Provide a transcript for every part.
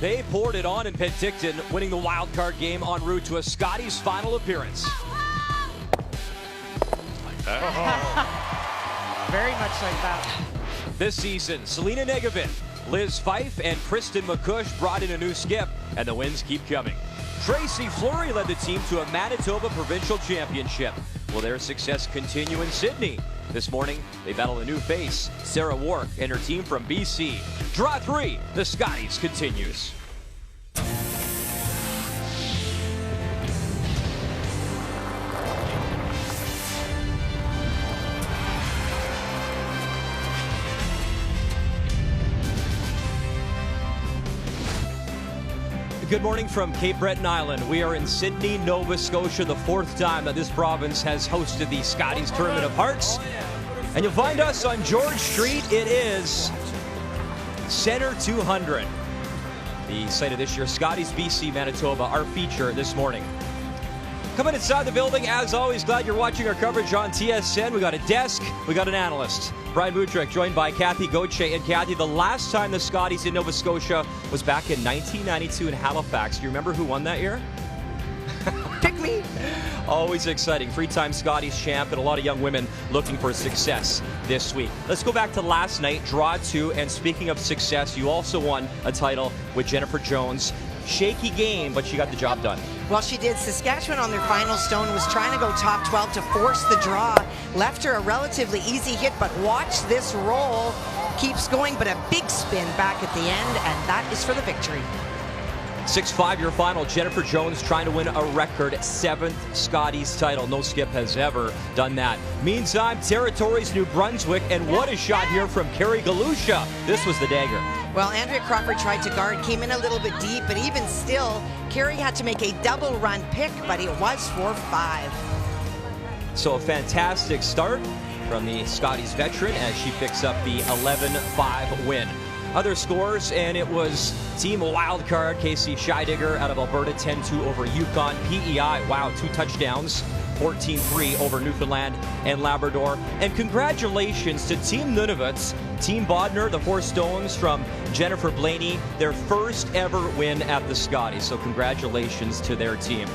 They poured it on in Penticton, winning the wild card game en route to a Scotties final appearance. Like that. Very much like that. This season, Selena Negevin, Liz Fife, and Kristen McCush brought in a new skip, and the wins keep coming. Tracy Fleury led the team to a Manitoba Provincial Championship. Will their success continue in Sydney? This morning, they battle a new face, Sarah Wark and her team from BC. Draw 3, the Scotties continues. Good morning from Cape Breton Island. We are in Sydney, Nova Scotia, the 4th time that this province has hosted the Scotties Tournament of Hearts. And you'll find us on George Street. It is Center 200. The site of this year's Scotties BC Manitoba, our feature this morning. Coming inside the building, as always, glad you're watching our coverage on TSN. We got a desk, we got an analyst. Brian Butrick joined by Kathy Gauthier. And Kathy, the last time the Scotties in Nova Scotia was back in 1992 in Halifax. Do you remember who won that year? Pick me. Always exciting. 3-time Scotties champ and a lot of young women looking for success this week. Let's go back to last night, draw 2. And speaking of success, you also won a title with Jennifer Jones. Shaky game, but she got the job done. Well, she did. Saskatchewan on their final stone was trying to go top 12 to force the draw. Left her a relatively easy hit, but watch this roll. Keeps going, but a big spin back at the end, and that is for the victory. 6-5 your final. Jennifer Jones trying to win a record 7th Scotties title. No skip has ever done that. Meantime, Territories, New Brunswick, and what a shot here from Carrie Galusha. This was the dagger. Well, Andrea Crawford tried to guard, came in a little bit deep, but even still, Carrie had to make a double run pick, but it was for 5. So a fantastic start from the Scotties veteran as she picks up the 11-5 win. Other scores, and it was Team Wildcard, Casey Scheidegger out of Alberta, 10-2 over Yukon. PEI, wow, 2 touchdowns, 14-3 over Newfoundland and Labrador. And congratulations to Team Nunavut's Team Bodner, the 4 stones from Jennifer Blaney, their first ever win at the Scotties. So congratulations to their team.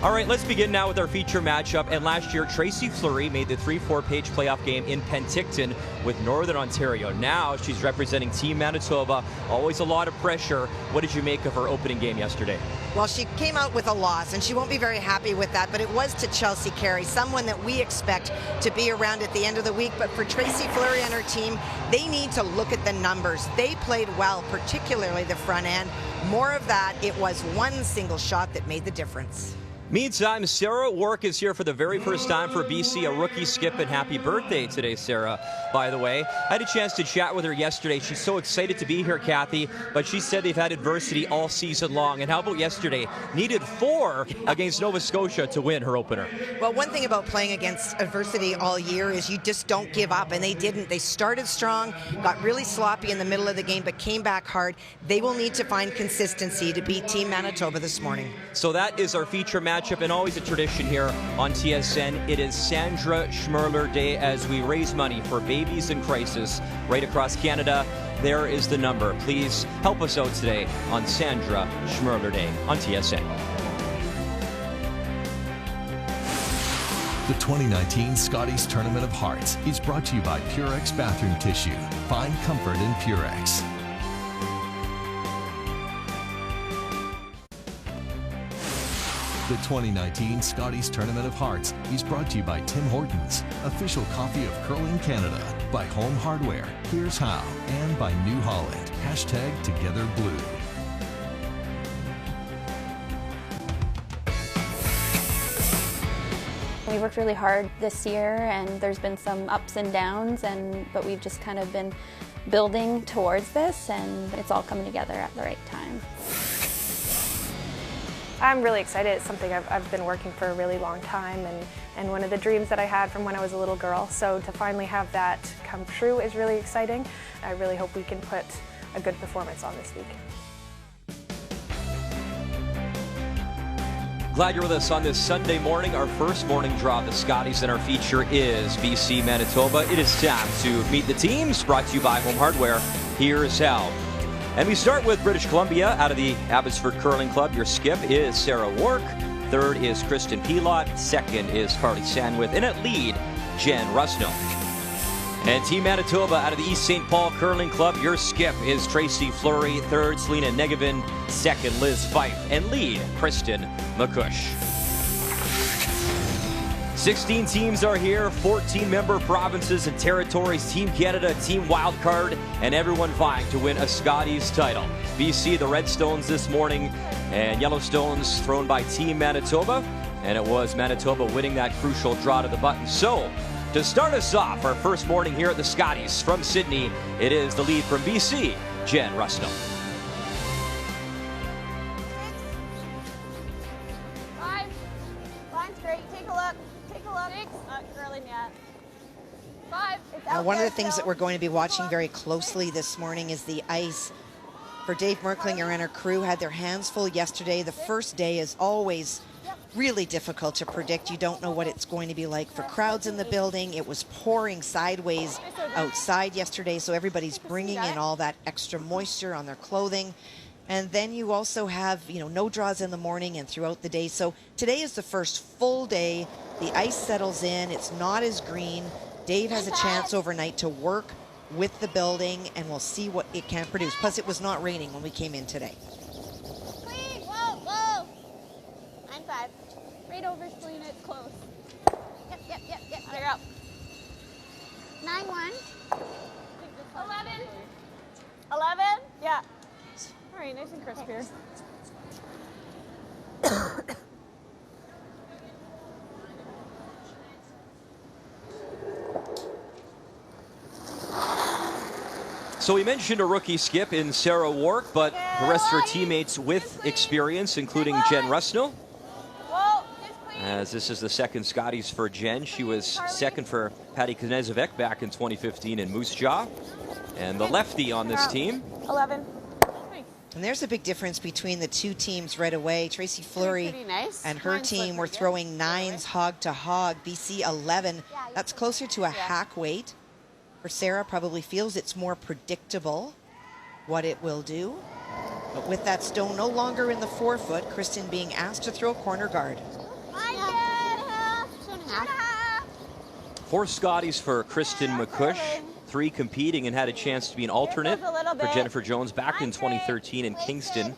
All right, let's begin now with our feature matchup. And last year, Tracy Fleury made the 3-4-page playoff game in Penticton with Northern Ontario. Now she's representing Team Manitoba. Always a lot of pressure. What did you make of her opening game yesterday? Well, she came out with a loss, and she won't be very happy with that, but it was to Chelsea Carey, someone that we expect to be around at the end of the week. But for Tracy Fleury and her team, they need to look at the numbers. They played well, particularly the front end. More of that. It was one single shot that made the difference. Meantime, Sarah Wark is here for the very first time for BC, a rookie skip, and happy birthday today, Sarah, by the way. I had a chance to chat with her yesterday. She's so excited to be here, Kathy, but she said they've had adversity all season long. And how about yesterday? Needed 4 against Nova Scotia to win her opener. Well, one thing about playing against adversity all year is you just don't give up, and they didn't. They started strong, got really sloppy in the middle of the game, but came back hard. They will need to find consistency to beat Team Manitoba this morning. So that is our feature matchup, and always a tradition here on TSN. It is Sandra Schmerler Day as we raise money for babies in crisis right across Canada. There is the number. Please help us out today on Sandra Schmerler Day on TSN. The 2019 Scotties Tournament of Hearts is brought to you by Purex Bathroom Tissue. Find comfort in Purex. The 2019 Scotties Tournament of Hearts is brought to you by Tim Hortons, official coffee of curling Canada, by Home Hardware, Here's How, and by New Holland, #TogetherBlue. We worked really hard this year, and there's been some ups and downs, but we've just kind of been building towards this, and it's all coming together at the right time. I'm really excited. It's something I've been working for a really long time, and one of the dreams that I had from when I was a little girl. So to finally have that come true is really exciting. I really hope we can put a good performance on this week. Glad you're with us on this Sunday morning. Our first morning draw of the Scotties, and our feature is BC Manitoba. It is time to meet the teams, brought to you by Home Hardware. Here's how. And we start with British Columbia. Out of the Abbotsford Curling Club, your skip is Sarah Wark. Third is Kristen Pilot. Second is Carly Sandwith. And at lead, Jen Rusno. And Team Manitoba out of the East St. Paul Curling Club, your skip is Tracy Fleury. Third, Selena Negevin. Second, Liz Fife. And lead, Kristen McCush. 16 teams are here, 14-member provinces and territories, Team Canada, Team Wildcard, and everyone vying to win a Scotties title. BC, the Redstones this morning, and Yellowstones thrown by Team Manitoba, and it was Manitoba winning that crucial draw to the button. So, to start us off, our first morning here at the Scotties from Sydney, it is the lead from BC, Jen Rusno. Now, one of the things that we're going to be watching very closely this morning is the ice. For Dave Merklinger and her crew had their hands full yesterday. The first day is always really difficult to predict. You don't know what it's going to be like for crowds in the building. It was pouring sideways outside yesterday, so everybody's bringing in all that extra moisture on their clothing. And then you also have, no draws in the morning and throughout the day. So today is the first full day. The ice settles in. It's not as green. Dave has a chance overnight to work with the building, and we'll see what it can produce. Plus, it was not raining when we came in today. Clean, whoa. 9-5. Right over, Selena, it's close. Yep. Let her up. 9-1. 11? Yeah. All right, nice and crisp here. So we mentioned a rookie skip in Sarah Wark, but the rest of her teammates with experience, including Jen Rusno. As this is the second Scotties for Jen. She was second for Patty Knezovic back in 2015 in Moose Jaw. And the lefty on this team. 11. And there's a big difference between the two teams right away. Tracy Fleury and her team were throwing 9s hog to hog. BC 11. That's closer to a hack weight. For Sarah, probably feels it's more predictable what it will do. But with that stone no longer in the forefoot, Kristen being asked to throw corner guard. 4 Scotties for Kristen McCush. 3 competing and had a chance to be an alternate for Jennifer Jones back in 2013 in Kingston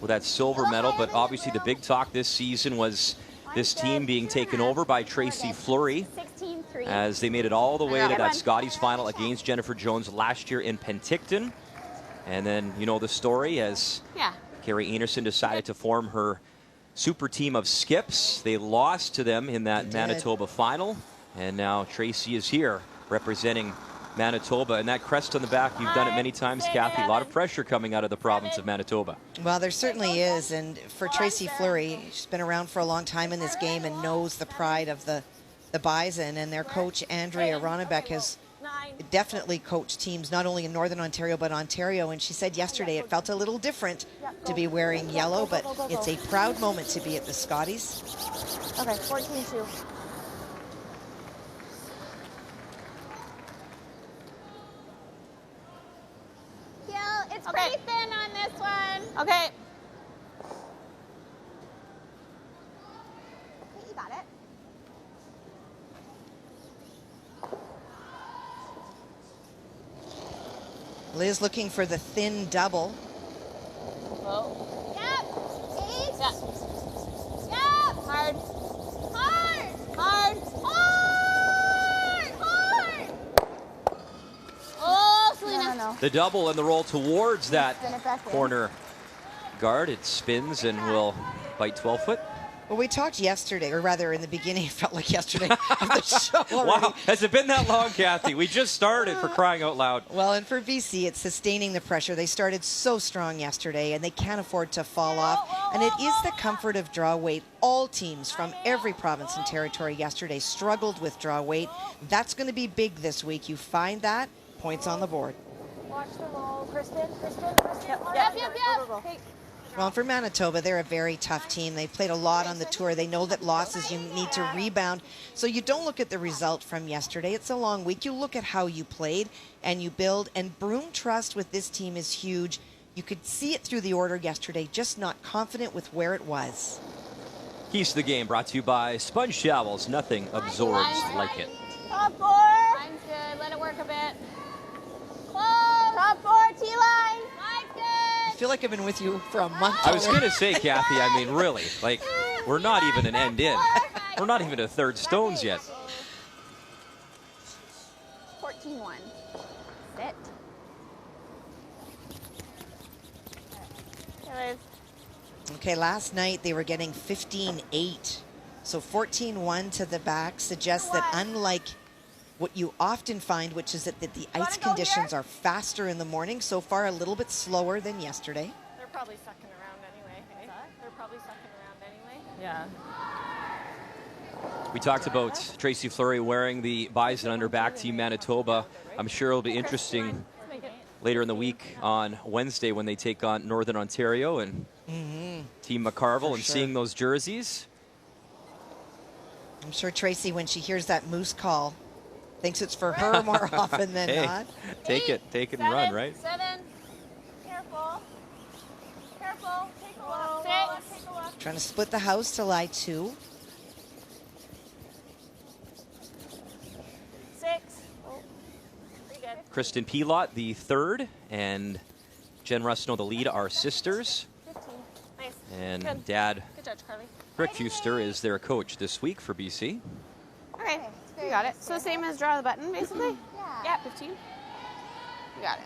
with that silver medal. But obviously the big talk this season was this team being taken over by Tracy Fleury as they made it all the way to that Scotties final against Jennifer Jones last year in Penticton. And then, you know the story, as Carrie Enerson decided to form her super team of skips. They lost to them in that Manitoba final. And now Tracy is here representing Manitoba. And that crest on the back, you've done it many times, Kathy. A lot of pressure coming out of the province of Manitoba. Well, there certainly is. And for Tracy Fleury, she's been around for a long time in this game and knows the pride of the Bison. And their coach, Andrea Ronnebeck, has definitely coached teams not only in Northern Ontario, but Ontario. And she said yesterday it felt a little different to be wearing yellow, but it's a proud moment to be at the Scotties. Okay, 14-2. It's pretty thin on this one. Okay. You got it. Liz looking for the thin double. Whoa. Yep. Yep. Hard. Oh, Selena. No. The double and the roll towards that corner guard. It spins and will bite 12-foot. Well, we talked yesterday, or rather in the beginning, it felt like yesterday of the show already. Wow, has it been that long, Kathy? We just started, for crying out loud. Well, and for BC, it's sustaining the pressure. They started so strong yesterday, and they can't afford to fall off. And it is the comfort of draw weight. All teams from every province and territory yesterday struggled with draw weight. That's going to be big this week. You find that, points on the board. Watch the roll, Kristen. Yep. Okay. Well, for Manitoba, they're a very tough team. They've played a lot on the tour. They know that losses, you need to rebound. So you don't look at the result from yesterday. It's a long week. You look at how you played and you build. And Broom trust with this team is huge. You could see it through the order yesterday, just not confident with where it was. Keys to the game brought to you by Sponge Towels. Nothing absorbs like it. Top four. Line's good. Let it work a bit. Close. Top four. T-line. Line's good. I feel like I've been with you for a month. I was going to say, Kathy, I mean, really, like, we're not even an end in. We're not even a third stones yet. 14-1. Sit. Okay, Liz. Okay, last night they were getting 15-8. So 14-1 to the back suggests that unlike what you often find, which is that the ice conditions are faster in the morning, so far a little bit slower than yesterday. They're probably sucking around anyway. Hey? They're probably sucking around anyway. Yeah. We talked about Tracy Fleury wearing the Bison under back Team Manitoba. I'm sure it'll be interesting later in the week on Wednesday when they take on Northern Ontario and Team McCarville and seeing those jerseys. I'm sure Tracy, when she hears that moose call, thinks it's for her more often than not. Take it and run, right? 7. Careful. Careful. Take a look. 6. Take a look. Trying to split the house to lie 2. 6. Oh, pretty good. Kristen Pilot, the third, and Jen Rusno, the lead, are sisters. 15. Nice. And Good. Dad, Good judge, Carly. Rick Fuster, is their coach this week for BC. Okay, you got it. So same as draw the button, basically? Yeah, 15. You got it.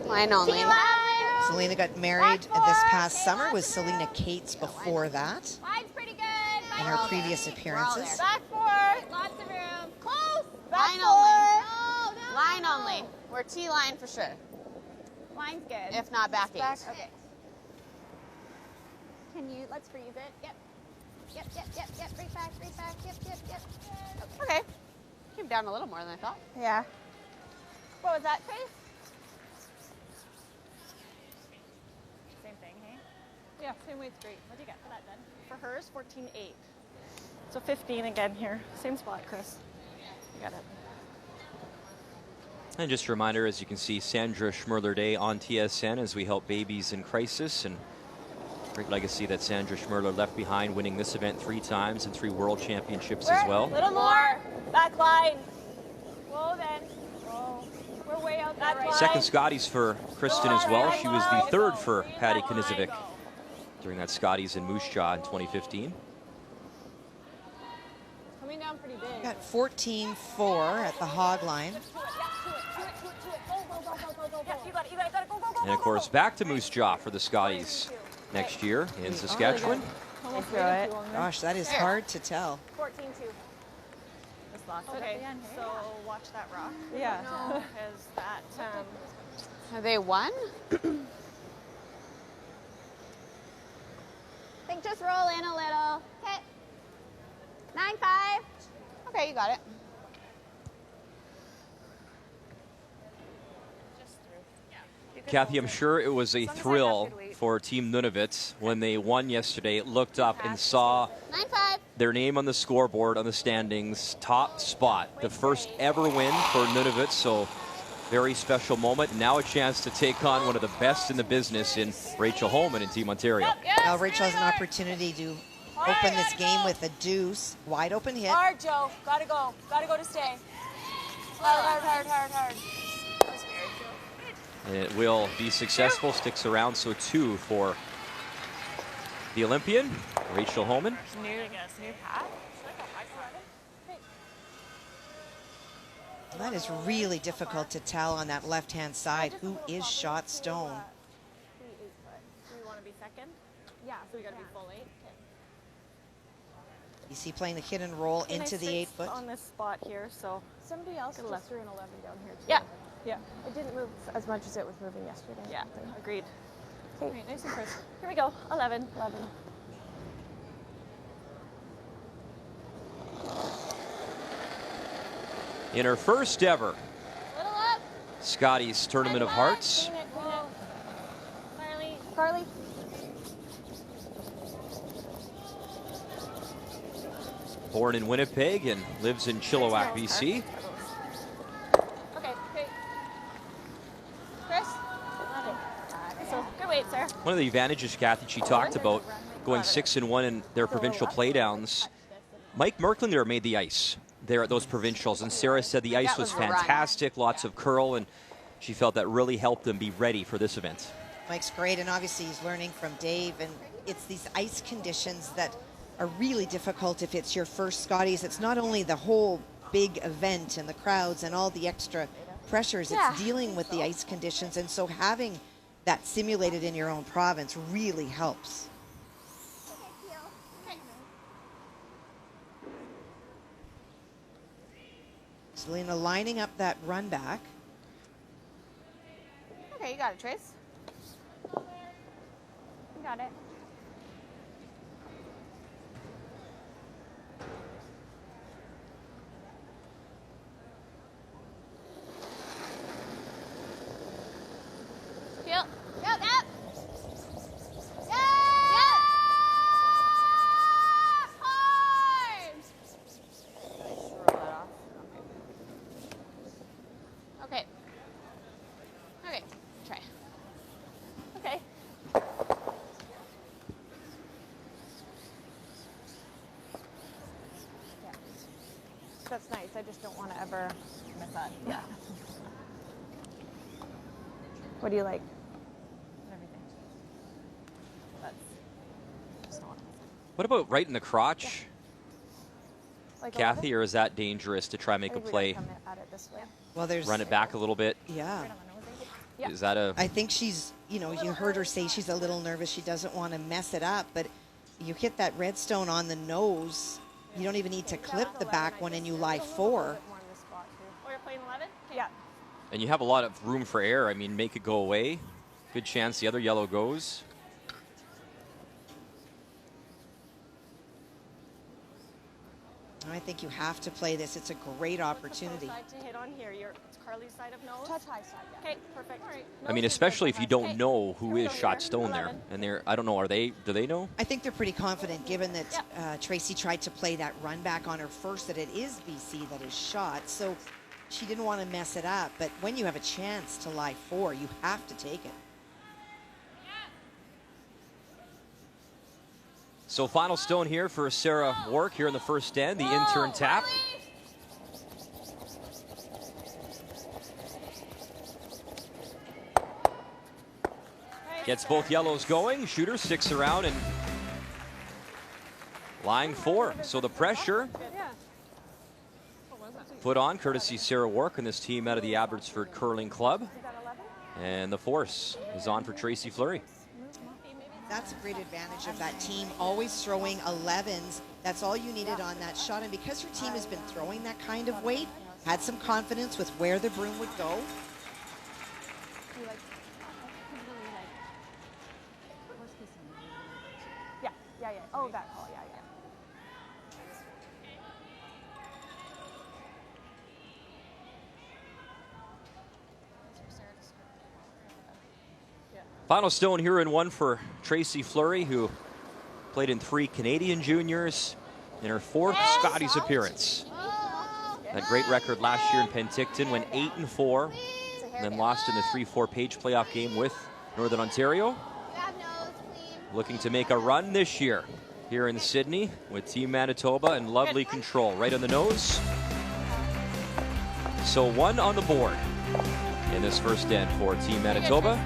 Line only. Selena got married this past summer with Selena Cates before that Line's pretty good. in her previous appearances. Back 4. Lots of room. Close. Line only. No. Line only. We're T-line for sure. Line's good. If not back 8. Okay. Can you, let's freeze it. Yep. Yep. Right back. Yep. Okay. Came down a little more than I thought. Yeah. What was that, Faith? Same thing, hey? Yeah, same weight's great. What do you got for that then? For hers, 14.8. So 15 again here. Same spot, Chris. You got it. And just a reminder, as you can see, Sandra Schmerler Day on TSN as we help babies in crisis. And great legacy that Sandra Schmerler left behind, winning this event 3 times and 3 world championships as well. A little more. Back line. Whoa, then. Whoa. We're way out there right. Second Scotties for Kristen as well. She was the third for Patty Knizovic during that Scotties in Moose Jaw in 2015. Coming down pretty big. Got 14-4 at the hog line. And of course, back to Moose Jaw for the Scotties next year in Saskatchewan. Gosh, that is hard to tell. 14-2. Okay, so watch that rock. Yeah. No, because that. Are they 1? Think just roll in a little. Okay. 9-5. Okay, you got it. Kathy, I'm sure it was a thrill for Team Nunavut when they won yesterday, looked up and saw 9-5. their name on the scoreboard on the standings, top spot, the first ever win for Nunavut, so very special moment. Now a chance to take on one of the best in the business in Rachel Holman in Team Ontario. Now Rachel has an opportunity to open this game with a deuce, wide open hit. Hard, Joe. Gotta go to stay. Hard. That's very cool. And it will be successful, sticks around, so 2 for the Olympian, Rachel Holman. New hat. That is really difficult to tell on that left-hand side who is shot stone. Do we want to be second? Yeah. So we got to be full 8. You see playing the hit and roll into the 8-foot. On this spot here, so somebody else just threw an 11 down here too. Yeah. Yeah. It didn't move as much as it was moving yesterday. Yeah. Agreed. Okay. Right, nice and crisp. Here we go. 11. In her first ever Little up. Scotties Tournament of Hearts, born in Winnipeg and lives in Chilliwack, BC. Okay, Chris? So, good weight, sir. One of the advantages, Kathy, she talked about going 6-1 in their provincial playdowns. Mike Merklander made the ice there at those provincials, and Sarah said the ice was fantastic, lots of curl, and she felt that really helped them be ready for this event. Mike's great, and obviously he's learning from Dave, and it's these ice conditions that are really difficult if it's your first Scotties. It's not only the whole big event and the crowds and all the extra pressures, it's dealing with the ice conditions, and so having that simulated in your own province really helps. Selena lining up that run back. Okay, you got it, Trace. You got it. Yep. Yep. Yep. Okay. Okay. Try. Okay. Yeah. That's nice. I just don't want to ever miss that. Yeah. What do you like? Everything. That's just not. What about right in the crotch, Like Kathy, or is that dangerous to try and make a play? Come at it this way. Well, there's Run it back a little bit. Yeah. Yeah. Is that a... I think she's, you know, you heard her say she's a little nervous. She doesn't want to mess it up, but you hit that redstone on the nose. You don't even need to clip the back one, and you lie 4. Or you're playing 11? Yeah. And you have a lot of room for error. I mean, make it go away. Good chance the other yellow goes. I think you have to play this. It's a great opportunity. Side to hit on here. It's Carly's side of nose. Touch high side. Yeah. Okay, perfect. All right. I mean, especially if you don't know who is shot stone there. And they're, I don't know, do they know? I think they're pretty confident, given that Tracy tried to play that run back on her first, that it is BC that is shot. So she didn't want to mess it up. But when you have a chance to lie 4, you have to take it. So final stone here for Sarah Wark here in the first end, the intern tap. Gets both yellows going, shooter sticks around and line 4. So the pressure put on courtesy Sarah Wark and this team out of the Abbotsford Curling Club. And the force is on for Tracy Fleury. That's a great advantage of that team, always throwing 11s. That's all you needed on that shot. And because your team has been throwing that kind of weight, had some confidence with where the broom would go. Yeah, yeah, yeah. Oh, that call, yeah, yeah. Final stone here in 1 for Tracy Fleury, who played in 3 Canadian juniors in her 4th Scotties appearance. That great record last year in Penticton, went 8-4, and then lost in the 3-4 Page playoff game with Northern Ontario. Looking to make a run this year here in Sydney with Team Manitoba, and lovely control right on the nose. So 1 on the board in this first end for Team Manitoba.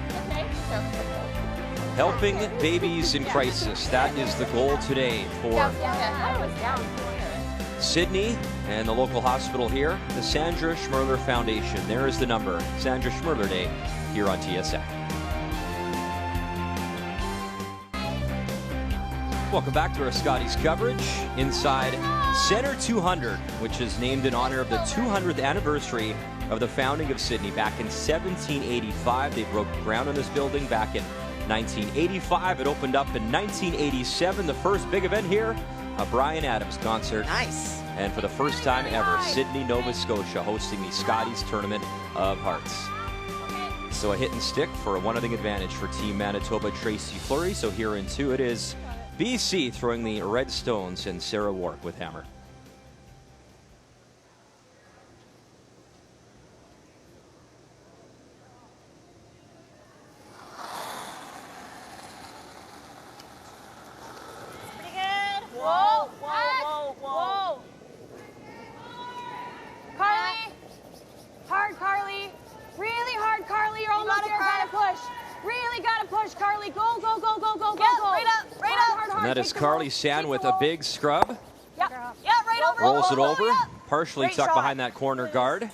Helping babies in crisis. That is the goal today for Sydney and the local hospital here, the Sandra Schmerler Foundation. There is the number, Sandra Schmerler Day here on TSN. Welcome back to our Scotties coverage inside Center 200, which is named in honor of the 200th anniversary of the founding of Sydney back in 1785. They broke ground on this building back in 1985. It opened up in 1987. The first big event here, a Bryan Adams concert. Nice. And for the first time ever, Sydney, Nova Scotia hosting the Scotties Tournament of Hearts. So a hit and stick for a 1-0 advantage for Team Manitoba, Tracy Fleury. So here in 2, it is BC throwing the red stones and Sarah Wark with hammer. go, go. Right up, right up. And that is Carly Sand with a big scrub. Yeah, right over. Rolls it over, partially Great tucked shot. behind that corner guard.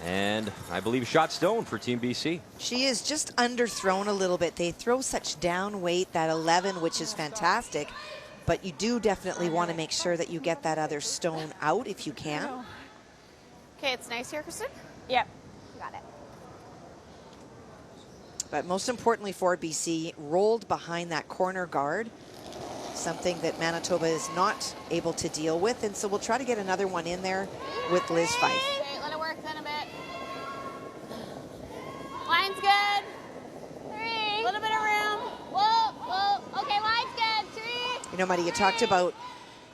And I believe shot stone for Team BC. She is just underthrown a little bit. They throw such down weight, that 11, which is fantastic. But you do definitely want to make sure that you get that other stone out if you can. Okay, it's nice here, Kristen. Yep. Got it. But most importantly for BC, rolled behind that corner guard, something that Manitoba is not able to deal with. And so we'll try to get another one in there with Liz Fife. Okay, let it work then a bit. Line's good. 3. A little bit of room. Whoa, whoa. Okay, line's good. 3. You know, Muddy, you talked about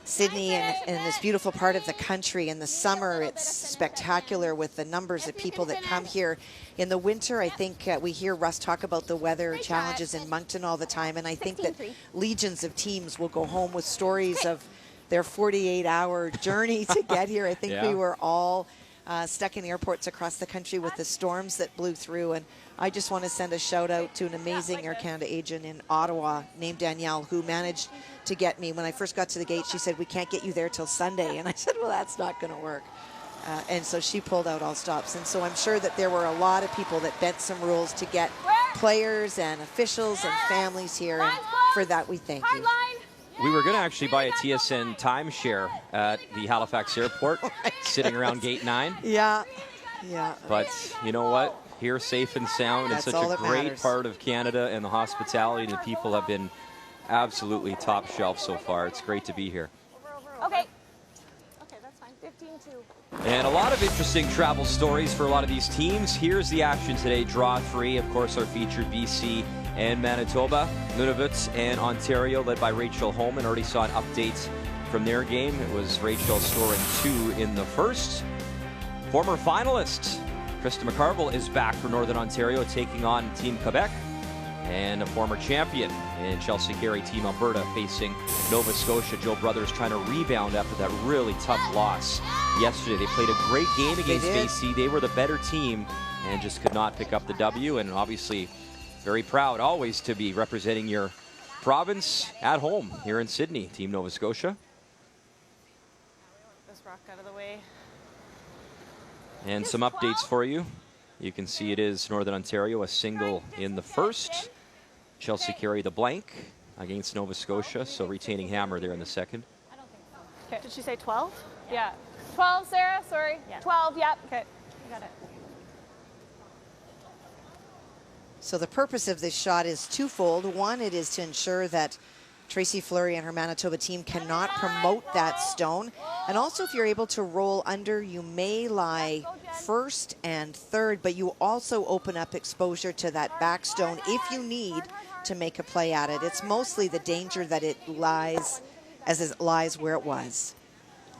Sydney and this beautiful part of the country. In the summer, it's spectacular with the numbers of people that come here. In the winter, I think we hear Russ talk about the weather challenges in Moncton all the time, and I think that legions of teams will go home with stories of their 48-hour journey to get here. I think we were all stuck in airports across the country with the storms that blew through, and I just want to send a shout out to an amazing Air Canada agent in Ottawa named Danielle, who managed to get me. When I first got to the gate, she said, we can't get you there till Sunday. And I said, well, that's not going to work. And so she pulled out all stops. And so I'm sure that there were a lot of people that bent some rules to get players and officials and families here. And for that, we thank you. We were going to actually buy a TSN timeshare at the Halifax airport, sitting around gate 9. Yeah. But you know what? Here, safe and sound. That's it's such all a that great matters. part of Canada, and the hospitality and the people have been absolutely top shelf so far. It's great to be here. Okay. Okay, that's fine. 15-2. And a lot of interesting travel stories for a lot of these teams. Here's the action today. Draw 3, of course, our featured BC and Manitoba. Nunavut and Ontario, led by Rachel Holman. Already saw an update from their game. It was Rachel scoring 2 in the first. Former finalist Krista McCarville is back for Northern Ontario, taking on Team Quebec. And a former champion in Chelsea Carey, Team Alberta, facing Nova Scotia. Joe Brothers trying to rebound after that really tough loss yesterday. They played a great game against BC. They were the better team and just could not pick up the W. And obviously very proud always to be representing your province at home here in Sydney, Team Nova Scotia. This rock out of the way. And some updates for you. You can see it is Northern Ontario, a single in the first. Chelsea Carey the blank against Nova Scotia, so retaining hammer there in the second. Okay. Did she say 12? Yeah. 12, Sarah. Sorry. Yeah. 12. Yep. Okay. I got it. So the purpose of this shot is twofold. One, it is to ensure that Tracy Fleury and her Manitoba team cannot promote that stone. And also, if you're able to roll under, you may lie first and third, but you also open up exposure to that back stone if you need to make a play at it. It's mostly the danger that it lies as it lies where it was.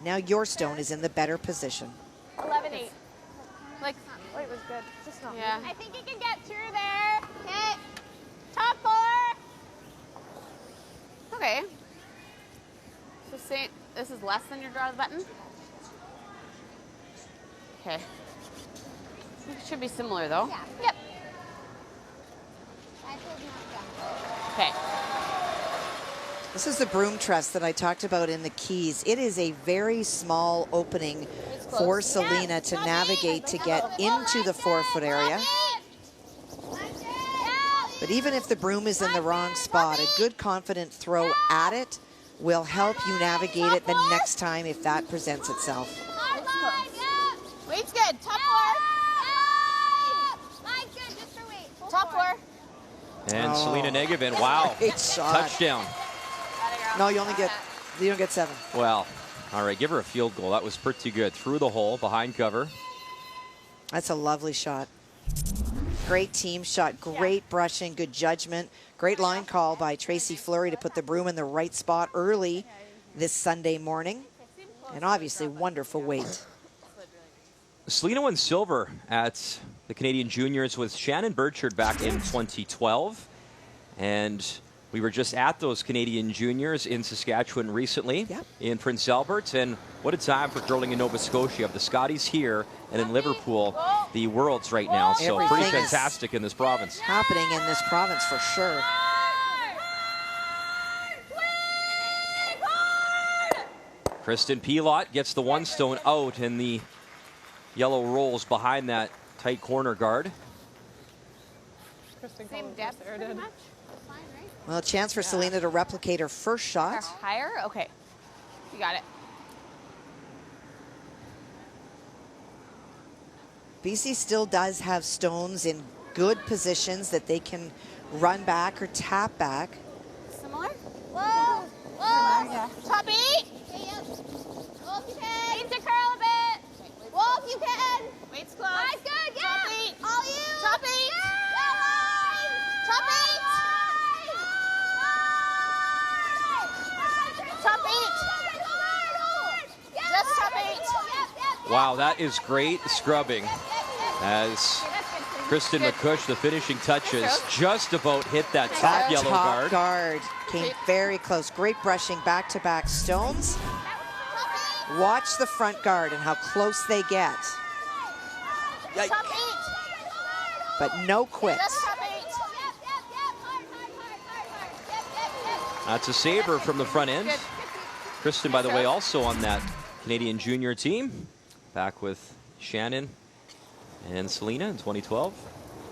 Now your stone is in the better position. 11-8. Like, Oh, it was good. Just not. yeah. moving. I think you can get through there. Okay. Top 4. Okay. So say this is less than your draw the button. Okay. It should be similar though. Yeah. Yep. Okay. This is the broom truss that I talked about in the Keys. It is a very small opening for Selena to navigate to get into the 4-foot area. But even if the broom is in the wrong spot, a good confident throw at it will help you navigate it the next time if that presents itself. Weight's good. Top 4. Top 4. And Selena Negevin, wow. Great shot. Touchdown. No, you don't get 7. Well, all right, give her a field goal. That was pretty good. Through the hole, behind cover. That's a lovely shot. Great team shot, great brushing, good judgment. Great line call by Tracy Fleury to put the broom in the right spot early this Sunday morning. And obviously, wonderful weight. Selena won silver at the Canadian Juniors with Shannon Burchard back in 2012. And we were just at those Canadian Juniors in Saskatchewan recently in Prince Albert. And what a time for curling in Nova Scotia. You have the Scotties here and in Liverpool, the Worlds right now. So Everything pretty is fantastic in this province. Happening in this province for sure. Kristen Pilotte gets the one stone out, and the yellow rolls behind that tight corner guard. Same depth, pretty much. That's fine, right? Well, a chance for Selena to replicate her first shot. Higher? Okay. You got it. BC still does have stones in good positions that they can run back or tap back. Similar? Whoa! Whoa! Yeah. Top 8! Whoa, if you can! Need to curl a bit! Whoa, if you can! Weight's close. Nice, good, yeah! Top 8! All you! Top 8! Yeah! Top 8! Top 8! Just top 8! Wow, that is great scrubbing as Kristen McCush, the finishing touches, just about hit that top yellow top guard. Came very close. Great brushing, back-to-back stones. Watch the front guard and how close they get. Top 8! But no quits. Just top 8! That's a saver from the front end. Kristen, by the way, also on that Canadian junior team, back with Shannon and Selena in 2012.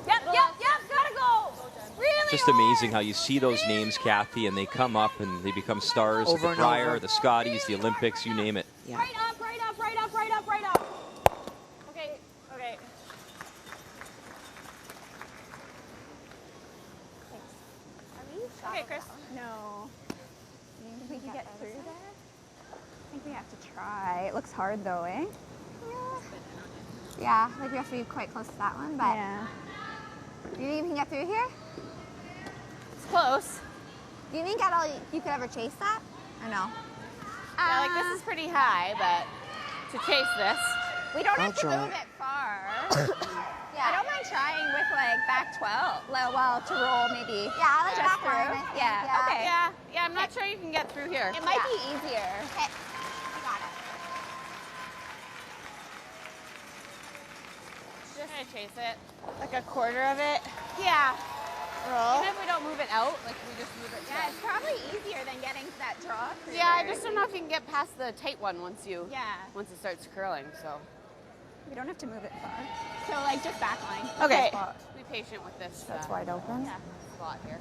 Yep, gotta go! Really Just amazing how you see those names, Kathy, and they come up and they become stars Over at and the Brier, over. the Scotties, the Olympics, you name it. Yeah. Right up, right up, right up, right up, right up. Okay, okay. Okay, Chris. No. You think we can get through there? I think we have to try. It looks hard though, eh? Yeah, like we have to be quite close to that one, but Yeah. do you think you can get through here? It's close. Do you think at all you could ever chase that? Or no? Yeah, like this is pretty high, but to chase this. We don't I'll have to try. move it far. Yeah. I don't mind trying with like back 12. Well, to roll maybe. Yeah, I like just back line, through. I think, Yeah, yeah. okay. Yeah, I'm not sure you can get through here. It might be easier. Okay, you got it. Just gonna chase it. Like a quarter of it. Yeah. Roll. Even if we don't move it out, like we just move it. Yeah, it's probably easier than getting to that draw. Yeah, I just don't know if you can get past the tight one once it starts curling. So. We don't have to move it far. So like just back line. Okay. Spot. Be patient with this. That's wide open. Yeah. Spot here.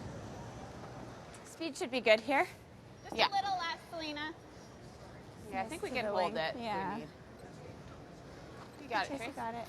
Speed should be good here. Just Yeah. a little less, Selena. Yeah, I think we to can the hold wing. it. if we Yeah. need. You got it, Tracy Trace. got it.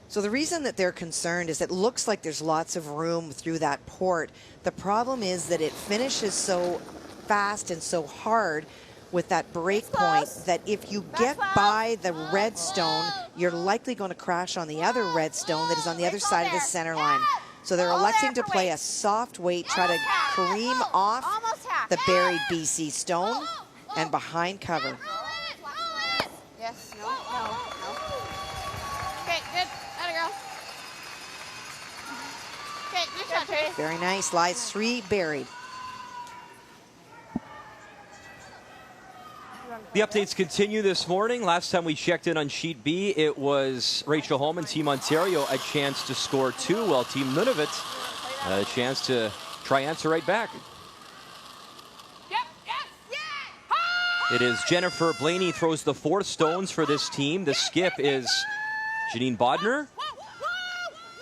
So the reason that they're concerned is it looks like there's lots of room through that port. The problem is that it finishes so fast and so hard with that break point that if you get by the red stone, you're likely going to crash on the other red stone that is on the other side of the center line. So they're electing to play a soft weight, try to cream off the buried BC stone and behind cover. Yes. No. No. Okay. Good. Atta girl. Okay. Nice shot, Trace. Very nice. Lies 3 buried. The updates continue this morning. Last time we checked in on Sheet B, it was Rachel Holman, Team Ontario, a chance to score 2, while Team Nunavut had a chance to try answer right back. It is Jennifer Blaney throws the 4 stones for this team. The skip is Janine Bodner.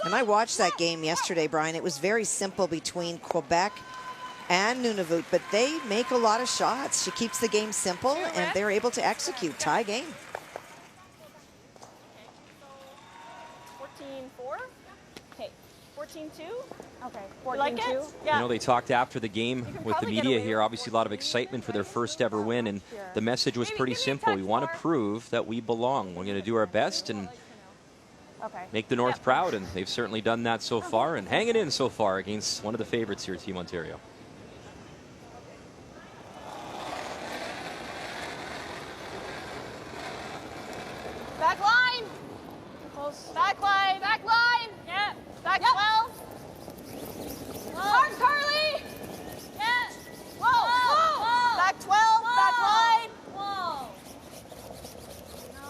And I watched that game yesterday, Brian. It was very simple between Quebec and Nunavut, but they make a lot of shots. She keeps the game simple, and they're able to execute. Tie game. 14-4. Okay. 14-2. Okay. You like 14-2. it? You know, they talked after the game with the probably get media away here. with Obviously, a lot of excitement for their first ever win, and the message was pretty simple. We want to prove that we belong. We're going to do our best and make the North proud, and they've certainly done that so far, and hanging in so far against one of the favorites here, Team Ontario. Back line. Back line. Back line. Yeah. Back 12. Hard, Carly. Yeah. Whoa. Whoa. Back 12. Whoa. Back line. Whoa. No.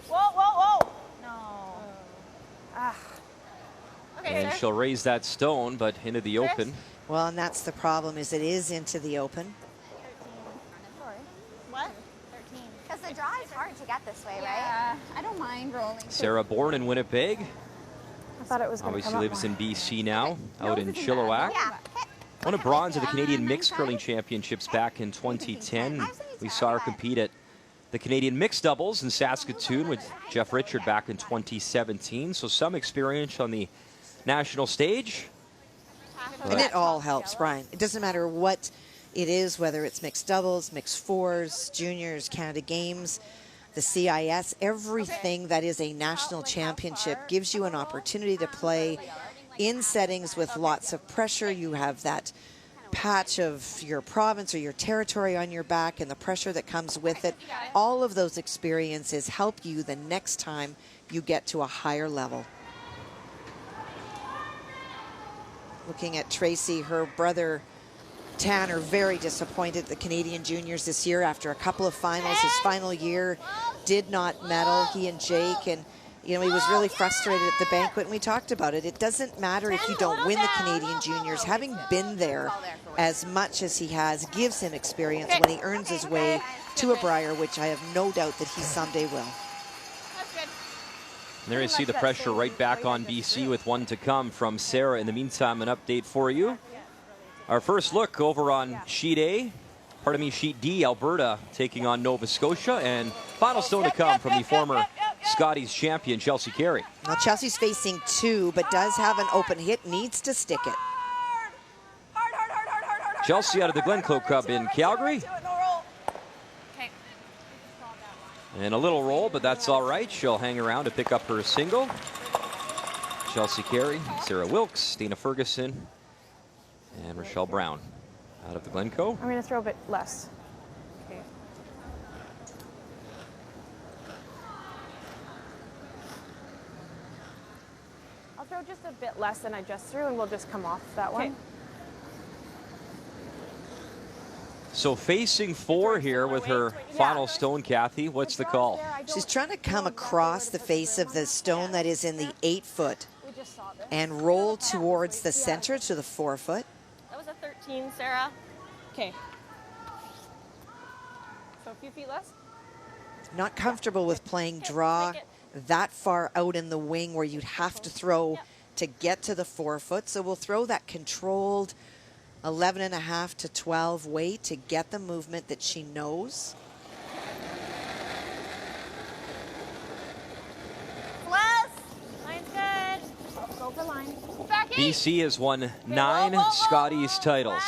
Whoa. No. Okay. And she'll raise that stone, but into the open. Well, and that's the problem, is it is into the open. Because the draw is hard to get this way, right? Yeah, I don't mind rolling. Sarah, born in Winnipeg, I thought it was going to come obviously up lives more. in BC now, out in Chilliwack. Yeah. Won a bronze at the Canadian Mixed Curling Championships back in 2010. We saw her compete at the Canadian Mixed Doubles in Saskatoon with Jeff Richard back in 2017. So some experience on the national stage. And it all helps, Brian. It doesn't matter what it is, whether it's mixed doubles, mixed fours, juniors, Canada Games, the CIS, everything that is a national championship gives you an opportunity to play in settings with lots of pressure. You have that patch of your province or your territory on your back and the pressure that comes with it. All of those experiences help you the next time you get to a higher level. Looking at Tracy, her brother Tanner, very disappointed at the Canadian juniors this year after a couple of finals. His final year did not medal, he and Jake, and you know, he was really frustrated at the banquet, and we talked about it. It doesn't matter if you don't win the Canadian juniors. Having been there as much as he has gives him experience when he earns his way to a Brier, which I have no doubt that he someday will. And there you see the pressure right back on BC with one to come from Sarah. In the meantime, an update for you. Our first look over on Sheet A, Sheet D, Alberta taking on Nova Scotia, and final stone to come from the former Scotties champion, Chelsea Carey. Well, Chelsea's facing two, but does have an open hit, needs to stick it. Chelsea out of the Glencoe Club in Calgary. And a little roll, but that's all right. She'll hang around to pick up her single. Chelsea Carey, Sarah Wilkes, Dana Ferguson, and Rochelle Brown out of the Glencoe. I'm going to throw a bit less. Okay. I'll throw just a bit less than I just threw, and we'll just come off that one. So facing four here with her final stone, Kathy. What's the call? She's trying to come across the face of the stone that is in the 8-foot and roll towards the center to the 4-foot. That was a 13, Sarah. Okay. So a few feet less? Not comfortable with playing draw that far out in the wing where you'd have to throw to get to the 4-foot. So we'll throw that controlled 11.5 to 12 weight to get the movement that she knows. Less. Line's good. Go for line. BC has won 9 Scotties titles.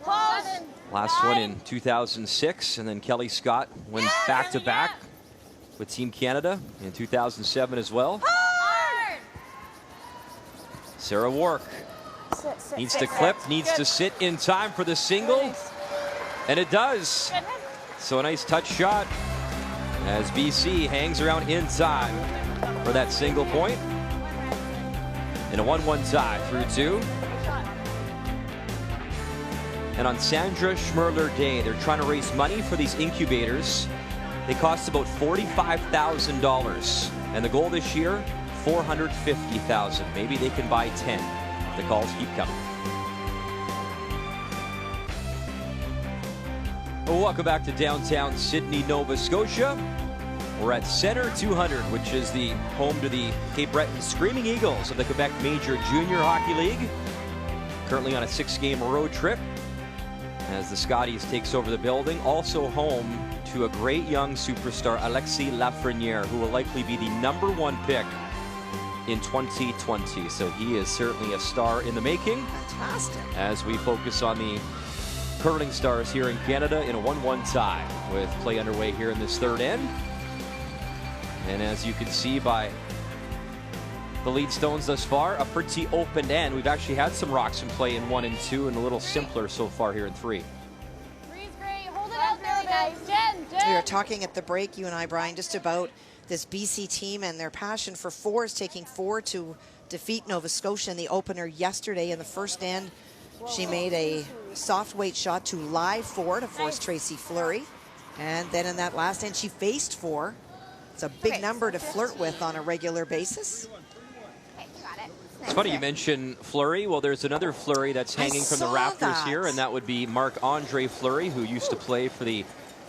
Close. Last one in 2006, and then Kelly Scott went back-to-back with Team Canada in 2007 as well. Hard. Sarah Wark needs to clip, needs to sit in time for the single, and it does. So a nice touch shot as BC hangs around in time for that single point. And a 1-1 tie through 2. And on Sandra Schmerler Day, they're trying to raise money for these incubators. They cost about $45,000. And the goal this year, $450,000. Maybe they can buy 10. The calls keep coming. Well, welcome back to downtown Sydney, Nova Scotia. We're at Center 200, which is the home to the Cape Breton Screaming Eagles of the Quebec Major Junior Hockey League. Currently on a 6-game road trip as the Scotties takes over the building. Also home to a great young superstar, Alexis Lafreniere, who will likely be the #1 pick in 2020. So he is certainly a star in the making. Fantastic. As we focus on the curling stars here in Canada in a 1-1 tie with play underway here in this third end. And as you can see by the lead stones thus far, a pretty open end. We've actually had some rocks in play in 1 and 2 and a little simpler so far here in 3. Three's great. Hold it out there, guys. Jen. We were talking at the break, you and I, Brian, just about this BC team and their passion for fours, taking 4 to defeat Nova Scotia in the opener yesterday. In the first end, she made a soft weight shot to live 4 to force Tracy Fleury. And then in that last end, she faced 4. It's a big number to flirt with on a regular basis. It's funny you mention Fleury. Well, there's another Fleury that's hanging from the rafters here, and that would be Marc-Andre Fleury, who used to play for the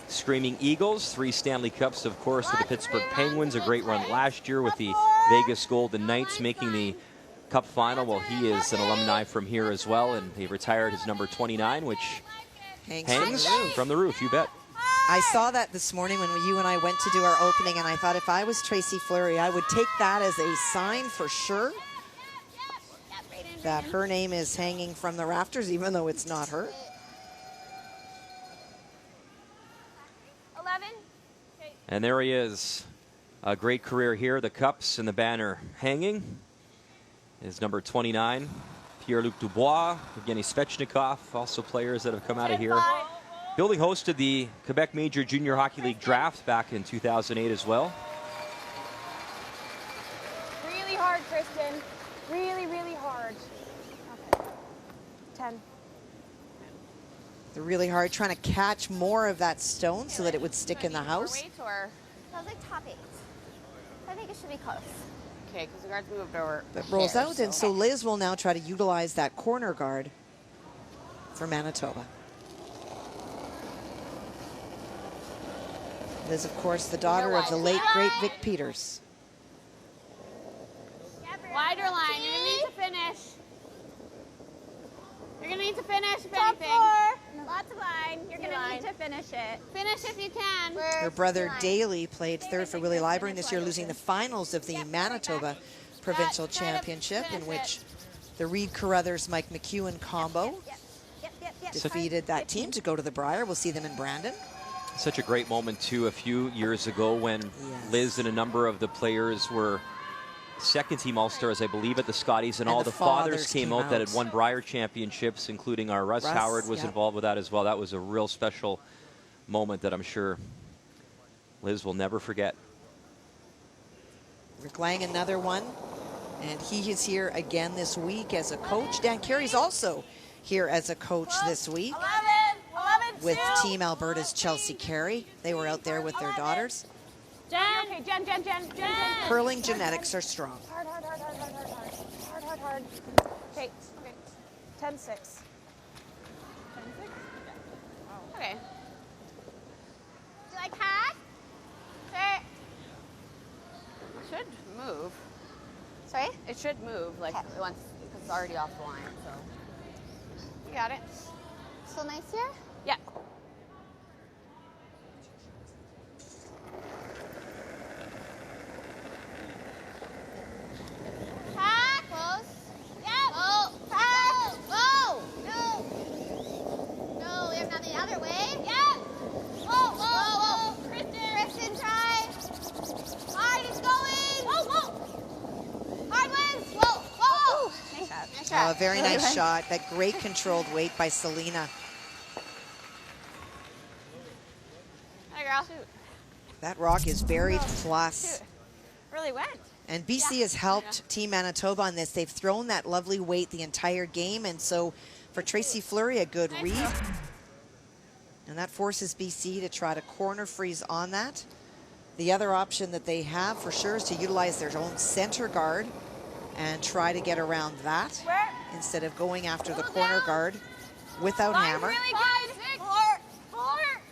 Screaming Eagles, 3 Stanley Cups, of course, with the Pittsburgh Penguins. A great run last year with the Vegas Golden Knights making the Cup final. Well, he is an alumni from here as well, and he retired his number 29, which hangs from the roof, you bet. I saw that this morning when you and I went to do our opening, and I thought if I was Tracy Fleury, I would take that as a sign for sure that her name is hanging from the rafters, even though it's not her. 11. And there he is. A great career here. The cups and the banner hanging. Is number 29, Pierre-Luc Dubois, Evgeny Svechnikov, also players that have come out of here. Building hosted the Quebec Major Junior Hockey League draft back in 2008 as well. Really hard, Kristen. Really, really hard. Okay. 10. They're really hard trying to catch more of that stone so that it would stick in the house. Weight or? That was like top 8. I think it should be close. Okay, because the guards moved over. But rolls here, out, and so Liz will now try to utilize that corner guard for Manitoba. Liz, of course, the daughter of the late, great Vic Peters. Wider line. You're going to need to finish. You're going to need to finish if Top anything. 4. Lots of line. You're going to need to finish it. Finish if you can. Her brother Daly played third for Willie Lyburn this year, losing the finals of the Manitoba Provincial Championship, in which the Reed Carruthers, Mike McEwen combo defeated that team to go to the Brier. We'll see them in Brandon. Such a great moment, too, a few years ago when Liz and a number of the players were second-team All-Stars, I believe, at the Scotties, and all the fathers came out that had won Brier championships, including our Russ Howard was involved with that as well. That was a real special moment that I'm sure Liz will never forget. Rick Lang, another one, and he is here again this week as a coach. Dan Carey's also here as a coach this week with Team Alberta's Chelsea Carey. They were out there with their daughters. Jen. Okay, Jen. Curling genetics are strong. Hard. Okay. 10-6. 10-6? Okay. Do you like hack? It should move. Sorry? It should move, like, once, because it's already off the line, so. You got it. Still nice here? Yeah. Hack. Close. Yep. Oh. Hack. Oh. No, we have nothing the other way. Yep. Whoa. Kristen, try. Hard, it's going. Whoa. Hard wins. Whoa. Nice shot. A very nice shot. That great controlled weight by Selena. Hi, girl. That rock is buried plus. Really went. And BC has helped Team Manitoba on this. They've thrown that lovely weight the entire game, and so for Tracy Fleury, a good read. And that forces BC to try to corner freeze on that. The other option that they have for sure is to utilize their own center guard and try to get around that instead of going after the corner guard without hammer. Really good. 4.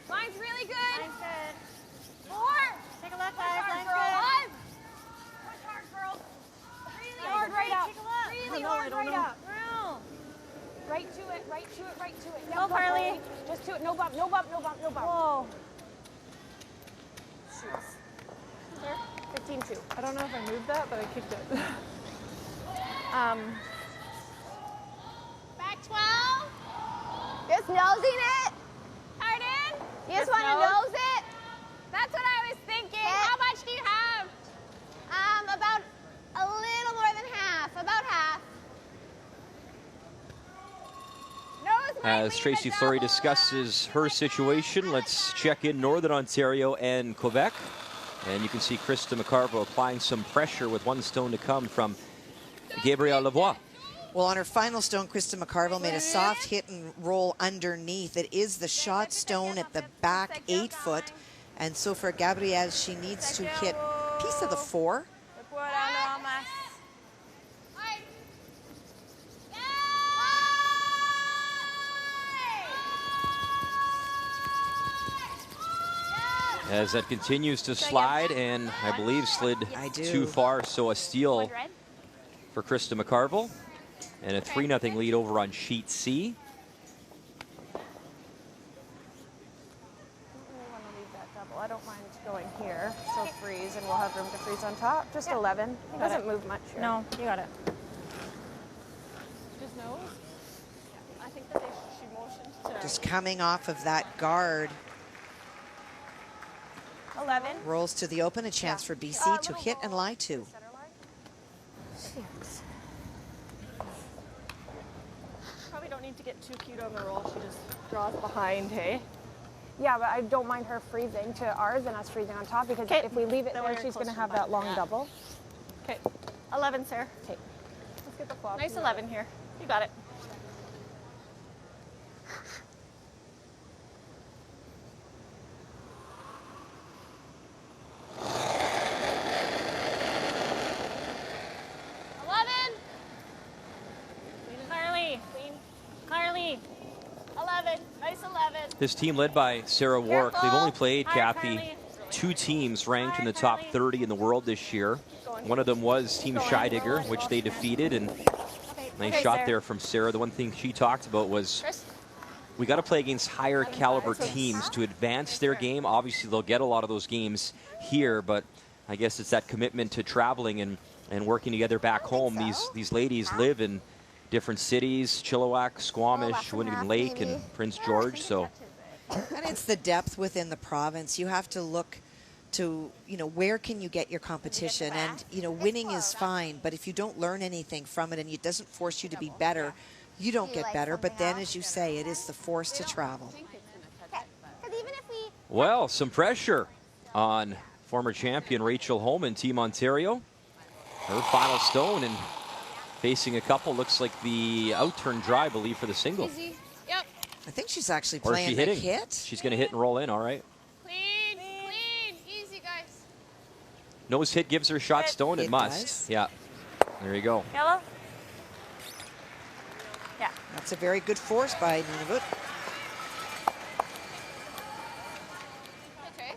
Line's really good. Line's good. 4. Take a look, Push guys. hard, Line's girl. good. 5. Push hard, girl. Really hard right up. Really hard right up. Right to it. Go, Carly. Just to it. No bump. Whoa. Shoots. 15-2. I don't know if I moved that, but I kicked it. Back 12. Just nosing it. Pardon? You just want to nose it? That's what I was thinking. How much do you have? About a little more than half. About half. Nose might As leave Tracy it Fleury double. discusses her situation, let's check in Northern Ontario and Quebec. And you can see Krista McCarvo applying some pressure with one stone to come from Gabrielle Lavoie. Well, on her final stone, Krista McCarville made a soft hit and roll underneath. It is the shot stone at the back 8 foot. And so for Gabrielle, she needs to hit piece of the 4. As that continues to slide, and I believe slid too far, so a steal for Krista McCarville, and a 3-0 lead over on sheet C. I don't mind going here, so freeze, and we'll have room to freeze on top. Just 11. It doesn't move much here. No, you got it. Just nose? I think that she motioned to... Just coming off of that guard. 11. Rolls to the open, a chance for BC to hit and lie to. Probably don't need to get too cute on the roll. She just draws behind, hey? Yeah, but I don't mind her freezing to ours and us freezing on top, because if we leave it there, she's going to have that long double. Okay. 11, Sarah. Okay. Let's get the flop. Nice 11 here. You got it. Carly. 11. Nice 11. This team led by Sarah Wark. They've only played, Kathy, 2 teams ranked in the top 30 in the world this year. One of them was Team Scheidegger, which they defeated, and nice shot there from Sarah. The one thing she talked about was we got to play against higher caliber teams to advance their game. Obviously, they'll get a lot of those games here, but I guess it's that commitment to traveling and working together back home. These ladies live in different cities, Chilliwack, Squamish, Winnipeg Lake, and Prince George. So, and it's the depth within the province. You have to look to, where can you get your competition? And, winning is fine, but if you don't learn anything from it and it doesn't force you to be better, you don't get better. But then, as you say, it is the force to travel. Well, some pressure on former champion Rachel Holman, Team Ontario. Her final stone, and facing a couple, looks like the out-turn dry, I believe, for the single. Easy. Yep. I think she's actually Or playing she the hitting. hit. She's going to hit and roll in, all right. Clean. Easy, guys. Nose hit gives her shot stone. It It must. does. Yeah. There you go. Yellow? Yeah. That's a very good force by Nunavut. Okay.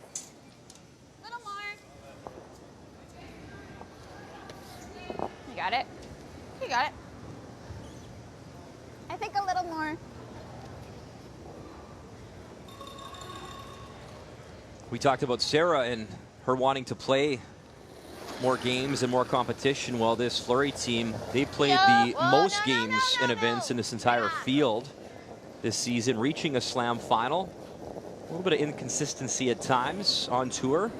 Little more. You got it. You got it. I think a little more. We talked about Sarah and her wanting to play more games and more competition. Well, this Fleury team, they played the most games and events in this entire field this season, reaching a slam final. A little bit of inconsistency at times on tour.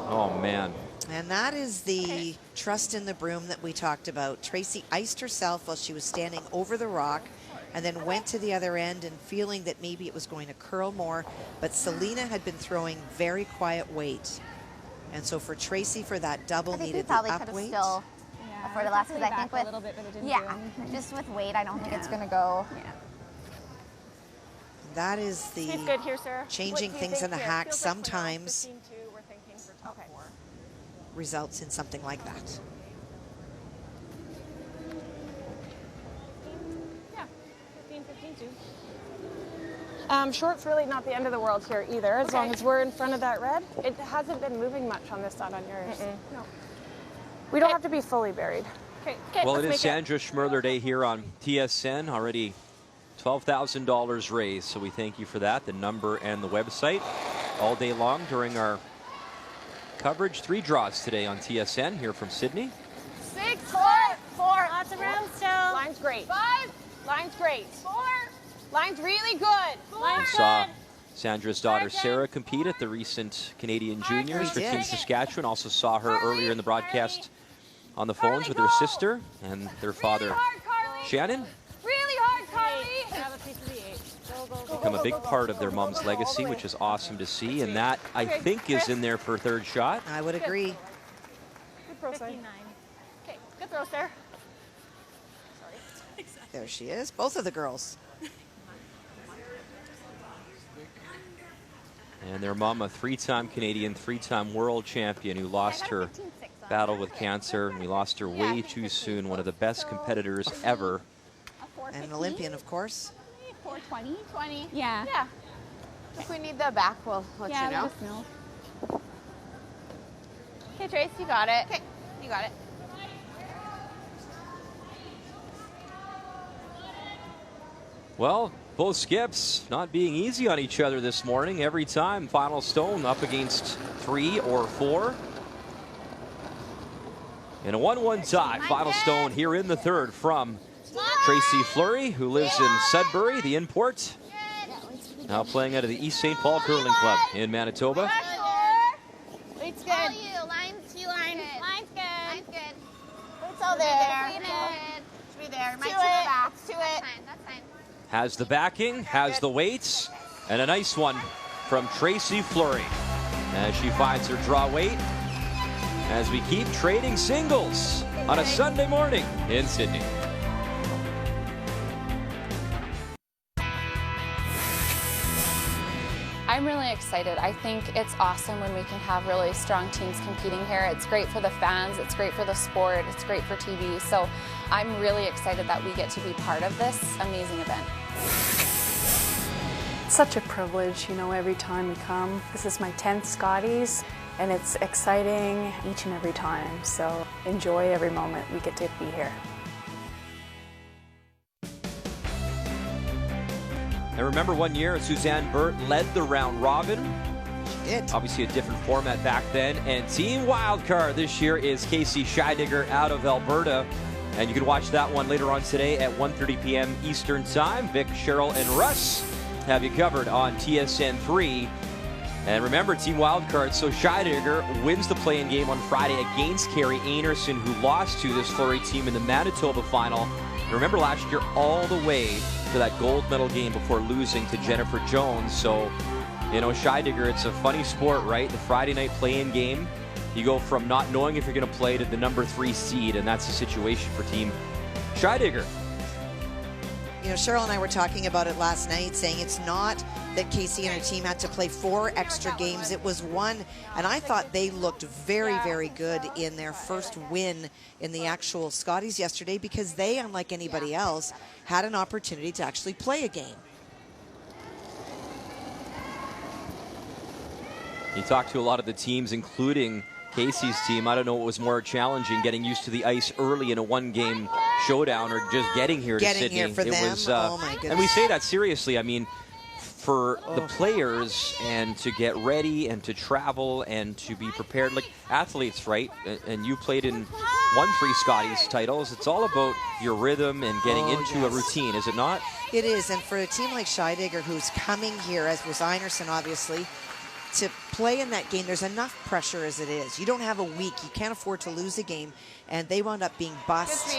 Oh, man. And that is the trust in the broom that we talked about. Tracy iced herself while she was standing over the rock and then went to the other end and feeling that maybe it was going to curl more. But Selena had been throwing very quiet weight. And so for Tracy, for that double, needed the probably up could have weight. still afforded less, because I think with a little bit, but it didn't do anything. just with weight, I don't think it's going to go. That is the Keep good here, Sarah. changing What do you things in think the here? hack Feels like we're down sometimes 15-2. We're thinking for top 4. results in something like that. Yeah. 15-2. Short's really not the end of the world here either, as long as we're in front of that red. It hasn't been moving much on this side on yours. No. We don't have to be fully buried. Okay. Well, it is Sandra Schmerler Day here on TSN. Already $12,000 raised, so we thank you for that. The number and the website all day long during our coverage. 3 draws today on TSN here from Sydney. 6, 4, Lots of room still. Line's great. 5, Line's great. 4, Line's really good. We saw Sandra's daughter Sarah compete at the recent Canadian Juniors for We Team did. Saskatchewan. Also saw her earlier in the broadcast on the phones with her sister and their father Shannon. really hard, Carly. Have a piece of the 8. Go. Become a big part of their mom's legacy, which is awesome to see. And that, I think, is in there for third shot. I would agree. Good pro side. 59. Okay. Good throw, Sarah. There she is, both of the girls. And their mom, a 3-time Canadian, 3-time world champion who lost her battle with cancer. And we lost her way too soon. One of the best competitors ever. And an Olympian, of course. 420. 20. Yeah. Yeah. If we need the back, we'll let you know. Let us know. Okay, Trace, you got it. Okay, you got it. Well, both skips not being easy on each other this morning. Every time, final stone up against 3 or 4. In a 1-1 tie, final stone here in the third from Tracy Fleury, who lives in Sudbury, the import. Now playing out of the East St. Paul Curling Club in Manitoba. Weight's good. All you. Line's T-line. Line's good. Line's good. Weight's all there. Should be there. Might to the back. To it. That's fine. That's fine. Has the backing, has the weights, and a nice one from Tracy Fleury as she finds her draw weight as we keep trading singles on a Sunday morning in Sydney. I'm really excited. I think it's awesome when we can have really strong teams competing here. It's great for the fans, it's great for the sport, it's great for TV. So I'm really excited that we get to be part of this amazing event. It's such a privilege, you know, every time we come. This is my 10th Scotties, and it's exciting each and every time. So enjoy every moment we get to be here. I remember one year Suzanne Burt led the round robin. She did. Obviously a different format back then. And Team Wildcard this year is Casey Scheidegger out of Alberta. And you can watch that one later on today at 1:30 p.m. Eastern Time. Vic, Cheryl, and Russ have you covered on TSN3. And remember, Team Wildcard, so Scheidegger wins the play-in game on Friday against Carrie Anderson, who lost to this Fleury team in the Manitoba final. And remember last year all the way to that gold medal game before losing to Jennifer Jones. So, you know, Scheidegger, it's a funny sport, right? The Friday night play-in game, you go from not knowing if you're going to play to the number 3 seed, and that's the situation for Team Scheidegger. You know, Cheryl and I were talking about it last night, saying it's not that Casey and her team had to play 4 extra games. It was 1, and I thought they looked very, very good in their first win in the actual Scotties yesterday, because they, unlike anybody else, had an opportunity to actually play a game. You talked to a lot of the teams, including Casey's team. I don't know what was more challenging, getting used to the ice early in a 1-game showdown or just getting here to Sydney. Here for them. Was, oh my goodness. and we say that seriously. I mean, for the players and to get ready and to travel and to be prepared, like athletes, right? And you played in 1-3 Scotties titles. It's all about your rhythm and getting into a routine, is it not? It is, and for a team like Scheidegger, who's coming here, as was Einerson, obviously, to play in that game, there's enough pressure as it is. You don't have a week. You can't afford to lose a game. And they wound up being bussed,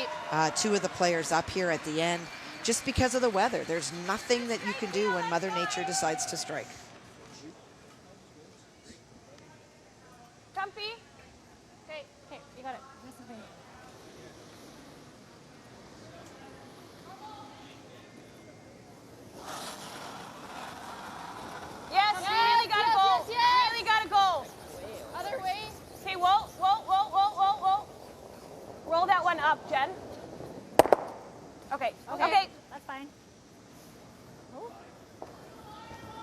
2 of the players up here at the end, just because of the weather. There's nothing that you can do when Mother Nature decides to strike. Comfy. Okay, okay, you got it. Nice and clean. Yes, you really gotta go. Yes. Really gotta go. Other way. Okay, whoa, whoa, whoa, whoa, whoa, whoa. Roll that one up, Jen. Okay, okay. That's fine.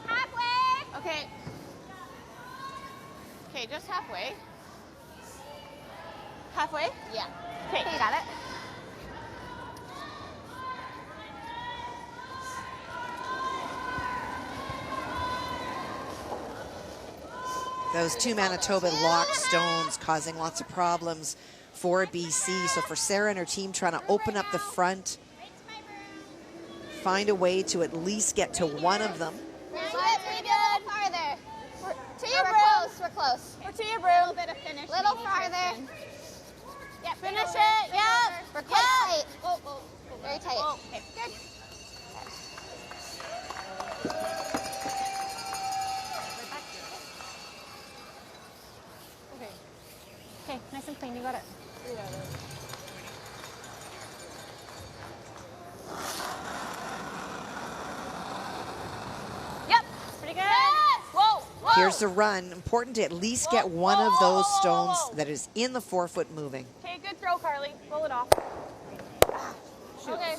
Halfway. Okay. Okay, just halfway. Halfway? Yeah. Okay, you got it. Those 2 Manitoba lock stones causing lots of problems for BC. So for Sarah and her team trying to open up the front, find a way to at least get to one of them. We're good. Farther. To your broom. We're close. We're to your broom. A little bit of finish. Little farther. Yeah, finish it. Yeah. We're quite tight. Oh, oh. Very tight. Oh, okay. Good. Okay. Okay, nice and clean. You got it. Yep. Pretty good. Yes. Whoa. Whoa. Here's the run. Important to at least get one of those stones that is in the 4-foot moving. Okay, good throw, Carly. Roll it off. Okay.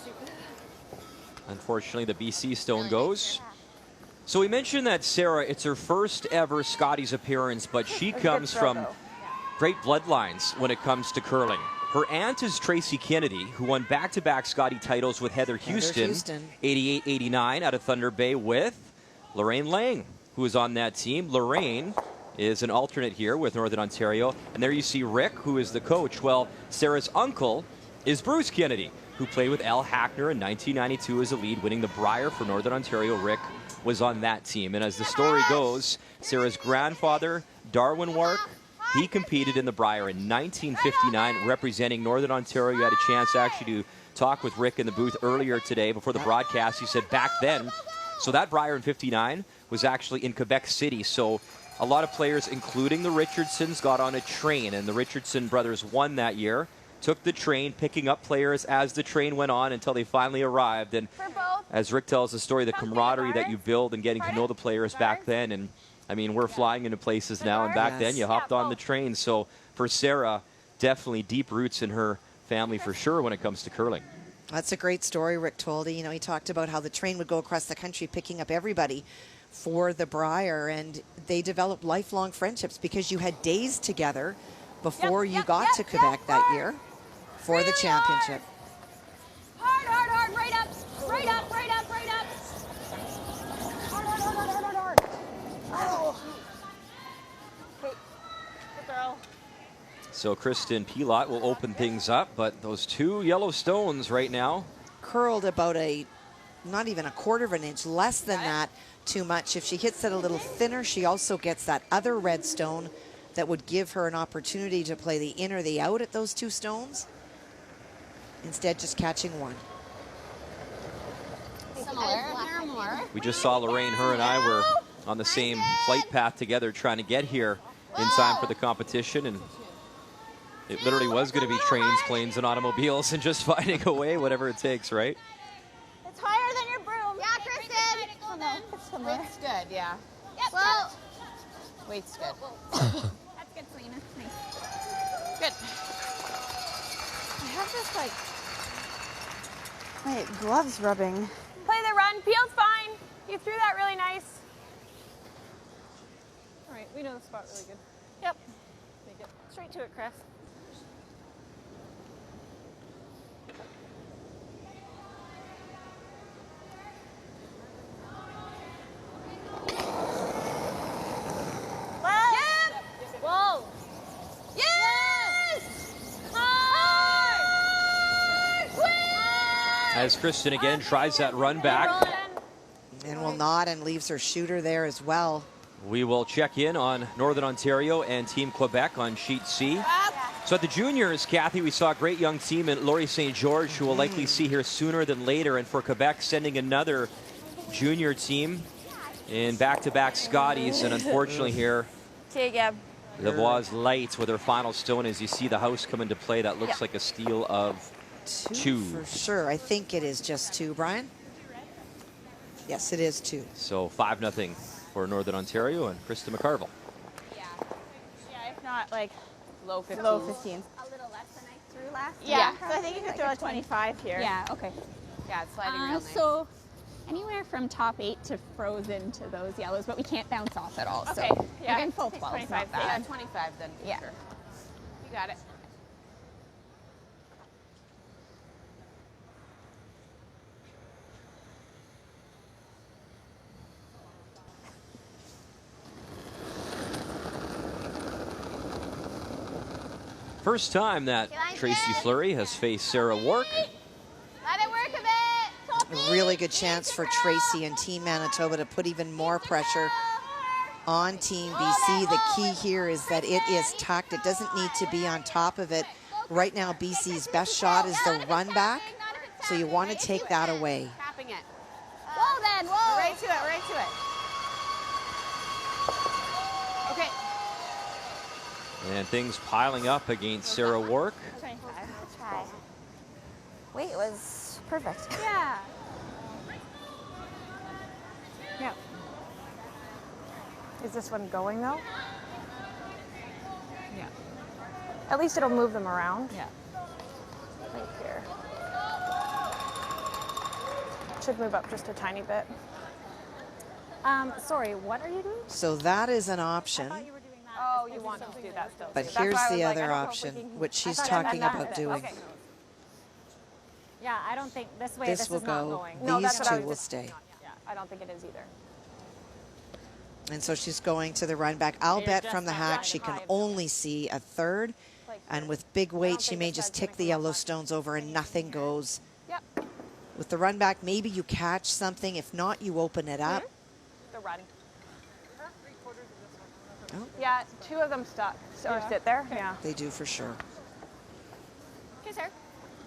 Unfortunately, the BC stone goes. So we mentioned that Sarah, it's her first ever Scotties appearance, but she comes from great bloodlines when it comes to curling. Her aunt is Tracy Kennedy, who won back-to-back Scottie titles with Heather Houston, 88-89 out of Thunder Bay with Lorraine Lang, who is on that team. Lorraine is an alternate here with Northern Ontario. And there you see Rick, who is the coach. Well, Sarah's uncle is Bruce Kennedy, who played with Al Hackner in 1992 as a lead, winning the Brier for Northern Ontario. Rick was on that team. And as the story goes, Sarah's grandfather, Darwin Wark, he competed in the Brier in 1959, representing Northern Ontario. You had a chance actually to talk with Rick in the booth earlier today before the broadcast. He said back then, so that Brier in 59 was actually in Quebec City. So a lot of players, including the Richardsons, got on a train, and the Richardson brothers won that year. Took the train, picking up players as the train went on until they finally arrived. And as Rick tells the story, the camaraderie that you build and getting to know the players back then. And I mean, we're flying into places now, and back then you hopped on the train. So for Sarah, definitely deep roots in her family for sure when it comes to curling. That's a great story Rick told. You know, he talked about how the train would go across the country picking up everybody for the Brier, and they developed lifelong friendships because you had days together before you got to Quebec that year for the championship. Hard, hard, hard, right up, right up, right up, right up. Hard, hard, hard, hard, hard, hard. Oh. Good girl. So Kristen Pilot will open things up, but those two yellow stones right now. Curled about not even a quarter of an inch, less than that, too much. If she hits it a little thinner, she also gets that other red stone that would give her an opportunity to play the in or the out at those two stones. Instead, just catching one. We just saw Lorraine, her and I were on the same flight path together trying to get here in time for the competition, and it literally was going to be trains, planes, and automobiles and just finding a way, whatever it takes, right? It's higher than your broom. Yeah, Kristen. Oh, no. Weight's good, yeah. Yep. Well, Weight's good. that's good, Selena. Nice. Good. I have this, like, my gloves rubbing. Play the run. Field's fine. You threw that really nice. All right, we know the spot really good. Yep. Take it. Straight to it, Chris. whoa. Yes! As Kristen again tries that run back. And will not, and leaves her shooter there as well. We will check in on Northern Ontario and Team Quebec on Sheet C. So at the juniors, Kathy, we saw a great young team in Laurie St. George, who we'll likely see here sooner than later. And for Quebec, sending another junior team in back-to-back Scotties. And unfortunately here, Lavoie's light with her final stone. As you see the house come into play, that looks like a steal of two. For sure. I think it is just two, Brian. Yes, it is two. So 5-0 for Northern Ontario and Krista McCarville. Yeah, if not like low 15s. Low 15s. A little less than I threw last time. Yeah, so I think you could throw a 25 here. Yeah, okay. Yeah, it's sliding real nice. So anywhere from top 8 to frozen to those yellows, but we can't bounce off at all. Okay, So yeah. again, full 12. 25, Not bad. 25 then. Yeah. Sure. You got it. First time that Tracy Fleury has faced Sarah Wark. Let it work a bit. A really good chance for Tracy and Team Manitoba to put even more pressure on Team BC. The key here is that it is tucked. It doesn't need to be on top of it. Right now, BC's best shot is the run back, so you want to take that away. Tapping it. Whoa then, whoa. Right to it, right to it. Okay. And things piling up against Sarah Wark. 25. Try. Weight was perfect. Yeah. Yeah. Is this one going though? Yeah. At least it'll move them around. Yeah. Right here. Should move up just a tiny bit. Sorry, what are you doing? So that is an option. Oh, you want them to do that still. But That's here's why I was the like, other I don't know if we option, can- which she's I thought talking that's about it. doing. Okay. Yeah, I don't think this way. This will is not go. going. No, These that's what I two was will just- stay. Yeah, I don't think it is either. And so she's going to the run back. I'll bet from the hack she can only see a third. And with big weight, she may just tick the Yellowstones over and nothing goes. Yep. With the run back, maybe you catch something. If not, you open it up. The run. Oh. Yeah, 2 of them stuck or sit there. Yeah. They do for sure. Okay, sir.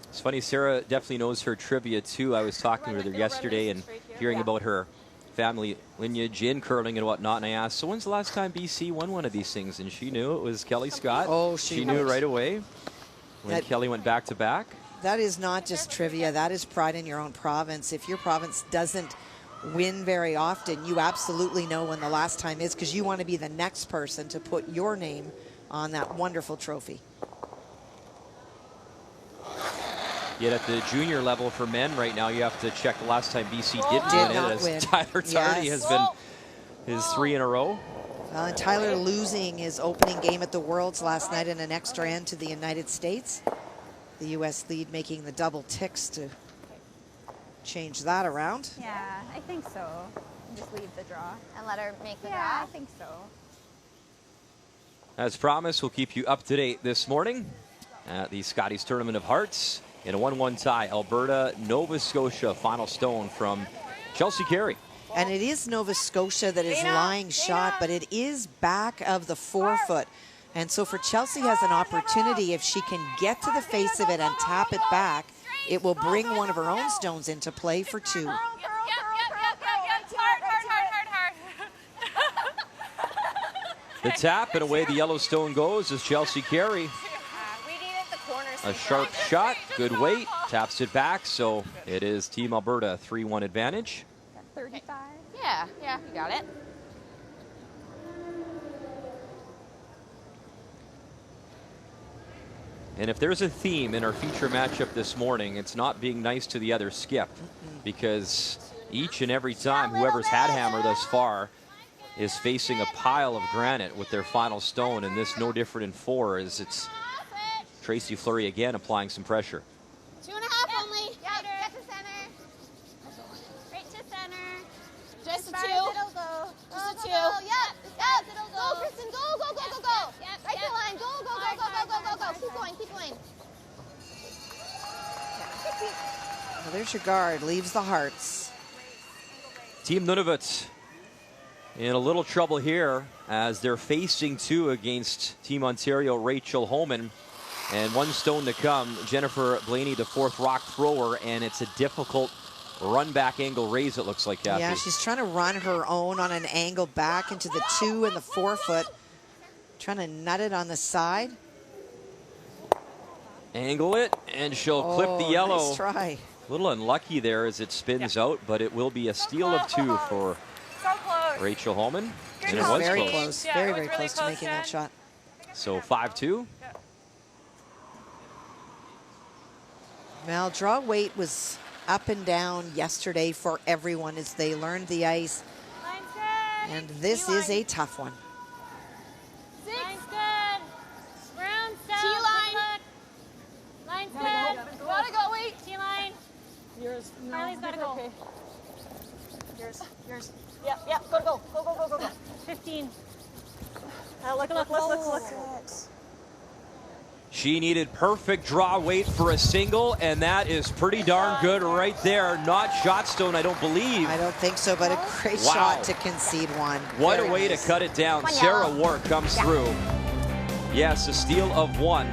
It's funny, Sarah definitely knows her trivia too. I was talking with her yesterday and hearing about her family lineage in curling and whatnot, and I asked, so when's the last time BC won one of these things? And she knew it was Kelly Scott. Oh, she knew right away when Kelly went back to back. That is not just trivia. That is pride in your own province. If your province doesn't win very often, you absolutely know when the last time is, because you want to be the next person to put your name on that wonderful trophy. Yet at the junior level for men right now, you have to check the last time BC did win it, as Tyler Tardy has been his 3 in a row. Well, and Tyler losing his opening game at the Worlds last night in an extra end to the United States. The U.S. lead making the double ticks to change that around. Yeah, I think so. Just leave the draw. And let her make the Yeah, draw. I think so. As promised, we'll keep you up to date this morning at the Scotties Tournament of Hearts. In a 1-1 tie, Alberta, Nova Scotia, final stone from Chelsea Carey. And it is Nova Scotia that is lying shot, but it is back of the forefoot. And so for Chelsea has an opportunity, if she can get to the face of it and tap it back, it will bring one of her own stones into play for 2. The tap, and away the Yellowstone goes as Chelsea Carey. A sharp shot, good weight, taps it back, so it is Team Alberta 3-1 advantage. 35. Yeah, you got it. And if there's a theme in our feature matchup this morning, it's not being nice to the other skip, because each and every time whoever's had hammer thus far is facing a pile of granite with their final stone, and this no different in 4 as it's Tracy Fleury again applying some pressure. 2.5 only. Yep, get to center. Right to center. Just a 2. It'll go. Just a 2. Yep. It'll go. Go, Kristen. Go. Yep. Right to the line. Go. Keep going. Well, there's your guard, leaves the Hearts. Team Nunavut in a little trouble here as they're facing 2 against Team Ontario, Rachel Homan. And 1 stone to come, Jennifer Blaney, the 4th rock thrower, and it's a difficult run back angle raise, it looks like, Kathy. Yeah, she's trying to run her own on an angle back into the 2 and the 4-foot. Trying to nut it on the side. Angle it, and she'll clip the yellow. Nice try. A little unlucky there as it spins out, but it will be a steal of 2 for Rachel Holman. And it was very close. close. Yeah, very, it was very really close to close, making Jen. that shot. So 5-2. Well, draw weight was up and down yesterday for everyone as they learned the ice. And this is a tough one. Line's good. Round south. T-line. Line's good. Gotta go, wait. T-line. Yours. Harley's gotta go. Okay. Yours. Yep. Go. 15. Look. She needed perfect draw weight for a single, and that is pretty darn good right there. Not shot stone, I don't believe. I don't think so, but a great Wow. shot to concede 1. What Very a way nice. to cut it down. Sarah Wark comes through. Yes, a steal of 1.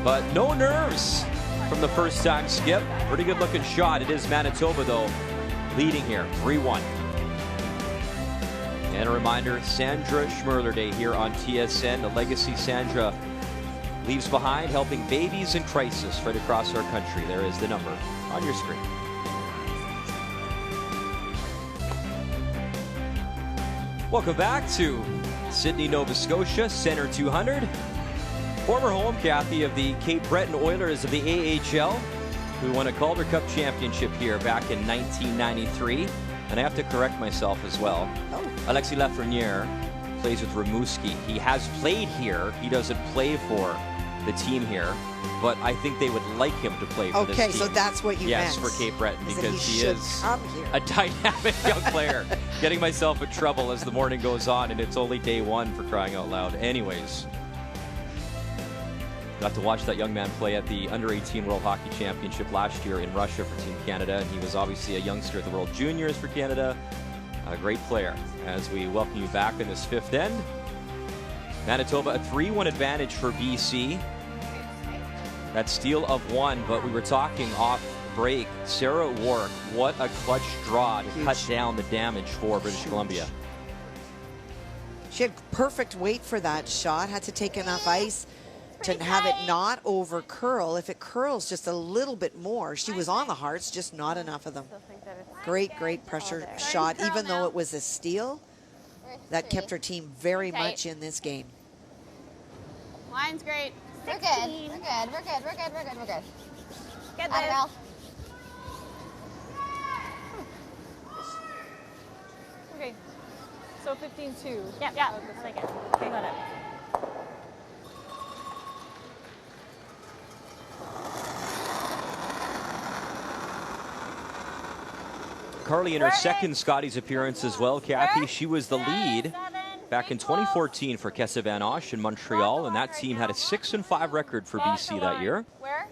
But no nerves from the first time skip. Pretty good looking shot. It is Manitoba, though, leading here, 3-1. And a reminder, Sandra Schmerler Day here on TSN. The legacy Sandra leaves behind, helping babies in crisis right across our country. There is the number on your screen. Welcome back to Sydney, Nova Scotia, Center 200. Former home, Kathy, of the Cape Breton Oilers of the AHL, who won a Calder Cup championship here back in 1993. And I have to correct myself as well. Oh. Alexis Lafreniere plays with Rimouski. He has played here. He doesn't play for the team here, but I think they would like him to play for this team. Okay, so that's what you meant. Yes, for Cape Breton, Is that because he he should is come here. a dynamic young player. Getting myself in trouble as the morning goes on, and it's only day one, for crying out loud. Anyways, got to watch that young man play at the Under-18 World Hockey Championship last year in Russia for Team Canada, and he was obviously a youngster at the World Juniors for Canada. A great player. As we welcome you back in this fifth end. Manitoba, a 3-1 advantage for BC. That steal of 1, but we were talking off break. Sarah Wark, what a clutch draw to cut down the damage for British Columbia. She had perfect weight for that shot, had to take enough ice to have it not over curl. If it curls just a little bit more, she was on the hearts, just not enough of them. Great, great pressure shot, even though it was a steal. That kept her team very much in this game. Line's great. We're good. We're good. We're good. We're good. We're good. We're good. Get Atta there. girl. Okay. So 15-2. Yep. Yeah. I like it. Okay. Got it. Carly in her second Scotties appearance as well, Kathy. She was the lead back in 2014 for Kessa Van Osh in Montreal, and that team had a 6-5 record for BC that year. Where?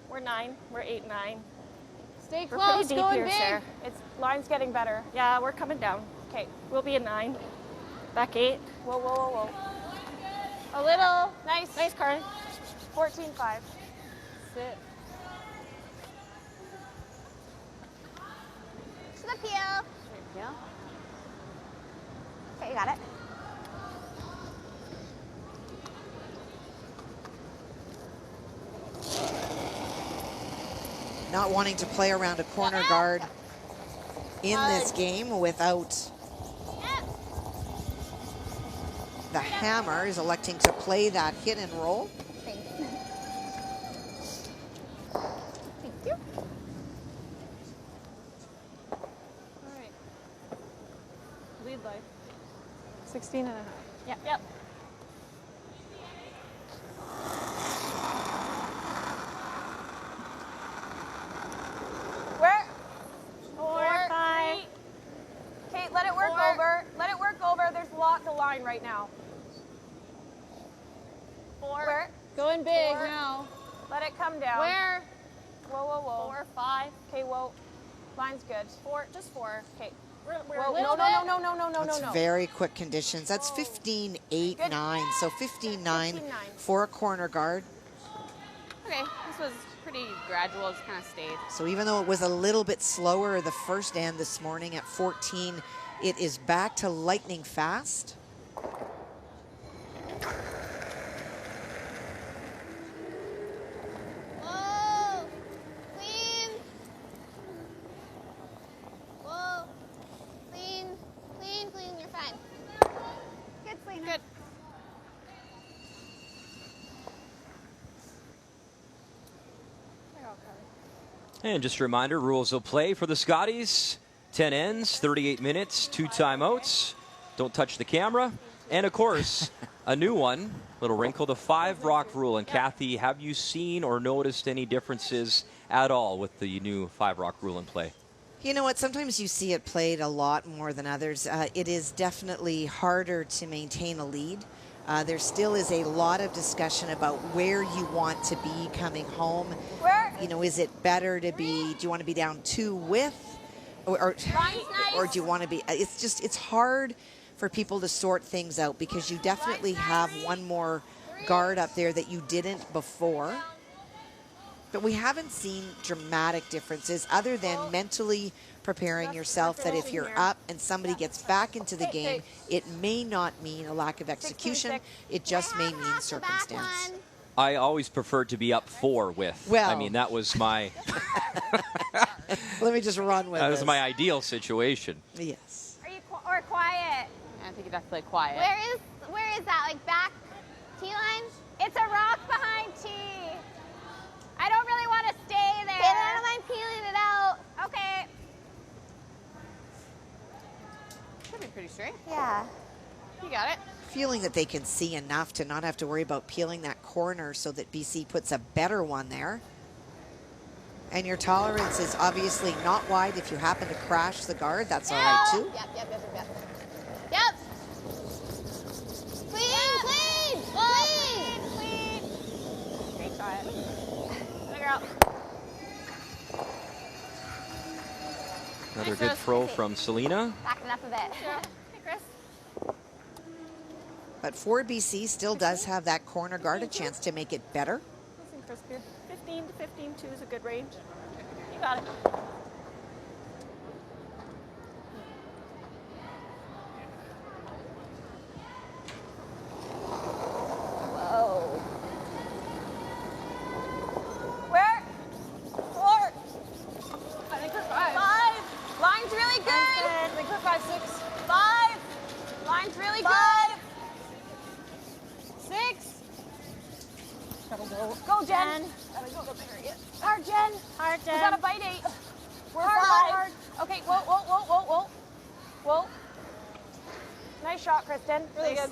We're 9. We're 8-9. Stay We're close. pretty deep Going here, big. Sarah. It's line's getting better. Yeah, we're coming down. Okay, we'll be a 9. Back 8. Whoa, whoa, whoa, whoa. A little. Nice. Nice, Carly. 14-5. Sit. To the peel. Yeah. Okay, you got it. Not wanting to play around a corner guard in this game without the hammer, is electing to play that hit and roll. Thank you. All right. Lead life. 16 and a half. Yep. Yep. Where? 4, 5. Kate, let it work over. Let it work over. There's lots of line right now. 4. Where? Going big 4. now. Let it come down. Where? Whoa, whoa, whoa. 4, 5. Okay, whoa. Line's good. 4. Just 4. Okay. We're Whoa, a little no, no. That's very quick conditions. That's 15-8-9, so 15-9 for a corner guard. Okay. This was pretty gradual. Just kind of stayed. So even though it was a little bit slower the first end this morning at 14, it is back to lightning fast. Whoa. Clean. Whoa. Clean. Clean, clean. You're fine. Good, Selena. Good. And just a reminder, rules of play for the Scotties. 10 ends, 38 minutes, 2 timeouts. Don't touch the camera. And of course, a new one, little wrinkle, the 5-rock rule. And Kathy, have you seen or noticed any differences at all with the new 5-rock rule in play? You know what? Sometimes you see it played a lot more than others. It is definitely harder to maintain a lead. There still is a lot of discussion about where you want to be coming home. You know, is it better to be, do you want to be down 2 with, or do you want to be, it's hard for people to sort things out because you definitely have one more guard up there that you didn't before. But we haven't seen dramatic differences other than mentally preparing yourself that if you're up and somebody gets back into the game, it may not mean a lack of execution. It just may mean circumstance. I always preferred to be up 4 with. Well. I mean, that was my Let me just run with it. that was my ideal situation. Yes. Are you or quiet? I think you definitely quiet. Where is that? Like back T line? It's a rock behind T. I don't really want to stay there. Okay, then I don't mind peeling it out. Okay. should be pretty straight. Yeah. You got it. Feeling that they can see enough to not have to worry about peeling that corner so that BC puts a better one there. And your tolerance is obviously not wide. If you happen to crash the guard, that's all right too. Yep. Clean. Great shot. Good girl. Another good throw from Selena. Backing up a bit. Yeah. Hey, Chris. But for BC still does have that corner guard a chance to make it better. Listen, Chris, good. 15 to 15-2 is a good range. You got it. Whoa. Where? 4. I think we're 5. 5. Line's really good. I think we're 5, 6. 5. Line's really 5. Good. 6. Gotta go. Go, Jen. Gotta go. Hard, Jen. Hard, Jen. We got a bite 8. We're hard. Okay, whoa. Nice shot, Kristen. Really good.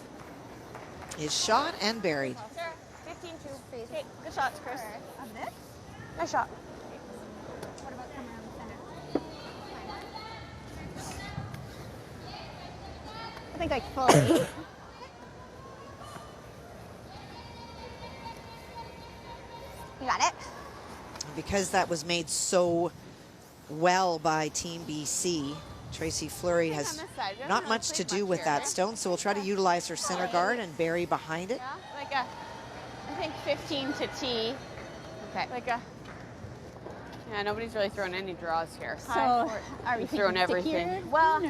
Is shot and buried. Sarah, 15-2. Okay, good shots, Chris. Of this? Nice shot. What about coming around the center? I think like full 8. You got it? Because that was made so well by Team BC, Tracy Fleury has not much to do with that stone, so we'll try to utilize her center guard and bury behind it. Yeah, like a, I think 15 to T. Okay. Like a. Yeah, nobody's really throwing any draws here. So are we throwing everything? stickier? Well,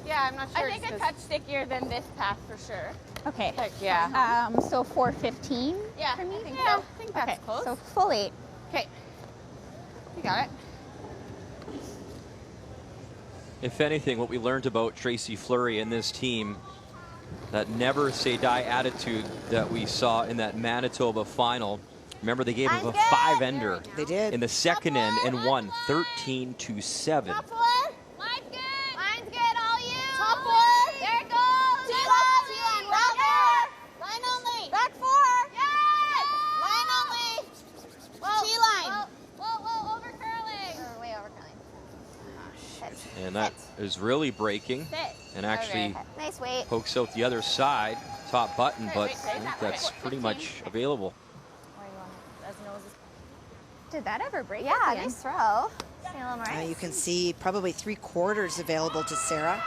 yeah, I'm not sure. I think a touch stickier than this path for sure. Okay. Yeah. So 415 Yeah, for me? I think so. I think that's Okay, close. so full 8. Okay. You got it. If anything, what we learned about Tracy Fleury and this team, that never say die attitude that we saw in that Manitoba final. Remember, they gave him a 5-ender. They did. In the second end and won 13-7. Top 4. Line's good. Line's good. All you. Top 4. There it goes. T-line. Back 4. Line only. Back 4. Yes. Line only. Whoa. T-line. Whoa. Over curling. Or way over curling. Oh, shit. And that is really breaking. And actually Nice weight. pokes out the other side, top button, but wait, I think that's pretty much available. Did that ever break? Yeah, at the nice end? throw. See a little more. You can see probably 3/4 available to Sarah.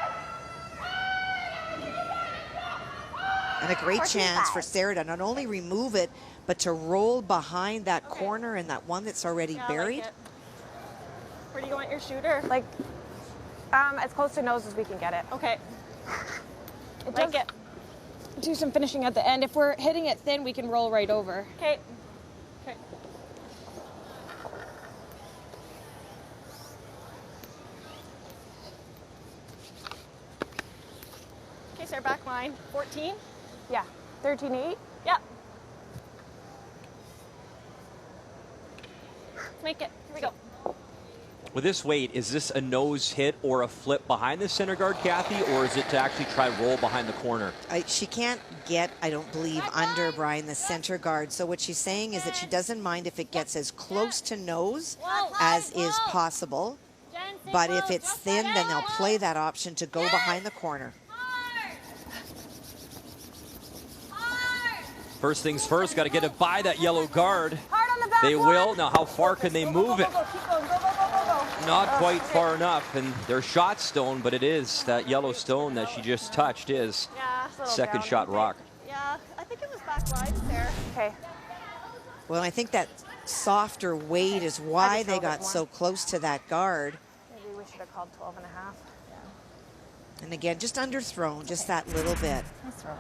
And a great chance for Sarah to not only remove it, but to roll behind that corner and that one that's already buried. Like where do you want your shooter? Like, as close to nose as we can get it. Okay. It Like does it. do some finishing at the end. If we're hitting it thin, we can roll right over. Okay. Okay. Okay, so our back line, 14. Yeah, 13-8. Yep. Let's make it. Here we go. With this weight, is this a nose hit or a flip behind the center guard, Kathy, or is it to actually try roll behind the corner? She can't get, I don't believe, under Brian, the center guard. So what she's saying is that she doesn't mind if it gets as close to nose as is possible. But if it's thin, then they'll play that option to go behind the corner. First things first, got to get it by that yellow guard. Hard on the back. They will. Now, how far can they move it? Keep going. Go. Not quite far enough, and their shot stone, but it is that yellow stone that she just touched is Yeah, it's a little second down. shot rock. Yeah, I think it was back line there. Okay. Well, I think that softer weight is why they got so close to that guard. Maybe we should have called 12.5. And again, just underthrown, just that little bit. Nice throw.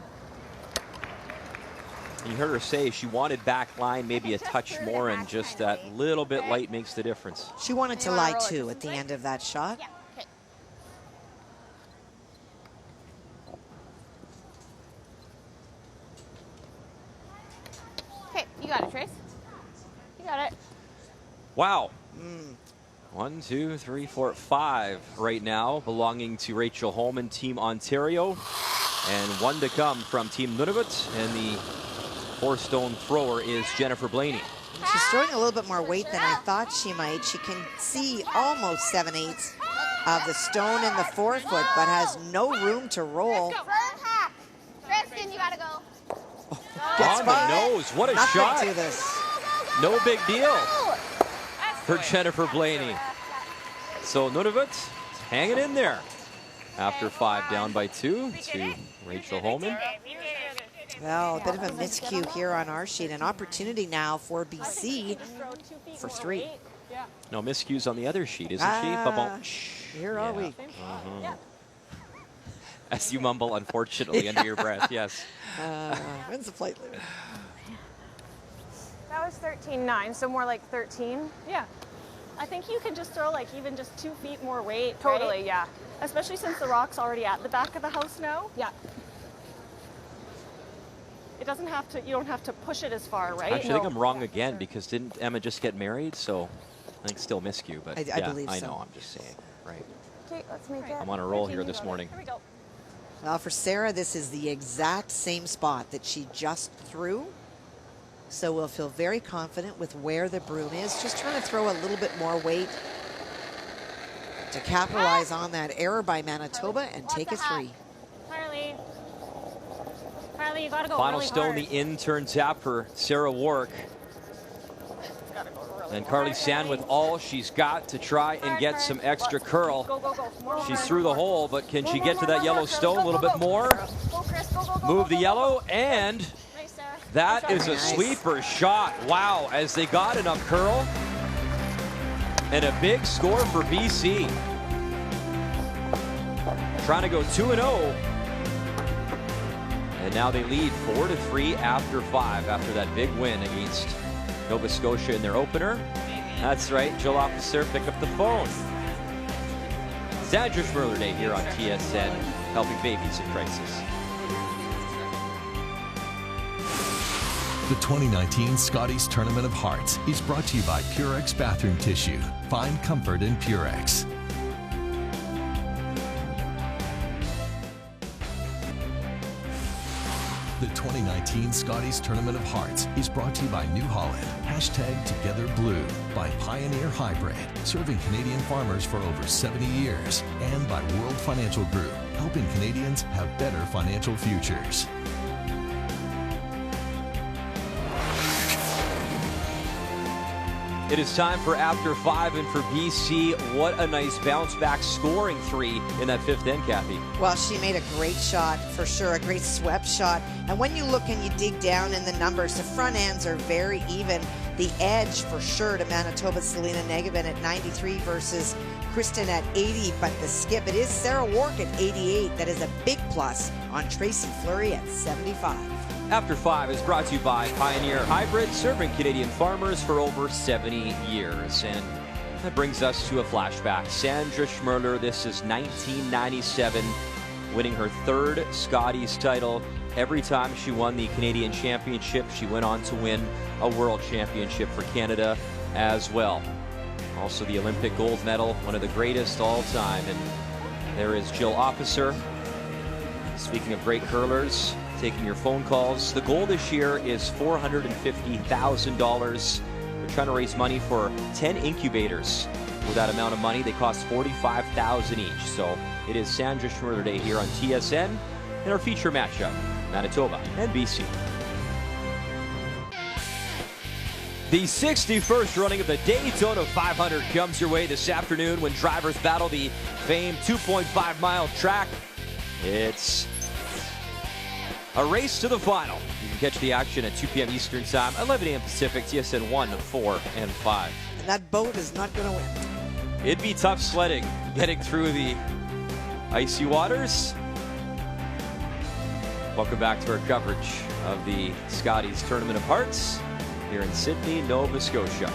And you heard her say she wanted back line maybe a touch more, and just that little bit light makes the difference. She wanted to lie too at the end of that shot. Yeah. Okay. Okay, you got it, Trace. You got it. Wow. 1, 2, 3, 4, 5 right now belonging to Rachel Holman, Team Ontario. And 1 to come from Team Nunavut. And the 4-stone thrower is Jennifer Blaney. She's throwing a little bit more weight than I thought she might. She can see almost 7/8 of the stone in the forefoot, but has no room to roll. Kristen, you gotta go. On the nose. What a Nothing shot. to this. No big deal for Jennifer Blaney. So Nunavut hanging in there after 5, down by 2 to Rachel Holman. Well, a bit of a miscue here on our sheet. An opportunity now for BC for 3. No miscues on the other sheet, isn't she? Ba-bom. Here are we. As you mumble, unfortunately, under your breath. Yes. When's the flight leaving? That was 13.9, so more like 13. Yeah. I think you can just throw like even just 2 feet more weight. Totally, right? Yeah. Especially since the rock's already at the back of the house now. Yeah. It doesn't have to, you don't have to push it as far, right? Actually, I think I'm wrong again because didn't Emma just get married? So I think still miscue, but I believe I so. know, I'm just saying. Right. Okay, let's make it. I'm on a roll here this morning. Here we go. Well, for Sarah, this is the exact same spot that she just threw. So we'll feel very confident with where the broom is. Just trying to throw a little bit more weight to capitalize on that error by Manitoba and take a 3. Carly, you gotta go Final really stone, hard. the in-turn tap for Sarah Wark. And Carly Sand with all she's got to try and get some extra curl. She's through the hole, but can she get to that yellow stone a little bit more? Move the yellow, and that is a sweeper shot. Wow, as they got enough curl. And a big score for BC. Trying to go 2-0. And now they lead 4-3 after 5, after that big win against Nova Scotia in their opener. That's right, Jill Officer, pick up the phone. Sandra Schmerler Day here on TSN, helping babies in crisis. The 2019 Scotties Tournament of Hearts is brought to you by Purex Bathroom Tissue. Find comfort in Purex. The 2019 Scotties Tournament of Hearts is brought to you by New Holland, #TogetherBlue, by Pioneer Hybrid, serving Canadian farmers for over 70 years, and by World Financial Group, helping Canadians have better financial futures. It is time for After 5, and for BC, what a nice bounce back scoring 3 in that 5th end, Kathy. Well, she made a great shot, for sure, a great swept shot. And when you look and you dig down in the numbers, the front ends are very even. The edge, for sure, to Manitoba's Selena Negevin at 93 versus Kristen at 80. But the skip, it is Sarah Wark at 88. That is a big plus on Tracy Fleury at 75. After 5 is brought to you by Pioneer Hybrid, serving Canadian farmers for over 70 years. And that brings us to a flashback. Sandra Schmerler, this is 1997, winning her 3rd Scotties title. Every time she won the Canadian Championship, she went on to win a World Championship for Canada as well. Also the Olympic gold medal, one of the greatest all time. And there is Jill Officer. Speaking of great curlers, taking your phone calls. The goal this year is $450,000. We're trying to raise money for 10 incubators. With that amount of money, they cost $45,000 each. So it is Sandra Schmerler Day here on TSN in our feature matchup, Manitoba and BC. The 61st running of the Daytona 500 comes your way this afternoon when drivers battle the famed 2.5-mile track. It's a race to the final. You can catch the action at 2 p.m. Eastern Time, 11 a.m. Pacific, TSN 1, 4, and 5. And that boat is not going to win. It'd be tough sledding, getting through the icy waters. Welcome back to our coverage of the Scotties Tournament of Hearts here in Sydney, Nova Scotia.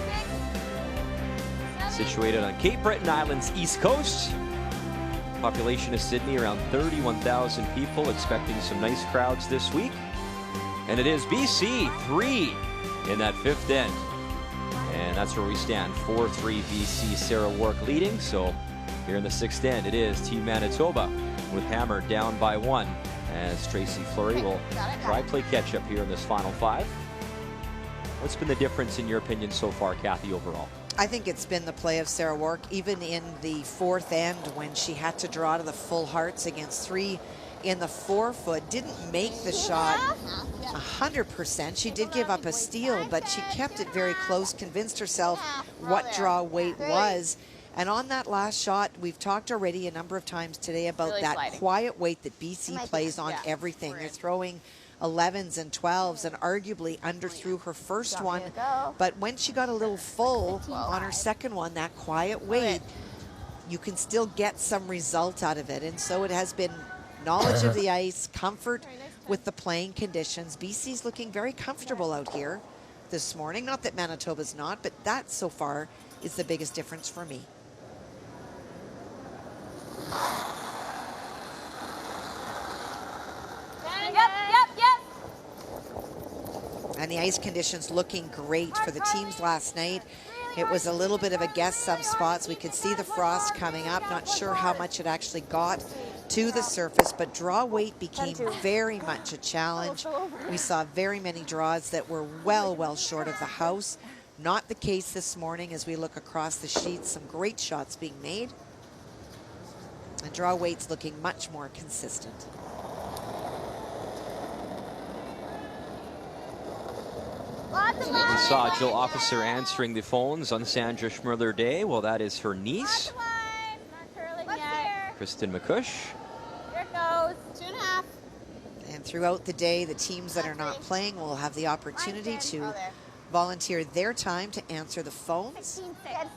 Situated on Cape Breton Island's east coast. Population of Sydney around 31,000 people, expecting some nice crowds this week. And it is BC 3 in that 5th end. And that's where we stand, 4-3 BC, Sarah Wark leading. So here in the 6th end, it is Team Manitoba with Hammer down by 1 as Tracy Fleury will try play catch up here in this final 5. What's been the difference in your opinion so far, Kathy, overall? I think it's been the play of Sarah Wark, even in the 4th end when she had to draw to the full hearts against 3 in the 4-foot. Didn't make the shot 100%. She did give up a steal, but she kept it very close, convinced herself what draw weight was. And on that last shot, we've talked already a number of times today about that quiet weight that BC plays on everything. They're throwing 11s and 12s and arguably underthrew her first one. But when she got a little full on her second one, that quiet weight, you can still get some result out of it. And so it has been knowledge of the ice, comfort with the playing conditions. BC's looking very comfortable out here this morning. Not that Manitoba's not, but that so far is the biggest difference for me. And the ice conditions looking great for the teams last night. It was a little bit of a guess some spots. We could see the frost coming up. Not sure how much it actually got to the surface, but draw weight became very much a challenge. We saw very many draws that were well short of the house. Not the case this morning as we look across the sheets. Some great shots being made. And draw weight's looking much more consistent. We saw Jill Officer answering the phones on Sandra Schmirler Day. Well, that is her niece, Kristen McCush. Here it goes. 2.5. And throughout the day, the teams that are not playing will have the opportunity to volunteer their time to answer the phones.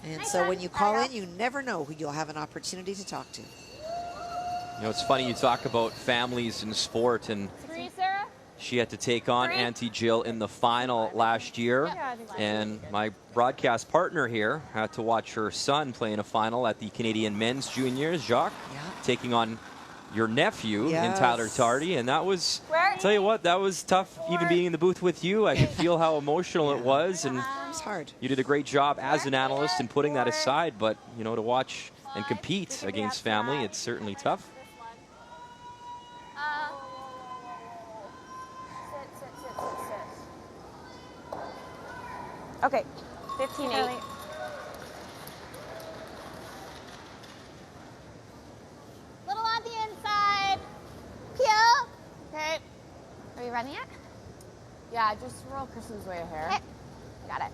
And so when you call in, you never know who you'll have an opportunity to talk to. You know, it's funny you talk about families in sport, and 3, Sarah. she had to take on Auntie Jill in the final last year. And my broadcast partner here had to watch her son play in a final at the Canadian Men's Juniors, Jacques, taking on your nephew in Tyler Tardy. And that was, I'll tell you what, that was tough even being in the booth with you. I could feel how emotional it was. And it's hard. You did a great job as an analyst in putting that aside. But, you know, to watch and compete against family, it's certainly tough. Okay, 15-8. Little on the inside. Peel. Okay. Are you running it? Yeah, just roll Kristen's way of hair. Okay. Got it.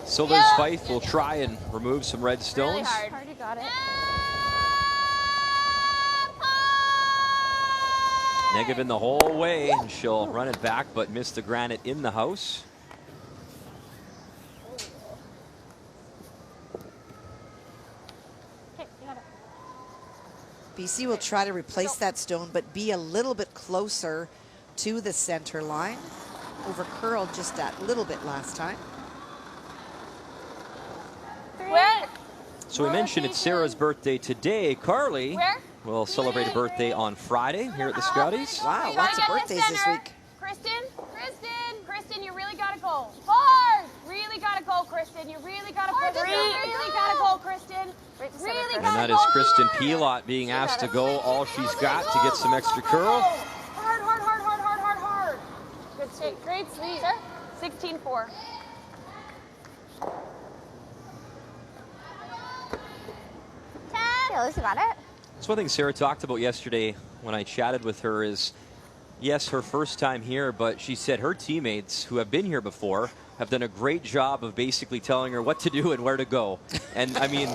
Silver's Fife will try and remove some red stones. Really hard. Already got it. Negative in the whole way, and she'll run it back, but miss the granite in the house. BC will try to replace that stone, but be a little bit closer to the center line. Over curled just that little bit last time. So we mentioned it's Sarah's birthday today. Carly will celebrate a birthday on Friday here at the Scotties. Wow, lots of birthdays this week. Kristen, you really gotta go hard. Really gotta go, Kristen. You really gotta push. Really gotta go, Kristen. Really gotta go. And that is Kristen Pielot being asked to go all she's got to get some extra curl. Hard. Good take. Great sweep. 16-4. Yeah, Lucy got it. That's one thing Sarah talked about yesterday when I chatted with her is, yes, her first time here, but she said her teammates who have been here before have done a great job of basically telling her what to do and where to go. And I mean,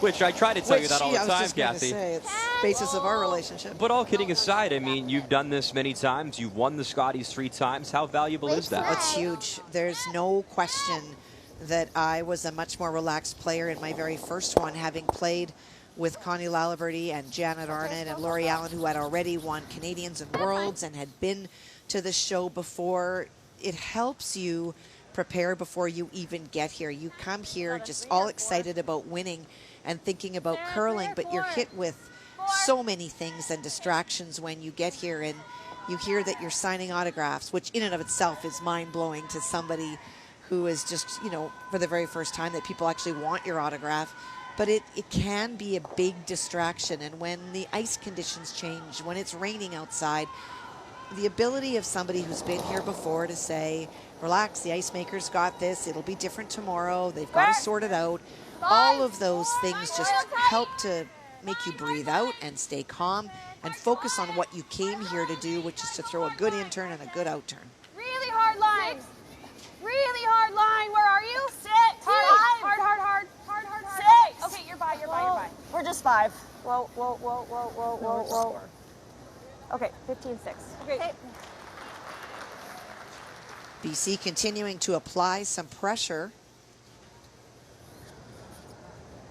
which I try to tell you that all the time, Kathy. Say, it's the basis of our relationship. But all kidding aside, I mean, you've done this many times. You've won the Scotties 3 times. How valuable is that? That's huge. There's no question that I was a much more relaxed player in my very first one, having played with Connie Lalaverty and Janet Arnott and Lori Allen, who had already won Canadians and Worlds and had been to the show before. It helps you prepare before you even get here. You come here just all excited about winning and thinking about curling, but you're hit with so many things and distractions when you get here, and you hear that you're signing autographs, which in and of itself is mind-blowing to somebody who is just, you know, for the very first time that people actually want your autograph. But it can be a big distraction, and when the ice conditions change, when it's raining outside, the ability of somebody who's been here before to say, relax, the ice makers got this, it'll be different tomorrow, they've got to sort it out. All of those things just help to make you breathe out and stay calm and focus on what you came here to do, which is to throw a good in turn and a good out turn. Really hard line. Really hard line. Where are you? 6. Hard. Hard. 6. Okay, you're by. We're just 5. Whoa. Okay, 15-6. Okay. BC continuing to apply some pressure.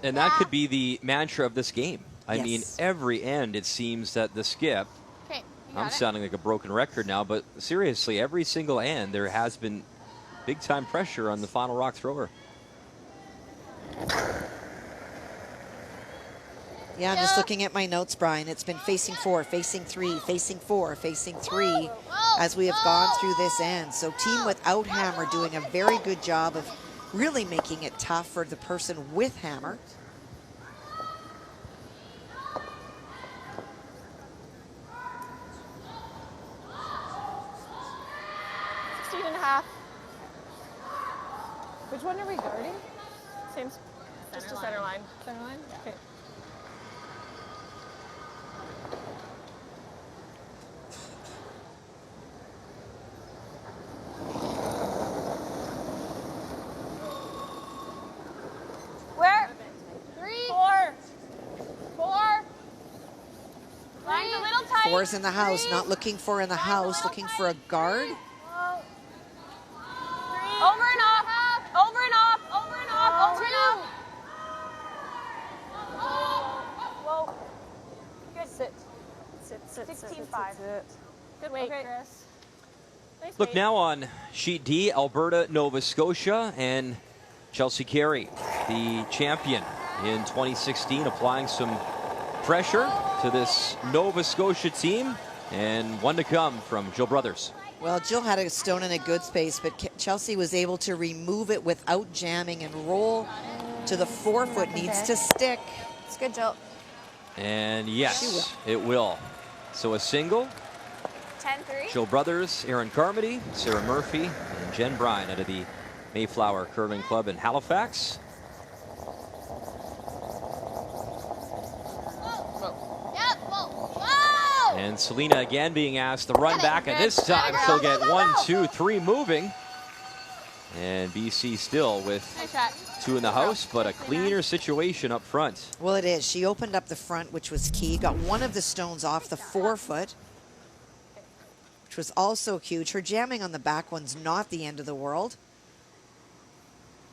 And that could be the mantra of this game. I Yes. mean, every end it seems that the skip, Okay, I'm sounding like a broken record now, but seriously, every single end there has been big time pressure on the final rock thrower. Yeah, I'm just looking at my notes, Brian. It's been facing 4, facing 3, facing 4, facing 3 as we have gone through this end. So team without hammer doing a very good job of really making it tough for the person with hammer. Which one are we guarding? Same. Just the center line. Center line? Okay. Where? 3. 4. 4. Line's a little tight. 4's in the house, not looking for in the house, looking for a guard. Over and off. Over and off. Over and off. Over and off. Whoa. Good. Sit. 16-5. Good weight, Chris. Nice Look weight. now on sheet D, Alberta, Nova Scotia, and Chelsea Carey, the champion in 2016, applying some pressure to this Nova Scotia team, and one to come from Jill Brothers. Well, Jill had a stone in a good space, but Chelsea was able to remove it without jamming and roll to the 4-foot. Needs to stick. It's good, Jill. And yes, it will. So a single. 10-3. Jill Brothers, Aaron Carmody, Sarah Murphy, and Jen Bryan out of the Mayflower Curling Club in Halifax. Yep. Whoa. And Selena again being asked to run back, and this time she'll get 1, 2, 3 moving. And BC still with Nice shot. 2 in the house, but a cleaner situation up front. Well, it is. She opened up the front, which was key. Got one of the stones off the 4-foot, which was also huge. Her jamming on the back one's not the end of the world.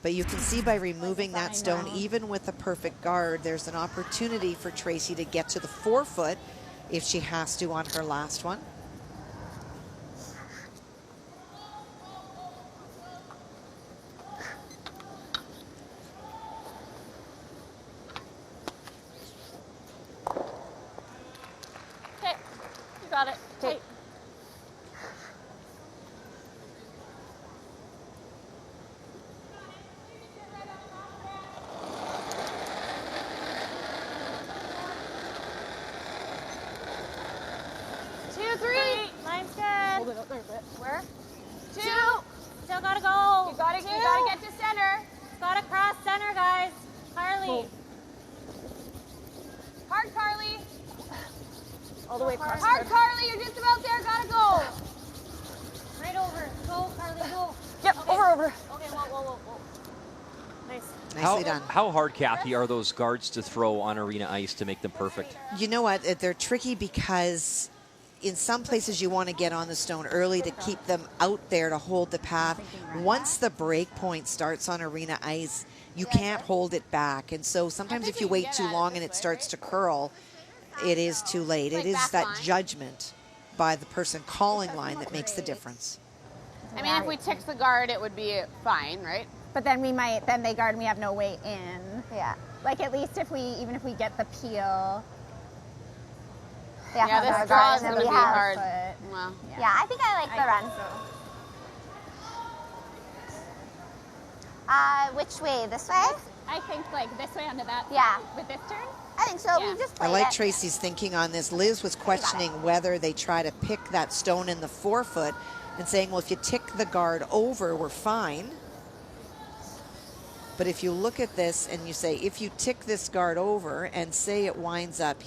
But you can see by removing that stone, even with a perfect guard, there's an opportunity for Tracy to get to the 4-foot if she has to on her last one. Okay. You got it. Okay. Line's good. Hold it up there a bit. Where? 2. Still gotta go. You gotta get to center. Gotta cross center, guys. Carly. Hard, Carly. All the way across. Hard, Carly. You're just about there. Gotta go. Right over. Go, Carly. Go. Yep. Okay. Over. Okay. Whoa. Nice. Nicely done. How hard, Kathy, are those guards to throw on arena ice to make them perfect? You know what? They're tricky because in some places you want to get on the stone early to keep them out there to hold the path. Once the break point starts on arena ice, you can't hold it back. And so sometimes if you wait too long and it starts to curl, it is too late. It is that judgment by the person calling line that makes the difference. I mean, if we tick the guard, it would be fine, right? But then then they guard and we have no way in. Yeah. Like at least even if we get the peel. Yeah, this draw is going to be hard. Well, yeah, I think I like the run. Which way? This way? I think like this way onto that. Yeah. With this turn? I think so. We just I like Tracy's thinking on this. Liz was questioning whether they try to pick that stone in the forefoot and saying, well, if you tick the guard over, we're fine. But if you look at this and you say, if you tick this guard over and say it winds up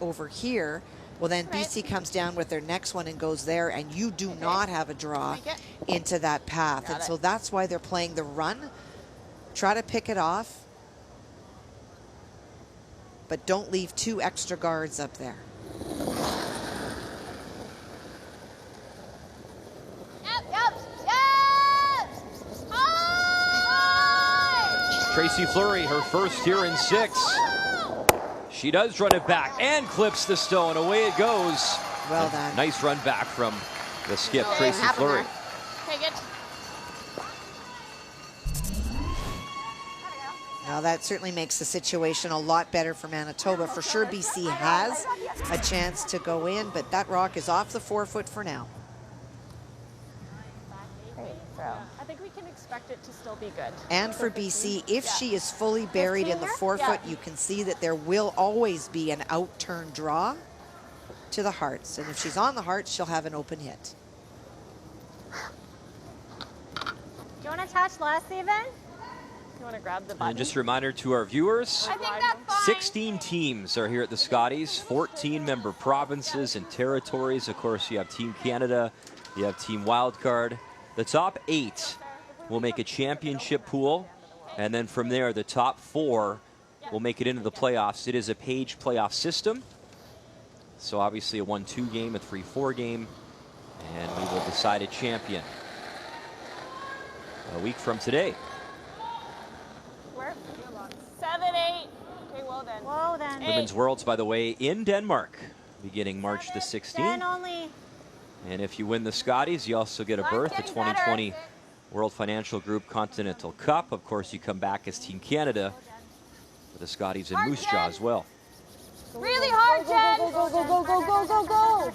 over here, well, then BC comes down with their next one and goes there, and you do not have a draw into that path. And so that's why they're playing the run. Try to pick it off, but don't leave 2 extra guards up there. Tracy Fleury, her first here in 6. She does run it back and clips the stone. Away it goes. Well done. Nice run back from the skip, Tracy Fleury. Take it. Now that certainly makes the situation a lot better for Manitoba. For sure BC has a chance to go in, but that rock is off the forefoot for now. I think we can expect it to still be good. And for BC, if she is fully buried in the forefoot, you can see that there will always be an out-turn draw to the hearts. And if she's on the hearts, she'll have an open hit. Do you want to touch less even? You want to grab the button? And just a reminder to our viewers, I think that's fine. 16 teams are here at the Scotties, 14 member provinces and territories. Of course, you have Team Canada, you have Team Wildcard. The top 8 will make a championship pool, and then from there, the top 4 will make it into the playoffs. It is a page playoff system, so obviously a 1-2 game, a 3-4 game, and we will decide a champion a week from today. We're 7-8. Okay, well then. Whoa, then. Women's Worlds, by the way, in Denmark, beginning March the 16th. 10 only. And if you win the Scotties, you also get a berth, the 2020 World Financial Group Continental Cup. Of course, you come back as Team Canada for the Scotties and Moose Jaw as well. Really hard, Jen. Go, go, go, go, go, go, go.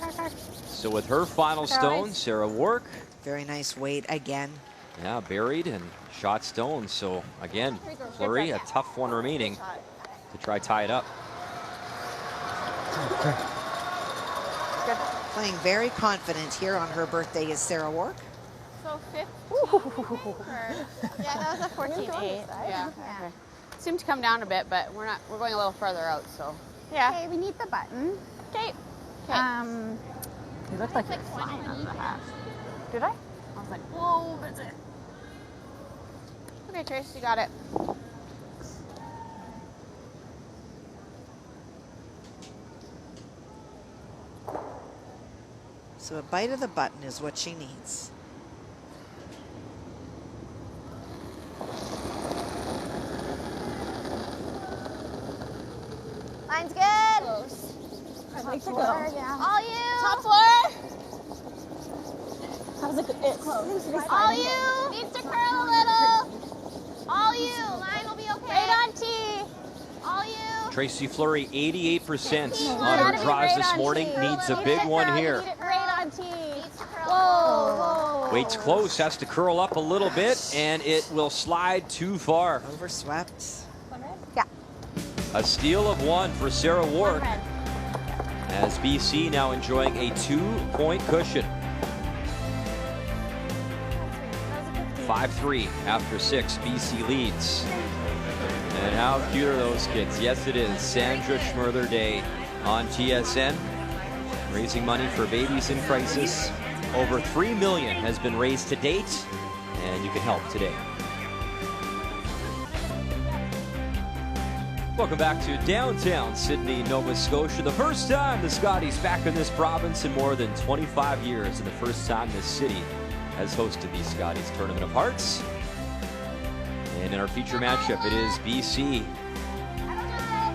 So with her final stone, Sarah Wark. Very nice weight again. Yeah, buried and shot stone. So again, Fleury, a tough one remaining to try tie it up. Playing very confident here on her birthday is Sarah Wark. So 15. Yeah, that was a 14-8. Yeah. Okay. Seemed to come down a bit, but we're going a little further out, so. Yeah. Okay, we need the button. Okay. You look like you're flying on the half. Did I? I was like, whoa, that's it. Okay, Trace, you got it. So a bite of the button is what she needs. Line's good. Close. I'd like to go. Yeah. All you. Top floor. That was a good bit close. All you. Needs to curl a little. All you. Line will be okay. Right on tee. All you. Tracy Fleury, 88% on her draws this morning. Needs a big one here. Right on tee. Needs to curl. Whoa, whoa. Waits close, has to curl up a little bit, and it will slide too far. Overswept. Yeah. A steal of 1 for Sarah Wark, as BC now enjoying a 2-point cushion. 5-3 after 6, BC leads. And how cute are those kids? Yes, it is. Sandra Schmurther Day on TSN, raising money for babies in crisis. Over $3 million has been raised to date, and you can help today. Welcome back to downtown Sydney, Nova Scotia. The first time the Scotties back in this province in more than 25 years, and the first time this city has hosted the Scotties Tournament of Hearts. And in our feature matchup, it is BC.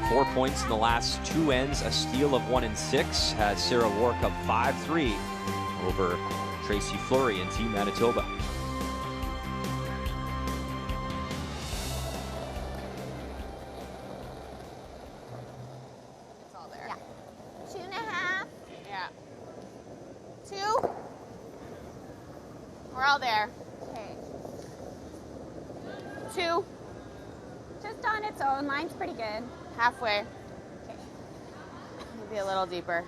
4 points in the last 2 ends, a steal of 1 in 6, has Sarah Wark up 5-3 over Tracy Fleury and Team Manitoba. It's all there. Yeah. 2.5. Yeah. 2. We're all there. Okay. 2. Just on its own. Mine's pretty good. Halfway. Okay. Maybe a little deeper.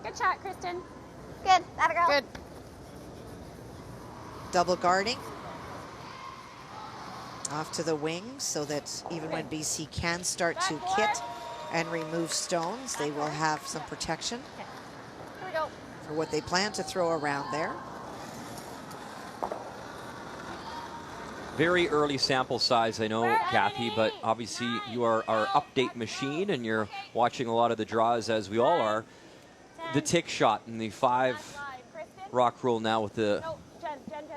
Good shot, Kristen. Good. That'll go. Good. Double guarding. Off to the wing so that even when BC can start to hit and remove stones, they will have some protection Here we go. for what they plan to throw around there. Very early sample size, I know, Kathy, but obviously you are our update machine and you're watching a lot of the draws, as we all are. The tick shot and the 5 rock rule now with the...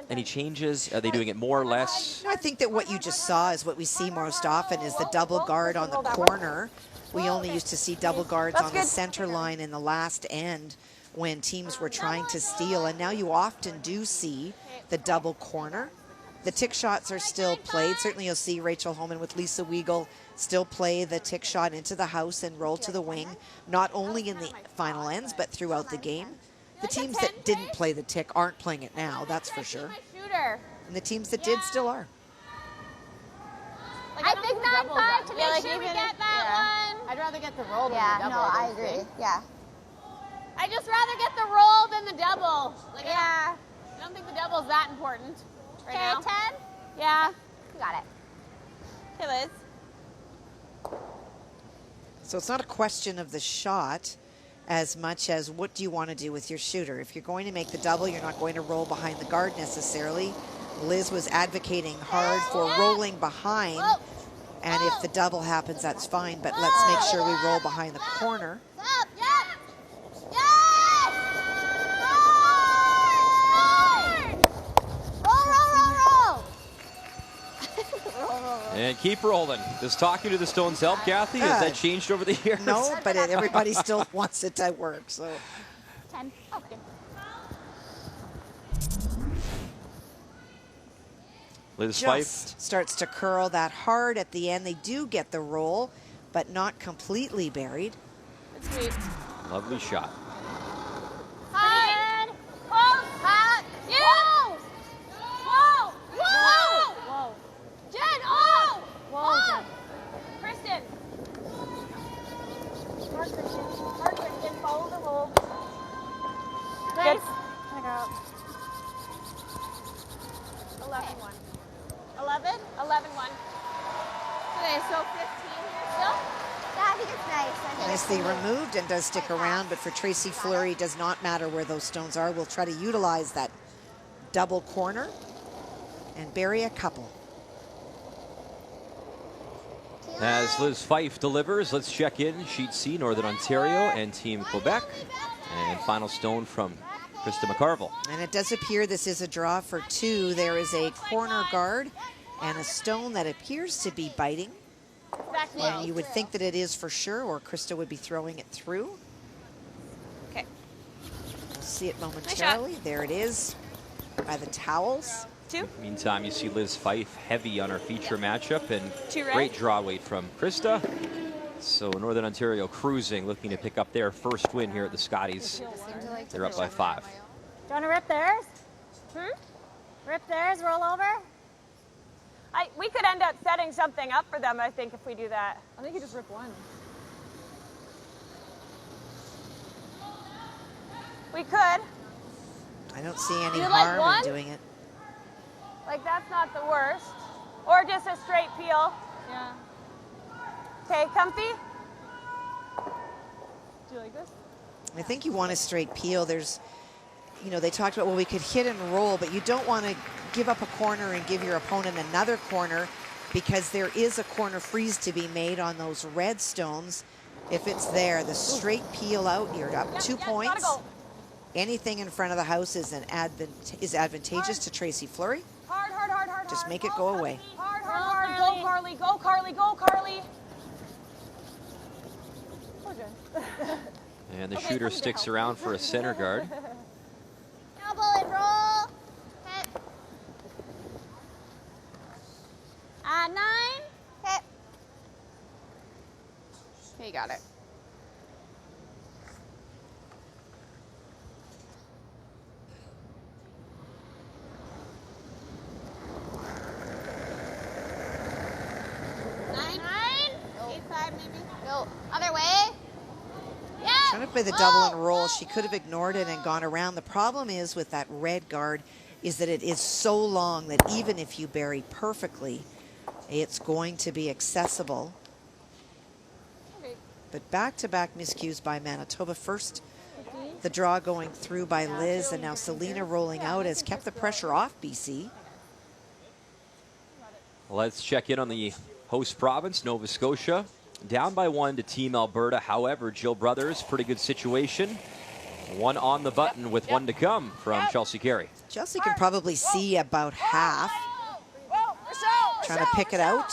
Any changes? Are they doing it more or less? I think that what you just saw is what we see most often is the double guard on the corner. We only used to see double guards on the center line in the last end when teams were trying to steal, and now you often do see the double corner. The tick shots are still played. Certainly you'll see Rachel Holman with Lisa Weigel still play the tick shot into the house and roll to the wing, not only in the final ends, but throughout the game. The teams that didn't play the tick aren't playing it now, that's for sure. And the teams that did still are. Like, I think 9-5 to make sure we get that one. I'd rather get the roll than the double. No, I agree. Yeah. I'd just rather get the roll than the double. Like, I don't think the double's that important right now. 10? Yeah. You got it. Okay, Liz. So it's not a question of the shot as much as what do you want to do with your shooter. If you're going to make the double, you're not going to roll behind the guard necessarily. Liz was advocating hard for rolling behind, and if the double happens, that's fine, but let's make sure we roll behind the corner. Up, yep. Yes! Roll! And keep rolling. Does talking to the stones help, Kathy? Has that changed over the years? No, but everybody still wants it to work, so. 10. Okay. Liz Just Fife starts to curl that hard at the end. They do get the roll, but not completely buried. It's sweet. Lovely shot. High. Close. Back. You. Whoa. Whoa. Whoa. Jen. Oh. Whoa, Jen. Kristen. Mark, Kristen. Mark, Kristen. Follow the roll. Nice. Check out. 11-1. 11? 11-1. Okay, so 15 here still? Yeah, I think it's nice. Nicely removed and does stick around, but for Tracy Fleury, it does not matter where those stones are. We'll try to utilize that double corner and bury a couple. As Liz Fife delivers, let's check in. Sheet C, Northern Ontario and Team Quebec. And final stone from Krista McCarville. And it does appear this is a draw for 2. There is a corner guard and a stone that appears to be biting. And you would think that it is for sure, or Krista would be throwing it through. Okay. We'll see it momentarily. There it is by the towels. 2. Meantime, you see Liz Fife heavy on her feature matchup, and 2 right. great draw weight from Krista. So Northern Ontario cruising, looking to pick up their first win here at the Scotties. They're up by 5. Do you want to rip theirs? Rip theirs, roll over? We could end up setting something up for them, I think, if we do that. I think you just rip one. We could. I don't see any You like harm one? in doing it. Like, that's not the worst. Or just a straight peel. Yeah. Okay, comfy? Do you like this? I think you want a straight peel. There's, you know, they talked about, well, we could hit and roll, but you don't want to give up a corner and give your opponent another corner, because there is a corner freeze to be made on those red stones. If it's there, the straight peel out, you're up 2 points. Go. Anything in front of the house is advantageous to Tracy Fleury. Hard. Just make it go away. Hard. Go, Carly. Go, Carly. Go, Carly. And the shooter sticks around for a center guard. 9. Okay. Okay, you got it. Go other way. Yeah. Trying to play the double and roll. She could have ignored it and gone around. The problem is with that red guard is that it is so long that even if you bury perfectly, it's going to be accessible. But back-to-back miscues by Manitoba. First, the draw going through by Liz, and now Selena rolling out has kept the pressure off BC. Let's check in on the host province, Nova Scotia. Down by 1 to Team Alberta. However, Jill Brothers, pretty good situation. 1 on the button with 1 to come from Chelsea Carey. Chelsea can probably see about half. Trying to pick it out.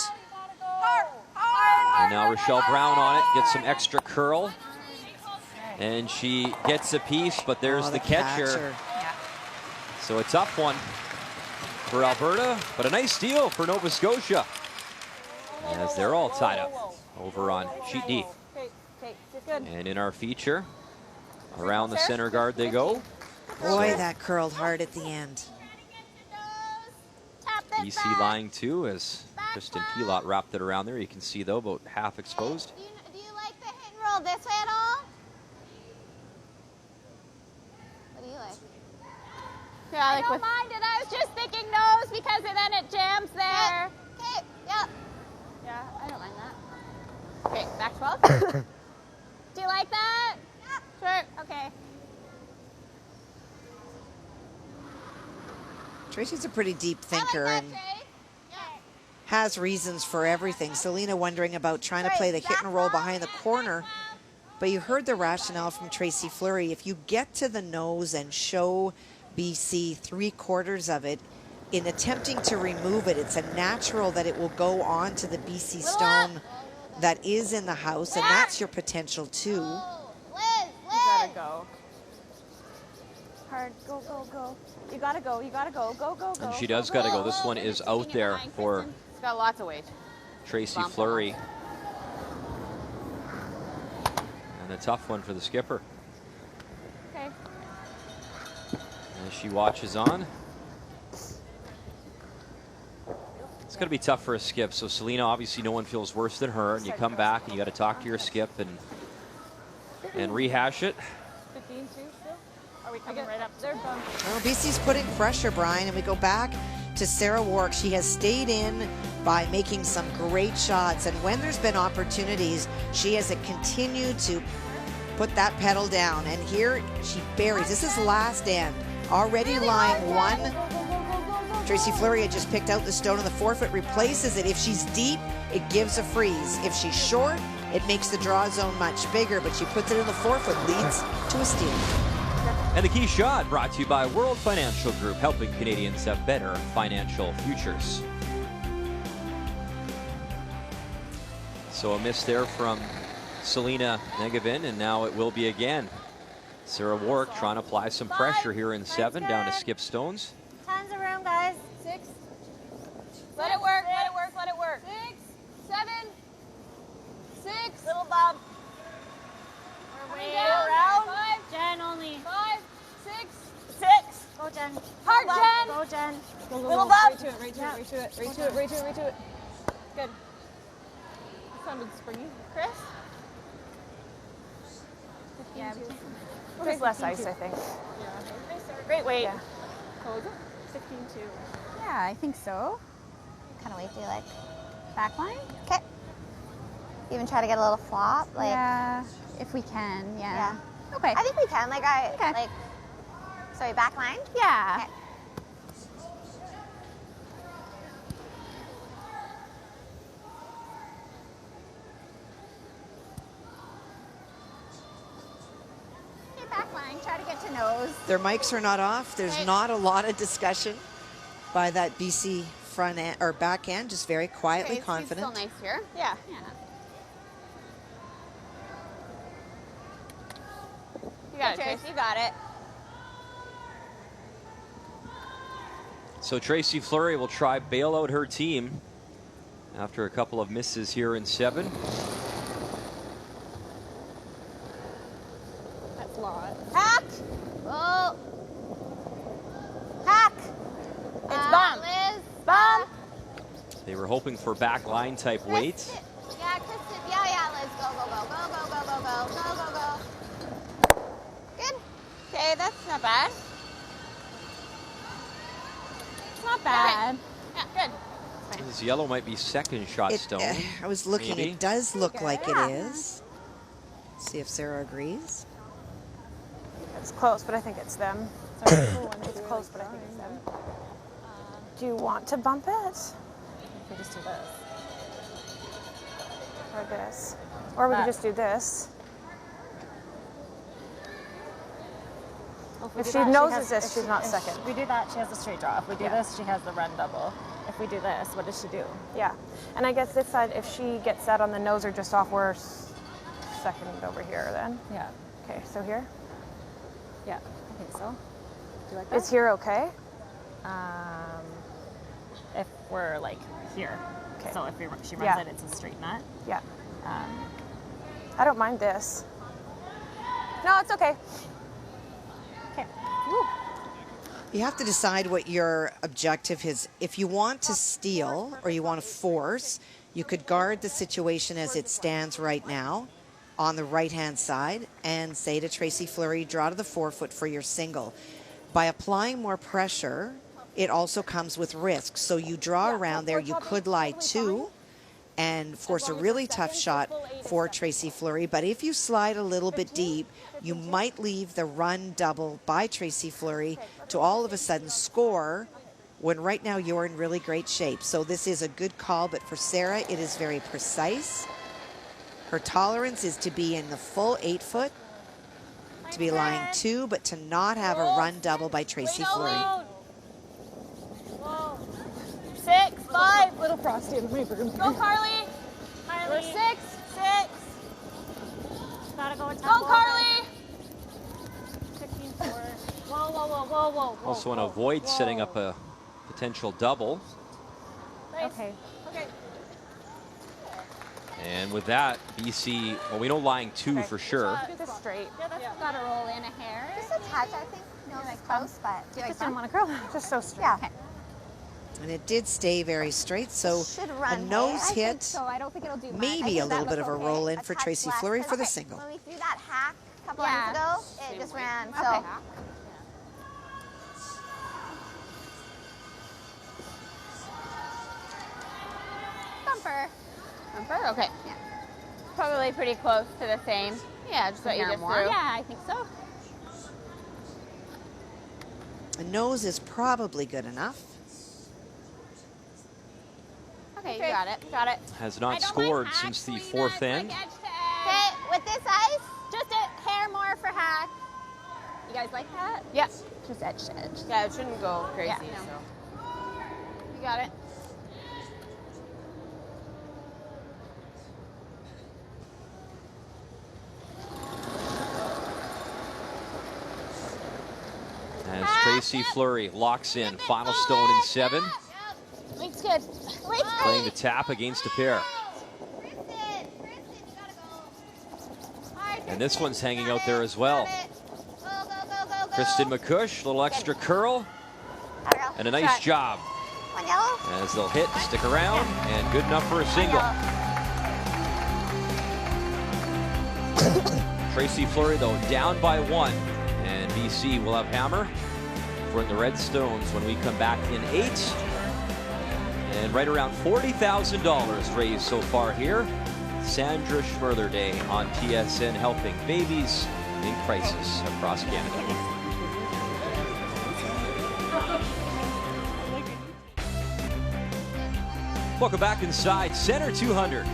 And now Rochelle Brown on it, gets some extra curl. And she gets a piece, but there's the catcher. So a tough one for Alberta, but a nice deal for Nova Scotia, as they're all tied up over on sheet D. And in our feature, around the center guard they go. Boy, that curled hard at the end. BC lying too, as Kristen Pilot wrapped it around there. You can see though, about half exposed. Do you like the hit and roll this way at all? What do you like? Yeah, I don't mind it. I was just thinking nose because then it jams there. Okay, yep. Yeah, I don't mind that. Okay, back 12. Do you like that? Yeah. Sure, okay. Tracy's a pretty deep thinker and has reasons for everything. Selena wondering about trying to play the hit and roll behind the corner. But you heard the rationale from Tracy Fleury. If you get to the nose and show BC 3/4 of it, in attempting to remove it, it's a natural that it will go on to the BC stone that is in the house, and that's your potential too. You gotta go. Hard, go, go, go. You gotta go, you gotta go, go, go, go. And she does gotta go. This one is out there for It's got lots of weight. Tracy Fleury. And a tough one for the skipper. Okay. As she watches on. It's going to be tough for a skip. So Selena, obviously no one feels worse than her. And you come back and you got to talk to your skip and rehash it. 15-2 still? Are we coming right up there? Well, BC's putting pressure, Brian, and we go back to Sarah Wark. She has stayed in by making some great shots, and when there's been opportunities, she has continued to put that pedal down. And here she buries. This is last end. Already line 1. Tracy Fleury had just picked out the stone on the forefoot, replaces it. If she's deep, it gives a freeze. If she's short, it makes the draw zone much bigger, but she puts it in the forefoot, leads to a steal. And the key shot brought to you by World Financial Group, helping Canadians have better financial futures. So a miss there from Selena Negevin, and now it will be again. Sarah Wark trying to apply some pressure here in 7, down to Skip Stones. Tons of room, guys. 6. Let it work, let it work, let it work. 6, 7, 6. Little Bob. We're way around. 5. Jen only. 5, 6, 6. Go, Jen. Hard, Jen. Go, Jen. Go, go, Little go. Bob. Right to it, right to it, right to it, right to it, right to it, right to it. Good. That sounded springy. Chris? Yeah. There's less ice, I think. Great weight. Yeah. What was it? 15-2. Yeah, I think so. What kind of weight do you like? Back line? Okay. Even try to get a little flop? Like, yeah, if we can, yeah. Okay. I think we can. Like, like, sorry, back line? Yeah. Okay. Back line, try to get to nose. Their mics are not off. There's not a lot of discussion by that BC front end or back end, just very quietly confident. Still nice here. Yeah. Yeah. You got it, Trace. You got it. So Tracy Fleury will try bail out her team. after a couple of misses here in 7. That's a lot. Hack! Oh. Hack! It's bump. Liz. Bump. They were hoping for back line type weight. Yeah, Kristen. Yeah, Liz. Go, go, go, go, go, go, go, go, go, go, go. Good. Okay, that's not bad. It's not bad. Yeah, good. This yellow might be second shot stone. I was looking. Maybe. It does look like Yeah. it is. See if Sarah agrees. It's close, but I think it's them. It's close, but I think it's them. Do you want to bump it? If we just do this. Or this? Or we could just do this. If she noses this, she's not second. If we do that, she has a straight draw. If we do this, she has the run double. If we do this, what does she do? Yeah. And I guess this side, if she gets that on the nose or just off, we're second over here then. Yeah. Okay, so here? Yeah, I think so. Do you like that? Is here okay? If we're like here. Okay. So if she runs Yeah. it, it's a straight nut. Yeah. I don't mind this. No, it's okay. Okay. You have to decide what your objective is. If you want to steal or you want to force, you could guard the situation as it stands right now on the right-hand side and say to Tracy Fleury, draw to the 4-foot for your single. By applying more pressure, it also comes with risk. So you draw around there, you could lie 2 and force a really tough shot for Tracy Fleury. But if you slide a little bit deep, you might leave the run double by Tracy Fleury to all of a sudden score when right now you're in really great shape. So this is a good call, but for Sarah, it is very precise. Her tolerance is to be in the full 8-foot, to be lying 2, but to not have a run double by Tracy Fleury. Whoa. 6, 5. Little frosty in the room. Go, Carly. We're 6. Gotta go. Go, Carly. 16, 4. Whoa. Also want to avoid setting up a potential double. Nice. Okay. And with that, BC, well, we know lying 2 for sure. Do this straight. Yeah, that's got to roll in a hair. Just a touch, I think. No, it's close, but do you like Just that? didn't want to curl. Just so straight. Yeah. Okay. And it did stay very straight, so Should a run nose I think hit, so. I don't think it'll do much. I maybe think a little that bit of looks a okay. roll in for touch Tracy less, Fleury but for the okay. single. When we threw that hack a couple Yeah. months ago, it just ran. Okay. So bumper. Bumper? Okay. Yeah. Probably pretty close to the same. Yeah, just what you just threw. Yeah, I think so. A nose is probably good enough. Okay, you got it. Got it. Has not scored since the 4th end. Okay, with this ice, just a hair more for hack. You guys like that? Yeah. Just edge to edge. Yeah, it shouldn't go crazy. Yeah. So. You got it. As Tracy Fleury locks in, final stone in 7. Weight's good. Weight's Playing the tap against a pair. Kristen, you gotta go. All right, And this one's hanging out there as well. Go. Kristen McCush, a little extra curl, and a nice job. one yellow. As they'll hit, stick around, and good enough for a single. Tracy Fleury, though, down by 1. And BC will have hammer for the Red Stones when we come back in 8. And right around $40,000 raised so far here. Sandra Schmerler Day on TSN, helping babies in crisis across Canada. Welcome back inside Center 200.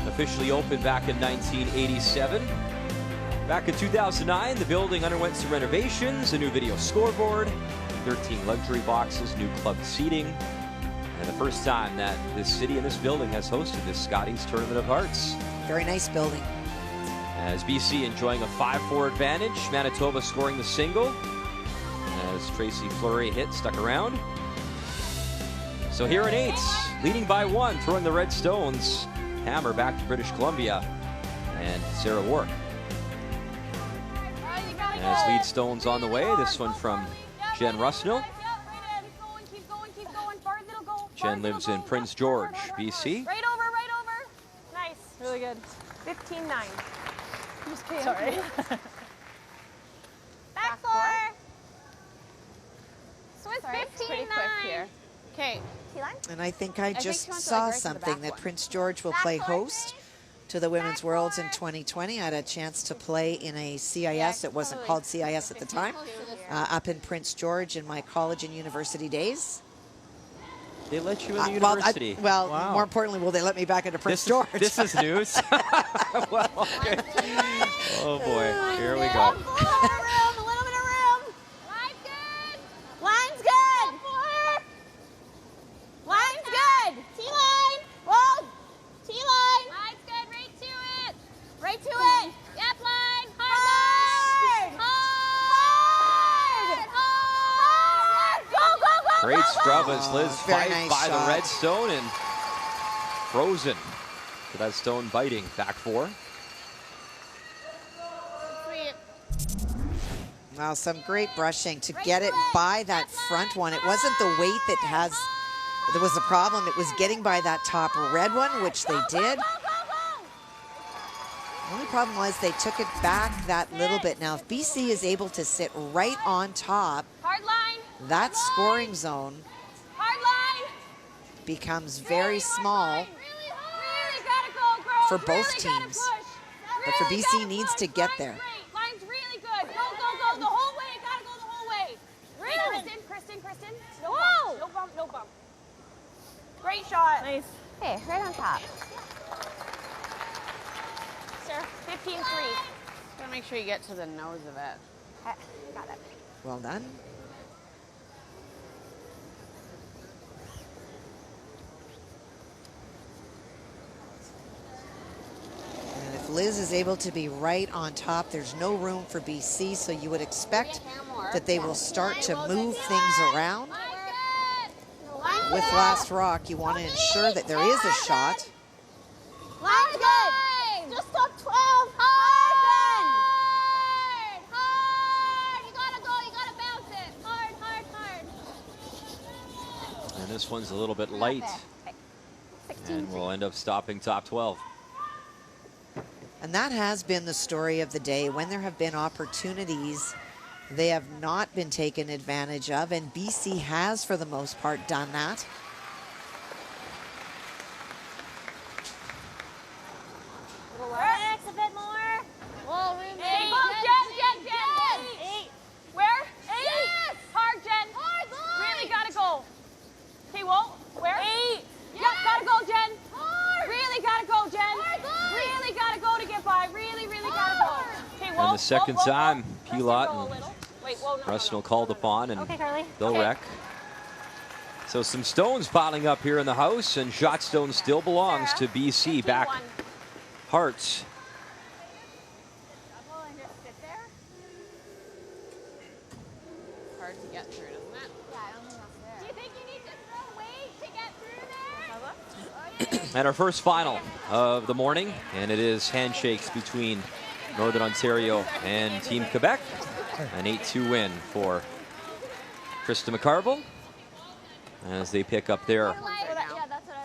Officially opened back in 1987. Back in 2009, the building underwent some renovations, a new video scoreboard, 13 luxury boxes, new club seating, and the first time that this city and this building has hosted this Scotties Tournament of Hearts. Very nice building. As BC enjoying a 5-4 advantage, Manitoba scoring the single. As Tracy Fleury hit, stuck around. So here in 8, leading by 1, throwing the red stones. Hammer back to British Columbia. And Sarah Wark. As lead stones on the way, this one from Jen Rusnell. Jen lives in Prince George, BC. Right over. Nice, really good. 15-9. Sorry. Back 4. So it's 15-9. Okay. And I think I just she wants to, saw like, race in the something back that one. Prince George will play host to the Women's Worlds in 2020. I had a chance to play in a CIS. It wasn't called CIS at the time. Up in Prince George in my college and university days. They let you in the university. Well, Wow. more importantly, will they let me back into Prince George? This is news. Well, okay. Oh boy, here we go. A little bit of room. Line's good. Line's good. Line's good. T-line. Whoa. T-line. Line's good. Right to it. Right to it. Yep, line. Hard. Hard. Go. Great scrub as Liz very fights nice by shot. the red stone and frozen. So that stone biting. Back 4. Wow, some great brushing to get it by that front one. It wasn't the weight that was the problem. It was getting by that top red one, which they did. The only problem was they took it back that little bit. Now, if BC is able to sit right on top, Hard line. that scoring zone Hard line. becomes very small Really gotta go, girl. for both Really gotta teams. push. But for Really BC gotta needs push. to get Line's there. great. Line's really good. Go the whole way. Gotta go the whole way. Really. Kristen. No bump. Great shot. Nice. Hey, right on top. Sarah, 15-3. Gotta make sure you get to the nose of it. Got it. Well done. And if Liz is able to be right on top, there's no room for BC, so you would expect that they will start to move things around. With last rock, you want to ensure that there is a shot. Line's good. Just up 12. Hard. You gotta go. You gotta bounce it. Hard. And this one's a little bit light. And we'll end up stopping top 12. And that has been the story of the day. When there have been opportunities, they have not been taken advantage of, and BC has, for the most part, done that. Relax a bit more. Whoa, room. Hey, Jen. 8. Where? 8. Yes. Hard, Jen. Hard line. Really gotta go. Okay, well, where? 8. Yes. Yep, gotta go, Jen. Hard. Really gotta go, Jen. Hard line. Really gotta go to get by. Really gotta go. Okay, And the second time, Pilot and and Rusnell called upon, and Okay, Carly. they'll wreck. So some stones piling up here in the house, and shot stone still belongs to BC. Back 15-1. Hearts. Hard to get through, doesn't it? Yeah, I don't think that's there. Do you think you need to throw weight to get through there? And our first final of the morning, and it is handshakes between Northern Ontario and Team Quebec. An 8-2 win for Krista McCarville as they pick up their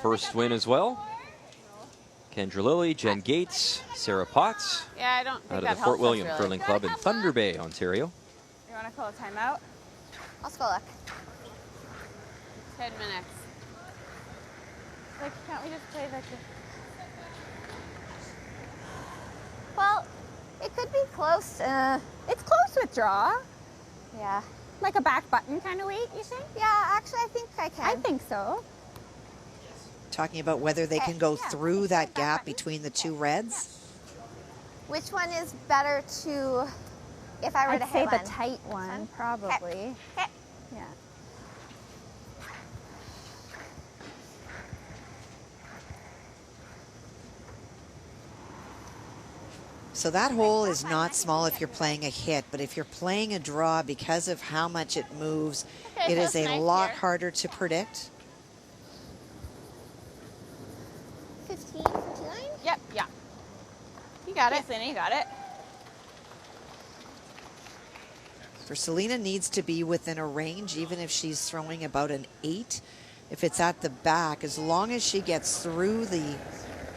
first win as well. Kendra Lilly, Jen Gates, Sarah Potts Yeah, I don't think out of that the Fort helps us William really. Curling Club in Thunder Bay, Ontario. You want to call a timeout? Let's go look. 10 minutes. Like, can't we just play like this? Well, it could be close. It's close with draw. Yeah. Like a back button kind of weight, you think? Yeah, actually, I think I can. I think so. Talking about whether they can go through that gap between the two reds. Which one is better to, if I were I'd to say hit the one? tight one, probably. Okay. Yeah. So that hole is not small if you're playing a hit, but if you're playing a draw, because of how much it moves, it is a lot harder to predict. 15 for T-line? Yep, yeah. You got it. Cindy, you got it. For Selena needs to be within a range, even if she's throwing about an 8. If it's at the back, as long as she gets through the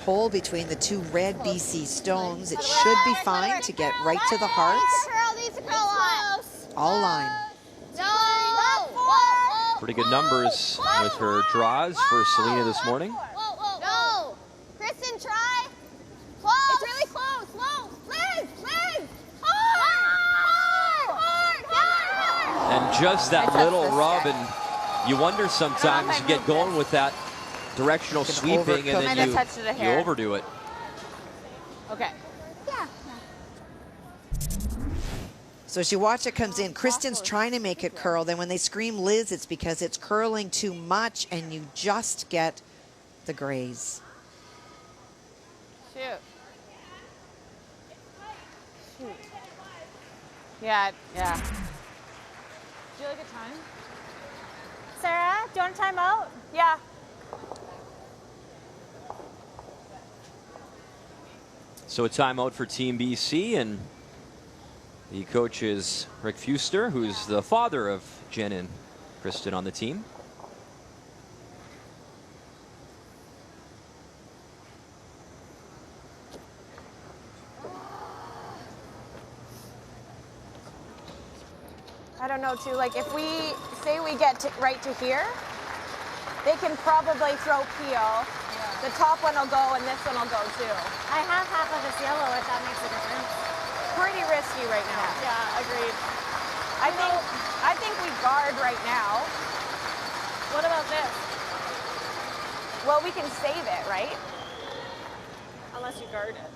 hole between the two red BC stones, it should be fine to get right to the hearts. Needs to curl on. All line. No. Pretty good numbers with her draws for Selena this morning. No. Kristen, try. Close. It's really close. Low. Liz. Hard. And just that little rub, and you wonder sometimes you get going with that directional sweeping and then you overdo it. Okay. Yeah. So as you watch it comes in, Kristen's trying to make it curl. Then when they scream Liz, it's because it's curling too much and you just get the graze. Shoot. Yeah. Do you like a time? Sarah, do you want a timeout? Yeah. So a timeout for Team BC, and the coach is Rick Fuster, who's the father of Jen and Kristen on the team. I don't know, too. Like, if we say we get right to here, they can probably throw Pio. The top one will go and this one will go too. I have half of this yellow if that makes a difference. Pretty risky right now. Yeah, agreed. I think we guard right now. What about this? Well, we can save it, right? Unless you guard it.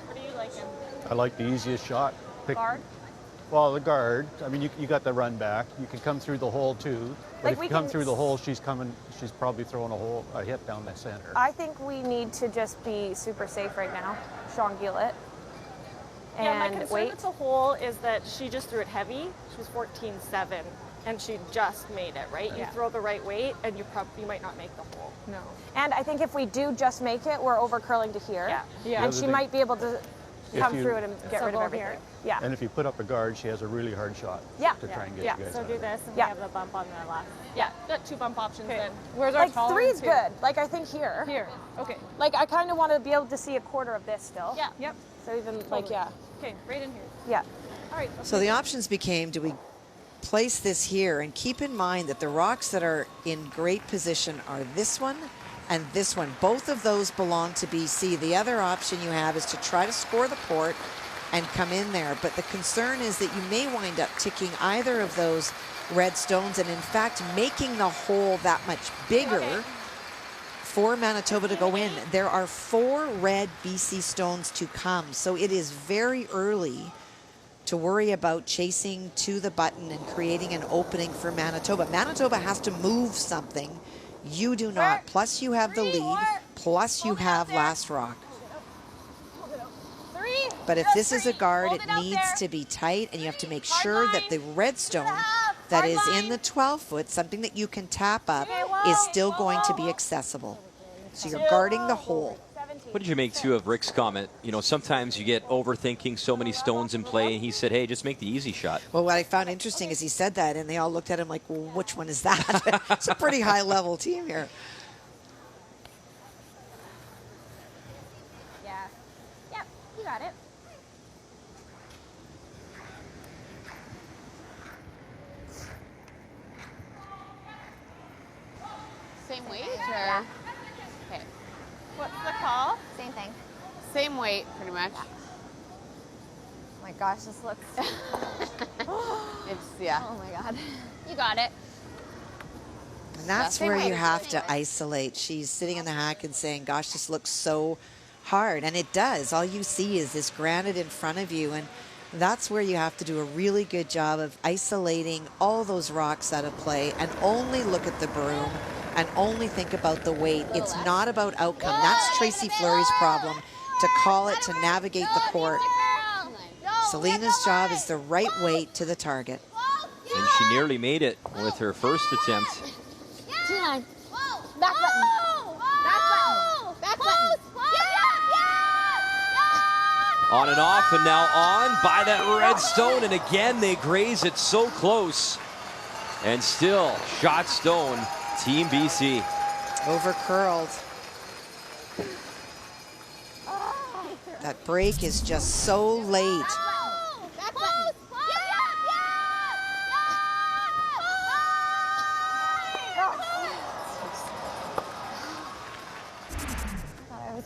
What do you like him? I like the easiest shot. Guard? Well, the guard. I mean, you got the run back. You can come through the hole too. But Like if we you come can through the hole, she's probably throwing a hit down the center. I think we need to just be super safe right now. Sean Gillett. Yeah, my And concern wait. with the hole is that she just threw it heavy. She was 14-7, and she just made it, right? You throw the right weight, and you might not make the hole. No. And I think if we do just make it, we're over curling to here. Yeah. And she might be able to come through it and get So rid of go everything. here. Yeah. And if you put up a guard, she has a really hard shot to try and get you guys So out do of it. this, and Yeah. we have the bump on the left. Yeah, got 2 bump options then. Where's our like three's good. Like I think here. Here. Okay. Like I kind of want to be able to see a quarter of this still. Yeah. Yep. So even like Okay, right in here. Yeah. All right. So the options became, do we place this here? And keep in mind that the rocks that are in great position are this one and this one. Both of those belong to BC. The other option you have is to try to score the port and come in there. But the concern is that you may wind up ticking either of those red stones and in fact making the hole that much bigger for Manitoba to go in. There are 4 red BC stones to come. So it is very early to worry about chasing to the button and creating an opening for Manitoba. Manitoba has to move something. You do not. Plus you have the lead. Plus you have last rock. But if this is a guard, it needs to be tight, and you have to make sure that the red stone that is in the 12-foot, something that you can tap up, is still going to be accessible. So you're guarding the hole. What did you make, too, of Rick's comment? You know, sometimes you get overthinking so many stones in play, and he said, hey, just make the easy shot. Well, what I found interesting is he said that, and they all looked at him like, well, which one is that? It's a pretty high-level team here. Yeah. Yep, you got it. Same weight? Yeah. Okay. What's the call? Same thing. Same weight, pretty much. Oh my gosh, this looks. Yeah. Oh my God. You got it. And that's Same where way. you have to isolate. She's sitting in the hack and saying, gosh, this looks so hard. And it does. All you see is this granite in front of you. And that's where you have to do a really good job of isolating all those rocks out of play and only look at the broom and only think about the weight. It's not about outcome. That's Tracy Fleury's problem, to call it, to navigate the court. Selena's job is the right weight to the target. And she nearly made it with her first attempt. T-line. Back button. Back button. Back button. On and off, and now on by that red stone, and again they graze it so close. And still, shot stone, Team BC. Over curled. That break is just so late.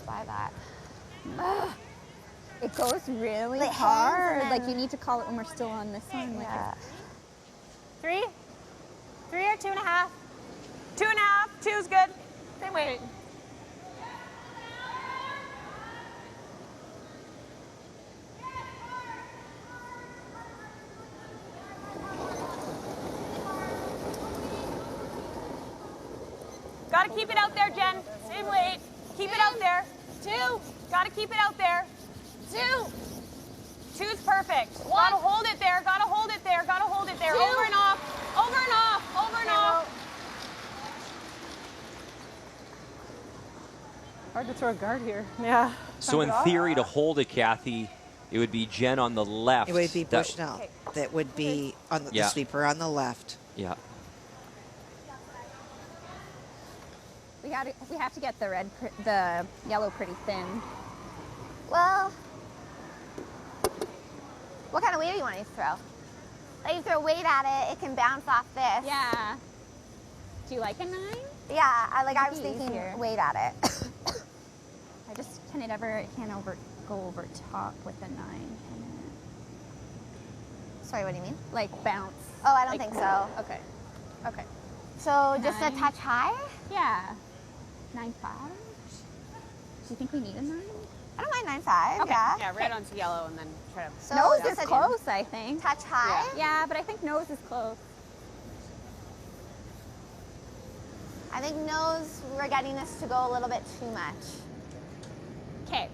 By that. It goes really hard. Like you need to call it when we're still on this one. Yeah. 3? 3 or 2.5? 2.5. 2's good. Same weight. Gotta keep it out there, Jen. Same weight. Keep it out there. 2. Gotta keep it out there. 2. 2's perfect. 1. Gotta hold it there. Gotta hold it there. Gotta hold it there. 2. Over and off. Over and off. Over and off. Hard to throw a guard here. Yeah. So in theory, to hold it, Kathy, it would be Jen on the left. It would be Bushnell. That would be on the sweeper on the left. Yeah. We have to get the yellow pretty thin. Well, what kind of weight do you want to throw? Like you throw weight at it, it can bounce off this. Yeah. Do you like a 9? Yeah, I was thinking weight at it. I just, it can't go over top with a 9, can it? Sorry, what do you mean? Like bounce. Oh, I don't think so. Okay. Okay. So just a touch high? Yeah. 9.5? Do you think we need a 9? I don't mind 9.5, okay. yeah. Yeah, right onto yellow and then try to... So nose is close, I think. Touch high? Yeah, but I think nose is close. I think nose, we're getting this to go a little bit too much. Okay.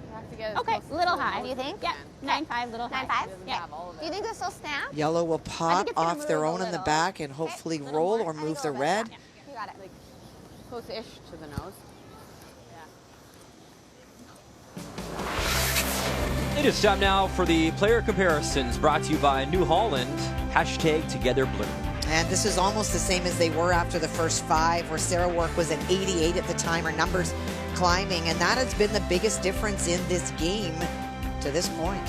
Okay, a little high. Do you think? Yeah, 9.5, little high. 9.5? Yeah. Do you think this will snap? Yellow will pop off their own in the back and hopefully roll or move the red. You got it. like close-ish to the nose. It is time now for the player comparisons brought to you by New Holland, #TogetherBlue. And this is almost the same as they were after the first 5, where Sarah Wark was at 88 at the time. Her numbers climbing, and that has been the biggest difference in this game to this point.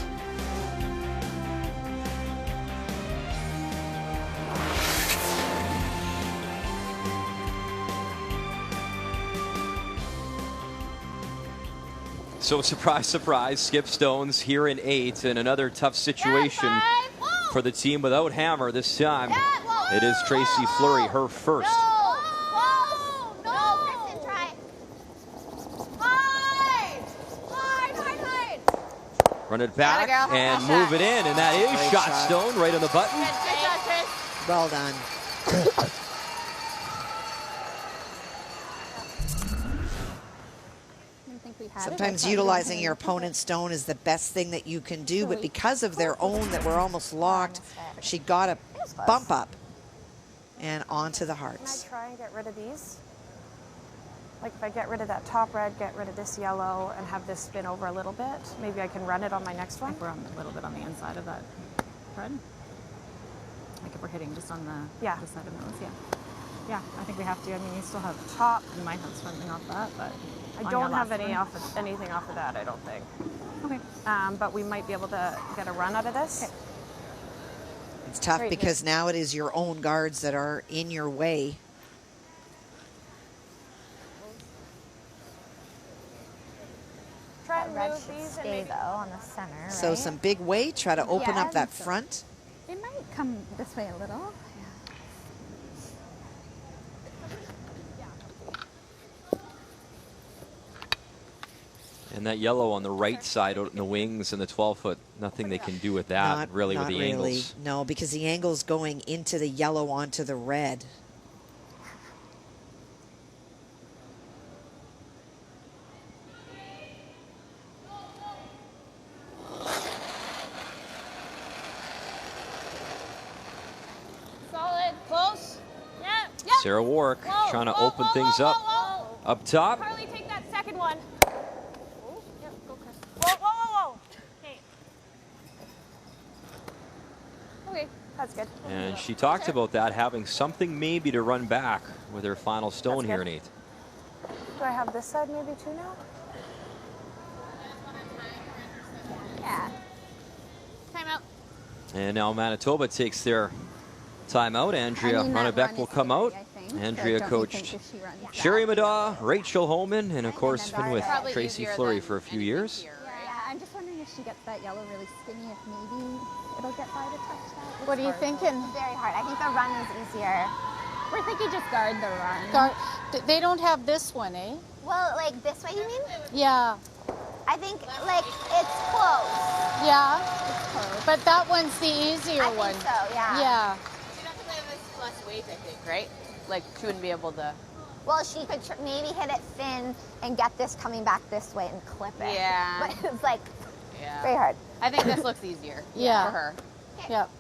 So surprise, surprise, Skip Stones here in 8 in another tough situation for the team without Hammer this time. It is Tracy Fleury, her first. Run it back and move it in, and that is shot stone right on the button. Well done. Sometimes utilizing your opponent's stone is the best thing that you can do, but because of their own that were almost locked, she got a bump up and onto the hearts. Can I try and get rid of these? Like if I get rid of that top red, get rid of this yellow, and have this spin over a little bit, maybe I can run it on my next one? If we're a little bit on the inside of that red? Like if we're hitting just on the side of those, yeah. Yeah, I think we have to. I mean, you still have top. You might have something off that, but I don't have anything off of that, I don't think. Okay. But we might be able to get a run out of this. Okay. It's tough because now it is your own guards that are in your way. Try and move these and maybe though on the center. So right? some big weight. Try to open up that front. It might come this way a little. And that yellow on the right side out in the wings and the 12-foot, nothing they can do with that, Not with the angles. No, because the angle's going into the yellow onto the red. Solid. Close. Yeah. Sarah Wark trying to open things up. Up top. Carly, take that second one. Whoa, whoa, whoa. Okay. That's good. And she talked about that, having something maybe to run back with her final stone here in 8th. Do I have this side maybe too now? Yeah. Timeout. And now Manitoba takes their timeout. Andrea Runnebeck will come out. Andrea coached Sherry Madaw, Rachel Holman, and of course been with Tracy Fleury for a few years. Yeah, I'm just wondering if she gets that yellow really skinny, if maybe it'll get by to touch that. What are you thinking? Very hard. I think the run is easier. We're thinking just guard the run. They don't have this one, eh? Well, like this way, you mean? Yeah. I think, like, it's close. Yeah. It's close. But that one's the easier one. I think so, yeah. Yeah. She'd have to play with less weight, I think, right? Like, she wouldn't be able to. Well, she could maybe hit it thin and get this coming back this way and clip it. Yeah. But it's like very hard. I think this looks easier Yeah. for her. Yep.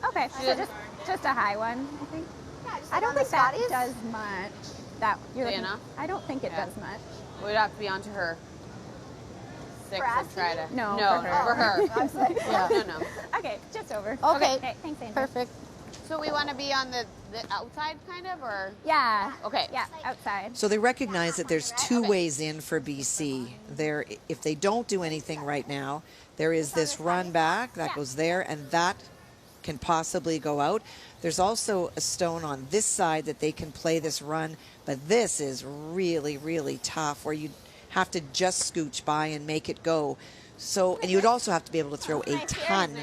Okay, so just a high one, I think. Yeah, just I like don't on the think that Scotties. does much. That you're looking, enough? I don't think it does much. We'd have to be onto her 6 and try to. No, for her. Yeah. No. Okay, just over. Okay. Thanks, Andrew. Perfect. So we want to be on the outside, kind of, or? Yeah. Okay. Yeah, outside. So they recognize that there's two ways in for BC. If they don't do anything right now, there is this run back that goes there, and that can possibly go out. There's also a stone on this side that they can play this run, but this is really, really tough where you have to just scooch by and make it go. So, and you'd also have to be able to throw a ton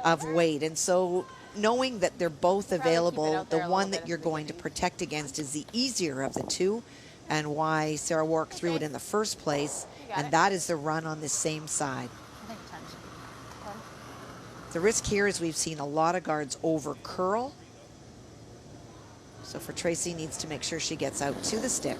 of weight. And so knowing that they're both available, the one that you're going to protect against is the easier of the two, and why Sarah Wark threw it in the first place, and that is the run on the same side. The risk here is we've seen a lot of guards over curl. So for Tracy, needs to make sure she gets out to the stick.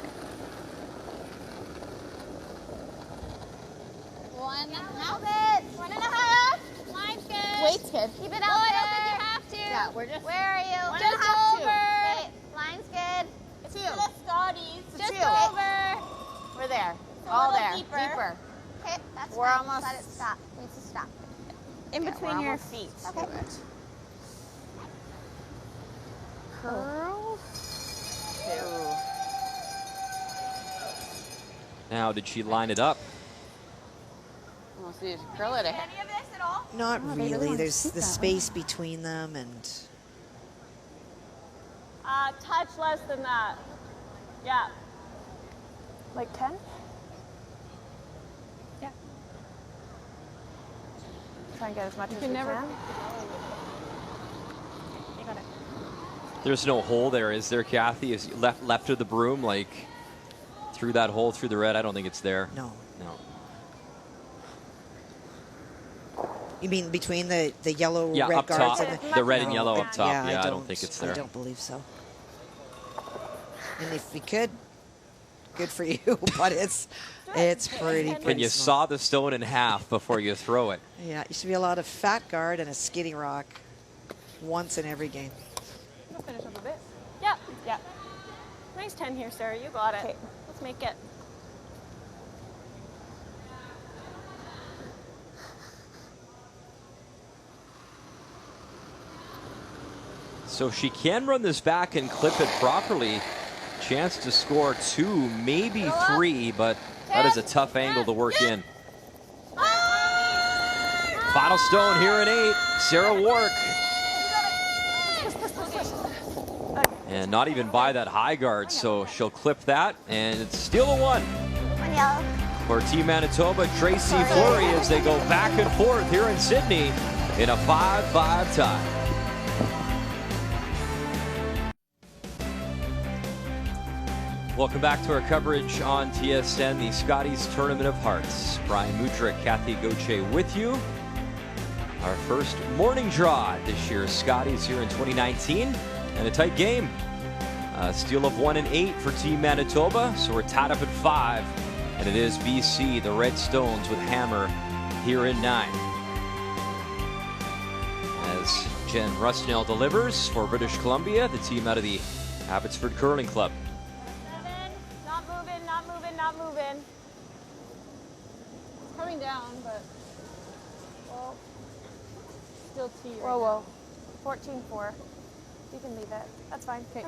One and a half. Line's good. Weight's good. Keep it out there. I don't think you have to. Yeah, we're just. Where are you? Just over. over. Okay, line's good. It's you. To the Scotties. Just Just you. over. We're there. A All little there. deeper. Okay, that's We're fine. almost- Let it stop. Needs to stop. In between your feet. Okay. curl. Now, did she line it up? We'll see if she curl it. Any of this at all? Not Oh, they really really. want to There's keep the that space between them, and Touch less than that. Yeah. Like 10? Yeah. Try and get as much as can we never- can. You got it. There's no hole there, is there, Kathy? Is left of the broom, like through that hole through the red? I don't think it's there. no. No. You mean between the yellow, Yeah, red up guards? top. And The red and No, yellow up top. Yeah, I don't think it's there. I don't believe so. And if we could, good for you, but it's pretty Can you small. saw the stone in half before you throw it? Yeah, it should be a lot of fat guard and a skinny rock once in every game. We'll finish up a bit. Yeah, yeah. Nice 10 here, Sarah. You got it. Let's make it. So she can run this back and clip it properly. Chance to score 2, maybe 3, but that is a tough angle to work in. Final stone here in 8, Sarah Wark. And not even by that high guard, so she'll clip that, and it's still a 1. For Team Manitoba, Tracy Fleury as they go back and forth here in Sydney in a 5-5 tie. Welcome back to our coverage on TSN, the Scotties Tournament of Hearts. Brian Mudryk, Kathy Gauthier with you. Our first morning draw this year's Scotties here in 2019, and a tight game. A steal of 1 and 8 for Team Manitoba, so we're tied up at 5, and it is BC, the Red Stones, with Hammer here in 9. As Jen Rusnell delivers for British Columbia, the team out of the Abbotsford Curling Club. Not moving, not moving, not moving. It's coming down, but well, still T right Whoa, whoa. 14-4. You can leave it. That's fine. Okay.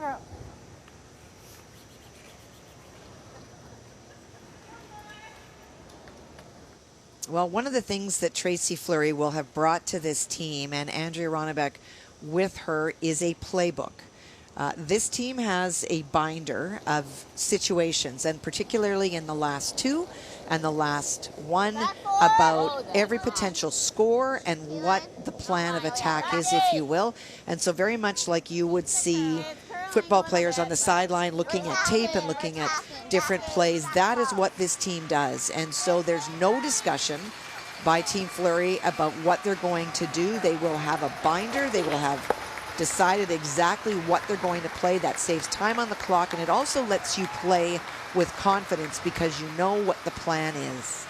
Well, one of the things that Tracy Fleury will have brought to this team, and Andrea Ronnebeck with her, is a playbook. This team has a binder of situations, and particularly in the last two and the last one, about every potential score and what the plan of attack is, if you will. And so very much like you would see football players on the sideline looking at tape and looking at different plays, that is what this team does. And so there's no discussion by Team Fleury about what they're going to do. They will have a binder. They will have decided exactly what they're going to play. That saves time on the clock, and it also lets you play with confidence because you know what the plan is.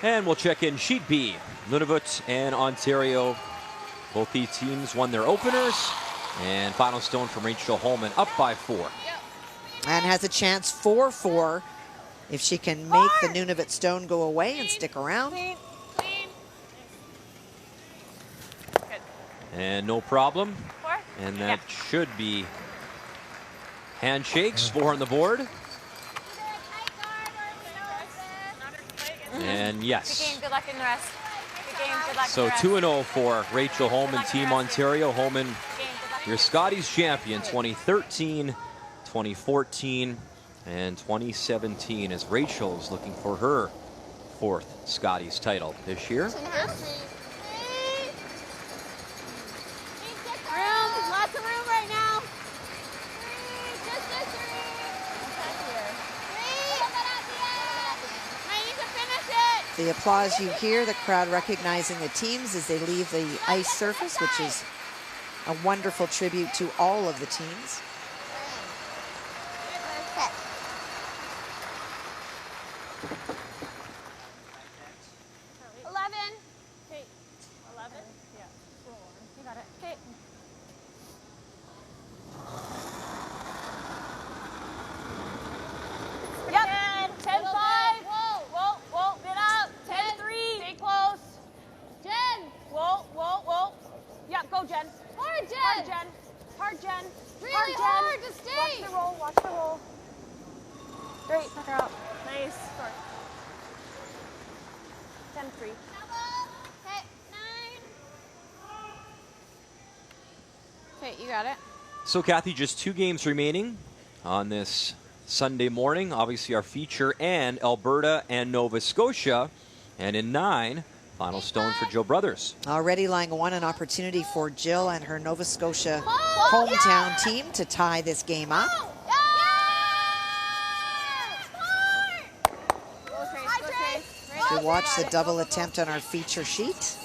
And we'll check in Sheet B. Nunavut and Ontario. Both these teams won their openers. And final stone from Rachel Holman, up by 4. And has a chance 4-4 if she can make the Nunavut stone go away and stick around. And no problem. And that should be handshakes. 4 on the board. And yes. Good game. Good luck in the rest. Good game. Good luck. So 2-0 for Rachel Holman, Team Ontario. Holman, your Scotties champion 2013, 2014, and 2017, as Rachel is looking for her 4th Scotties title this year. Lots of room right now. The applause you hear, the crowd recognizing the teams as they leave the ice surface, which is a wonderful tribute to all of the teams. So Kathy, just 2 games remaining on this Sunday morning. Obviously our feature, and Alberta and Nova Scotia. And in 9, final stone for Jill Brothers. Already lying one, an opportunity for Jill and her Nova Scotia hometown team to tie this game up. We watch the double attempt on our feature sheet,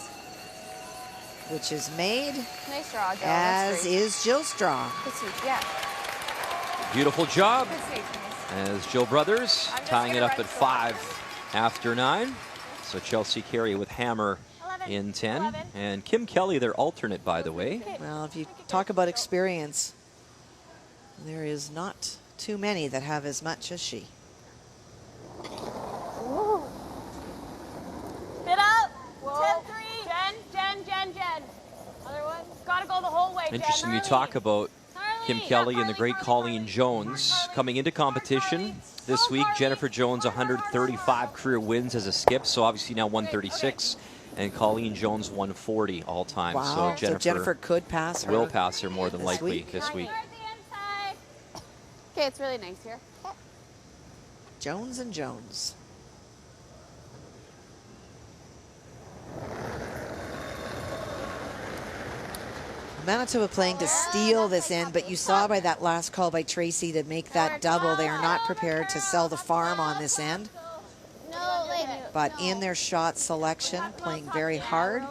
which is made, Nice draw, Jill. as is Jill's draw. Good sweep, yeah. Beautiful job, Good sweep. as Jill Brothers tying it up at 5 after 9. So Chelsea Carey with hammer in 10. And Kim Kelly, their alternate, by the way. Well, if you talk about experience, there is not too many that have as much as she. Hit up. 10-3. Jen. Other one. Gotta go the whole way, Interesting, you talk about Kim Kelly and the great Colleen Jones coming into competition this week. Jennifer Jones, 135 career wins as a skip, so obviously now 136. And Colleen Jones, 140 all time. Wow, so Jennifer could pass her. Will pass her more than likely this week. Okay, it's really nice here. Jones and Jones. Manitoba playing to steal this end, but you saw by that last call by Tracy to make that double, they are not prepared to sell the farm on this end. But in their shot selection, playing very hard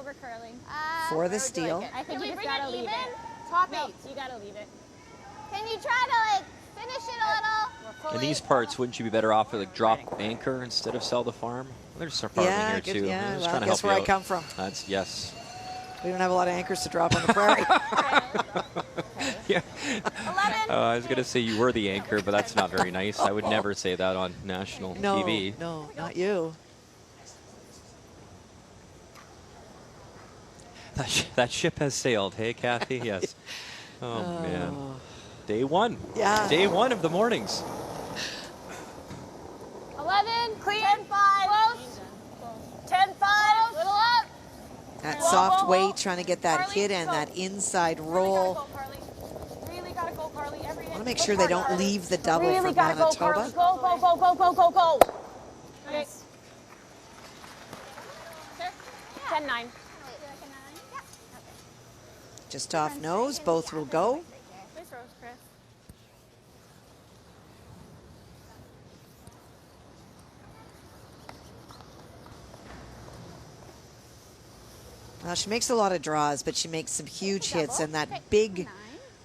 for the steal. I think you just gotta leave it. Top 8, you gotta leave it. Can you try to like finish it a little? In these parts, wouldn't you be better off with like drop anchor instead of sell the farm? There's some farming here good, too. yeah, Just well, trying to guess help where you I out. come from. That's yes. We don't have a lot of anchors to drop on the prairie. Yeah. I was going to say you were the anchor, but that's not very nice. I would never say that on national TV. No, not you. That ship has sailed. Hey, Kathy. Yes. Oh, man. Day one. Yeah. Day one of the mornings. 11, clean. 10-5. Close. 10-5. Little up. That soft weight, trying to get that hit and that inside roll. Really gotta go, Carly. Every I want to make sure they don't leave the double for Manitoba. Go, go, go, go, go, go, go. Okay. 10-9. Just off nose, both will go. Nice rose, Chris. Well, she makes a lot of draws, but she makes some huge hits, and that big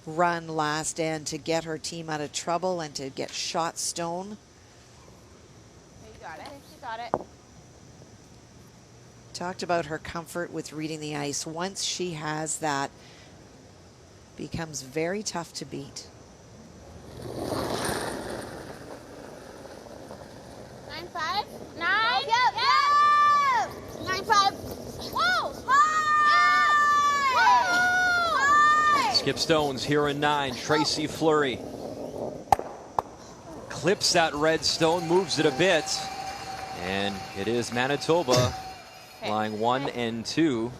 run last end to get her team out of trouble and to get shot stone. You got it. You got it. Talked about her comfort with reading the ice. Once she has that, becomes very tough to beat. 9-5. 9. Yep. 9-5. Whoa. High. Skip Stones here in 9. Tracy Fleury clips that red stone, moves it a bit, and it is Manitoba flying 1 and 2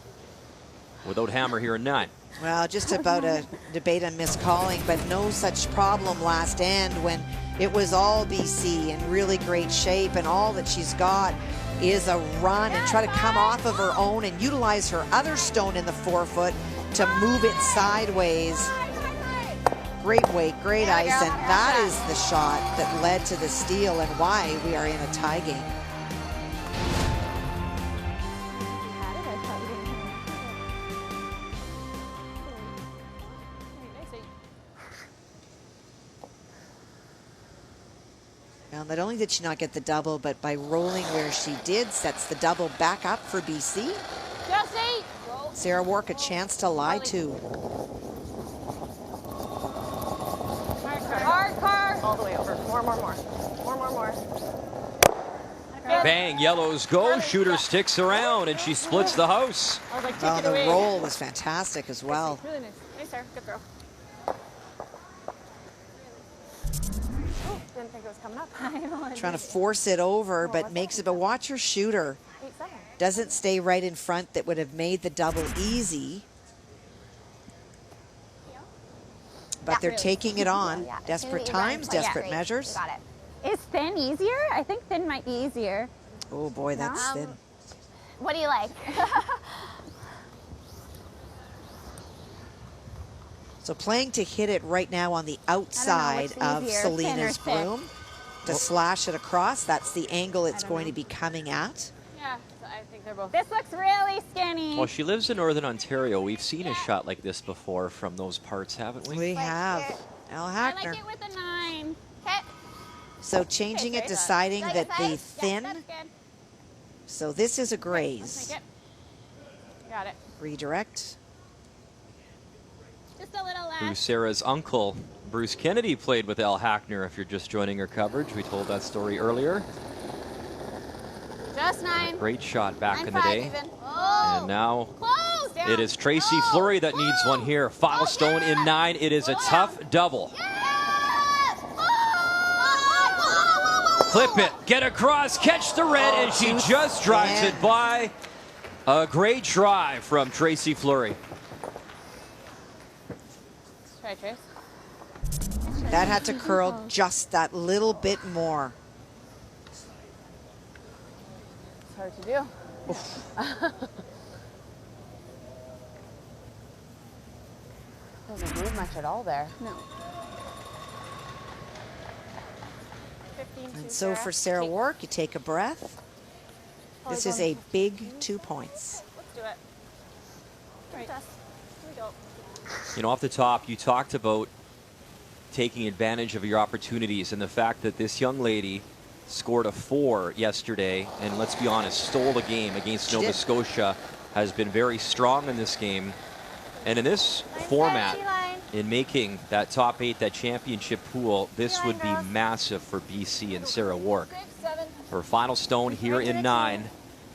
without hammer here in 9. Well, just about a debate on miscalling, but no such problem last end when it was all BC in really great shape, and all that she's got is a run and try to come off of her own and utilize her other stone in the forefoot to move it sideways. Great weight, great ice, and that is the shot that led to the steal and why we are in a tie game. Now, not only did she not get the double, but by rolling where she did, sets the double back up for BC. Jesse. Sarah Wark a chance to lie to. Car. All the way over. More. Bang, yellows go. Shooter sticks around, and she splits the house. I was like, Well, the roll was fantastic as well. Really nice. Nice, Sarah. Good throw. Didn't think it was coming up. Trying to force it over, but makes it. But watch her shooter. 8-7. Doesn't stay right in front. That would have made the double easy. But they're taking it on. Desperate times, desperate measures. Got it. Is thin easier? I think thin might be easier. Oh boy, that's thin. What do you like? So playing to hit it right now on the outside of Selena's broom to slash it across. That's the angle it's going to be coming at. Yeah, I think they're both. This looks really skinny. Well, she lives in Northern Ontario. We've seen a shot like this before from those parts, haven't we? We have. Al I Hackner. like it with a 9. Okay. So changing it, deciding that the thin. That's good. So this is a graze. Got it. Redirect. Just a little less. Who Sarah's uncle, Bruce Kennedy, played with Al Hackner. If you're just joining her coverage, we told that story earlier. Just 9. Great shot back in the 9-5 day. even. Oh. And now Close. Down. it is Tracy Fleury that needs one here. File stone in 9. It is a tough double. Clip it, get across, catch the red, and she just drives it by. A great try from Tracy Fleury. Try, Trace. That had to curl just that little bit more. It's hard to do. Doesn't move much at all there. No. And so for Sarah Wark, you take a breath. This is a big 2 points. Let's do it. Right. Here we go. You know, off the top, you talked about taking advantage of your opportunities and the fact that this young lady scored a 4 yesterday and, let's be honest, stole the game against Nova Scotia, has been very strong in this game. And in this format, in making that top 8, that championship pool, this would be massive for BC and Sarah Wark. Her final stone here in 9,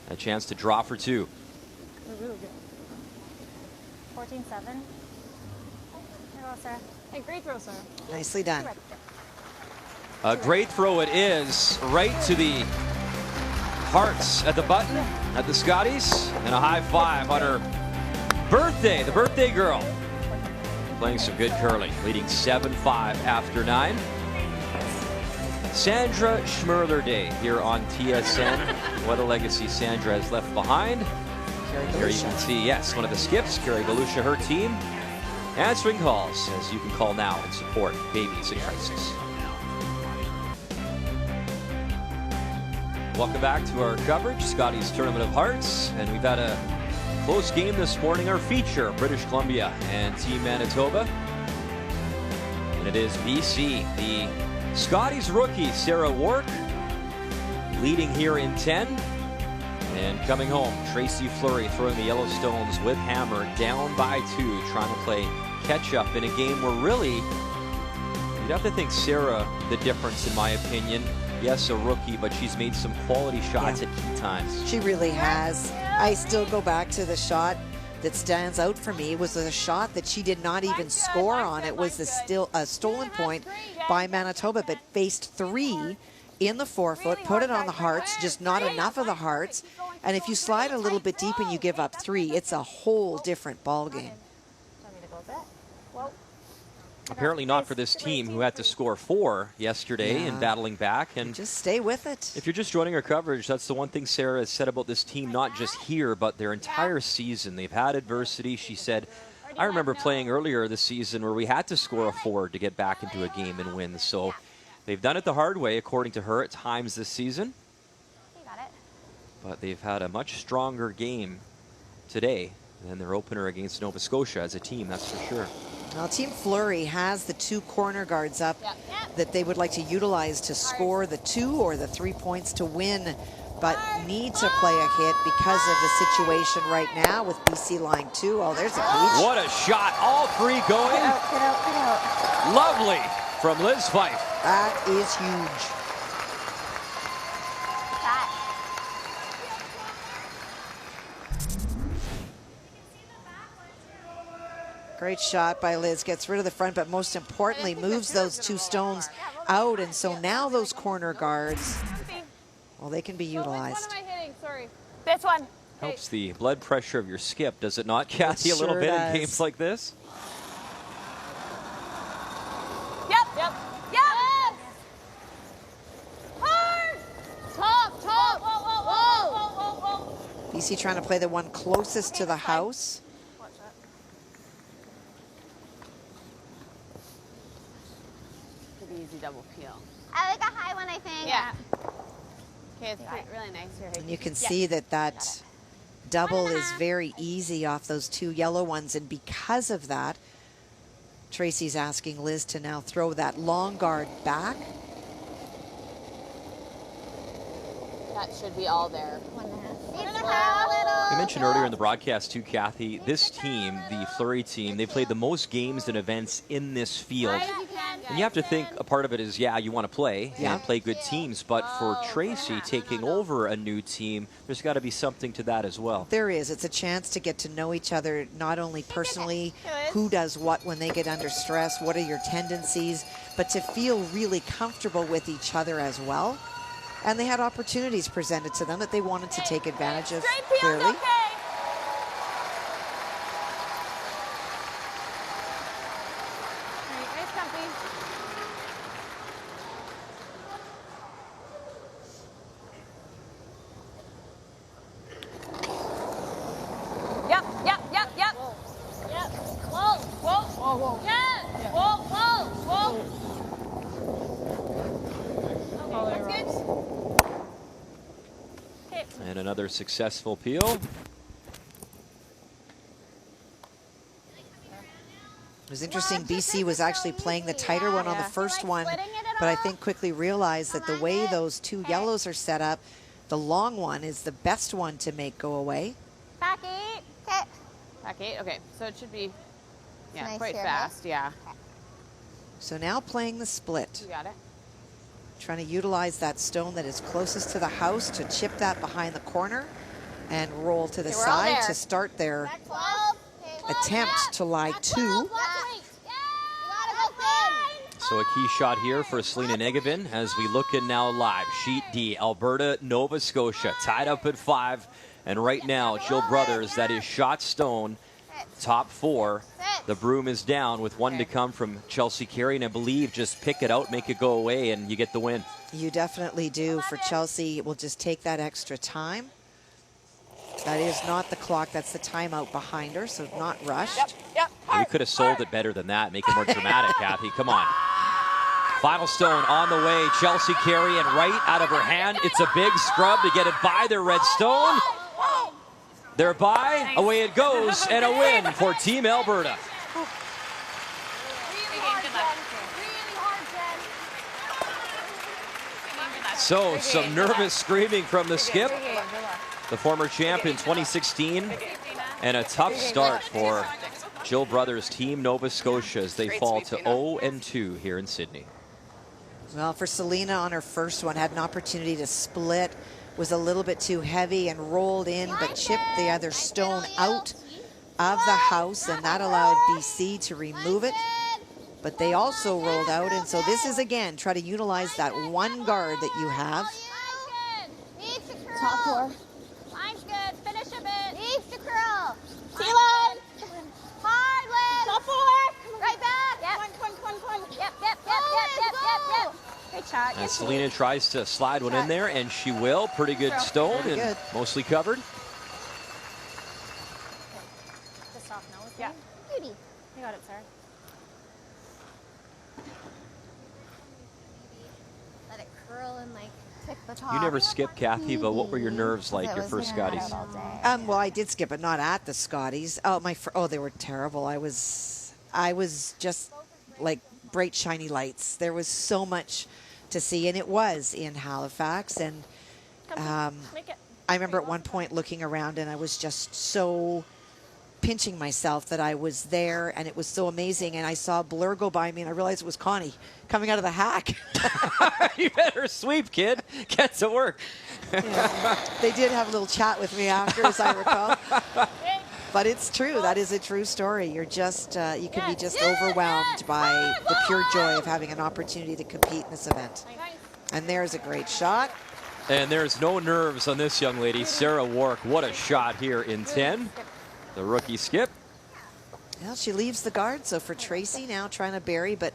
a chance to draw for 2. 14-7. Here you go, Sarah. Hey, great throw, Sarah. Nicely done. A great throw it is, right to the hearts at the button at the Scotties, and a high five on her birthday, the birthday girl. Playing some good curling, leading 7-5 after 9. Sandra Schmerler Day here on TSN. What a legacy Sandra has left behind. Here you can see, yes, one of the skips, Carrie Galusha, her team, answering calls, as you can call now and support babies in crisis. Welcome back to our coverage, Scotties Tournament of Hearts, and we've had a close game this morning. Our feature, British Columbia and Team Manitoba, and it is BC. The Scotties rookie Sarah Wark leading here in 10, and coming home, Tracy Fleury throwing the Yellowstones with hammer, down by 2, trying to play catch up in a game where really you'd have to think Sarah the difference, in my opinion. Yes, a rookie, but she's made some quality shots at key times. She really has. I still go back to the shot that stands out for me. It was a shot that she did not even score on. It was a stolen point by Manitoba, but faced 3 in the forefoot, put it on the hearts, just not enough of the hearts. And if you slide a little bit deep and you give up 3, it's a whole different ball game. Apparently not for this team, who had to score 4 yesterday in battling back. And just stay with it. If you're just joining our coverage, that's the one thing Sarah has said about this team, not just here, but their entire season. They've had adversity. She said, I remember playing earlier this season where we had to score a 4 to get back into a game and win. So they've done it the hard way, according to her, at times this season. But they've had a much stronger game today than their opener against Nova Scotia as a team, that's for sure. Now, Team Fleury has the 2 corner guards up that they would like to utilize to score the 2 or the 3 points to win, but need to play a hit because of the situation right now with BC line 2. Oh, there's a cleach. What a shot. All 3 going. Get out, get out, get out. Lovely from Liz Fife. That is huge. Great shot by Liz, gets rid of the front, but most importantly moves those 2 stones out, and so now those corner guards, well, they can be utilized. Which one am I hitting? Sorry. This one. Helps the blood pressure of your skip, does it not, Kathy, a little bit in games like this? Yep. Yep. Yep. Hard. Top, top. Whoa, whoa, whoa, whoa, whoa, whoa. BC trying to play the one closest to the house. Easy double peel. I like a high one, I think. Yeah. Okay, it's really nice here. And you can see that double is very easy off those 2 yellow ones, and because of that, Tracy's asking Liz to now throw that long guard back. That should be all there. 1.5. I mentioned earlier in the broadcast too, Kathy, this team, the Fleury team, they played the most games and events in this field. And you have to think a part of it is, you want to play and play good teams, but for Tracy taking over a new team, there's got to be something to that as well. There is. It's a chance to get to know each other, not only personally, who does what when they get under stress, what are your tendencies, but to feel really comfortable with each other as well. And they had opportunities presented to them that they wanted to take advantage of, clearly. And another successful peel. It was interesting, BC was actually playing the tighter one on the first one, but I think quickly realized that the way those 2 yellows are set up, the long one is the best one to make go away. Back 8. Okay. Back 8, okay. So it should be, nice quite here, fast, So now playing the split. You got it. Trying to utilize that stone that is closest to the house to chip that behind the corner and roll to the side to start their attempt to lie 2. So a key shot here for Selena Negevin as we look in now live. Sheet D, Alberta, Nova Scotia, tied up at 5. And right now, Jill Brothers, that is shot stone, top 4. The broom is down with 1 to come from Chelsea Carey. And I believe just pick it out, make it go away, and you get the win. You definitely do. For Chelsea, we'll just take that extra time. That is not the clock. That's the timeout behind her, so not rushed. We could have sold it better than that. Make it more dramatic, Kathy. Come on. Final stone on the way. Chelsea Carey, and right out of her hand. It's a big scrub to get it by the red stone. They're by. Away it goes, and a win for Team Alberta. So, some nervous screaming from the skip. The former champ in 2016. And a tough start for Jill Brothers' Team Nova Scotia as they fall to 0-2 here in Sydney. Well, for Selena on her first one, had an opportunity to split, was a little bit too heavy and rolled in, but chipped the other stone out of the house, and that allowed BC to remove it. But they also rolled out, and so this is, again, try to utilize that one guard that you have. Top 4. Line's good. Finish a bit. Needs to curl. T-line. Hard leg. Top 4. Right back. Yep. Yep. Great shot. And Selena tries to slide one in there, and she will. Pretty good stone and mostly covered. Just off now. Yeah. Beauty. You got it, Sarah. Let it curl and like tick the top. You never skipped, Kathy, but what were your nerves like your first Scotties? Well, I did skip, but not at the Scotties. Oh, they were terrible. I was just like bright, shiny lights. There was so much to see, and it was in Halifax. And I remember at one point looking around, and I was just so pinching myself that I was there, and it was so amazing. And I saw Blur go by me, and I realized it was Connie coming out of the hack. You better sweep, kid. Get to work. Yeah. They did have a little chat with me after, as I recall. But it's true. That is a true story. You're just, you can be just overwhelmed by the pure joy of having an opportunity to compete in this event. And there's a great shot. And there's no nerves on this young lady, Sarah Wark. What a shot here in 10. The rookie skip. Well, she leaves the guard, so for Tracy now trying to bury, but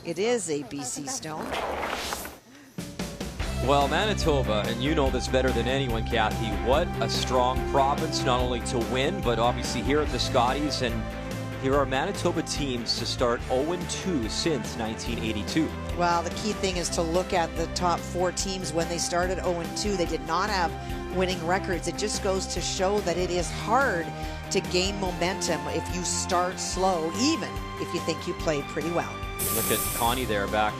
it is a BC stone. Well, Manitoba, and you know this better than anyone, Kathy, what a strong province, not only to win, but obviously here at the Scotties. And here are Manitoba teams to start 0-2 since 1982. Well, the key thing is to look at the top 4 teams. When they started 0-2, they did not have winning records. It just goes to show that it is hard to gain momentum if you start slow, even if you think you played pretty well. Look at Connie there back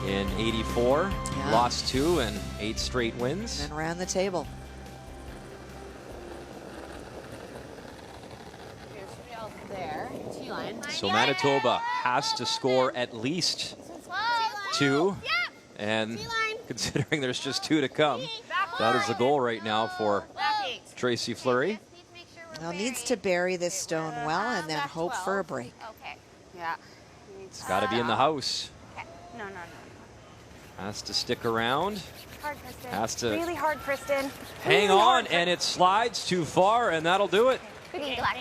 in 84, lost 2 and 8 straight wins. And ran the table. There, T-line. So Manitoba has to score at least 2. And considering there's just 2 to come, that is the goal right now for Tracy Fleury. Well, needs to bury this stone well and then hope for a break. Okay. Yeah. It's got to be in the house. No. Has to stick around. Hard, Kristen. Has to really hard, Kristen. Hang on, and it slides too far, and that'll do it. Good game, good luck.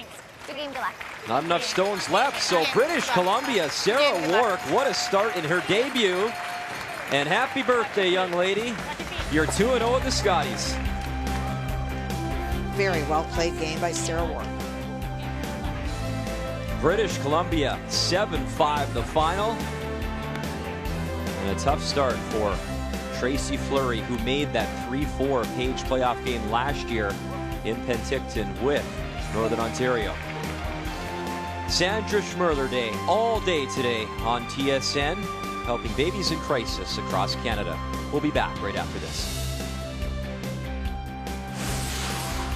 Good game, good luck. Not enough stones left, so British Columbia, Sarah Wark, what a start in her debut. And happy birthday, young lady. You're 2-0 at the Scotties. Very well played game by Sarah Wark. British Columbia, 7-5 the final. And a tough start for Tracy Fleury, who made that 3-4 Page playoff game last year in Penticton with Northern Ontario. Sandra Schmerler Day, all day today on TSN, helping babies in crisis across Canada. We'll be back right after this.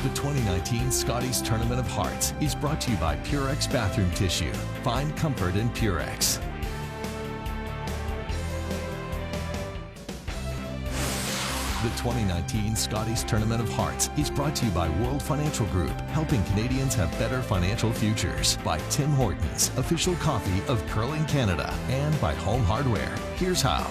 The 2019 Scotties Tournament of Hearts is brought to you by Purex Bathroom Tissue. Find comfort in Purex. The The 2019 Scotties Tournament of Hearts is brought to you by World Financial Group, helping Canadians have better financial futures. By Tim Hortons, official coffee of Curling Canada. And by Home Hardware. Here's how.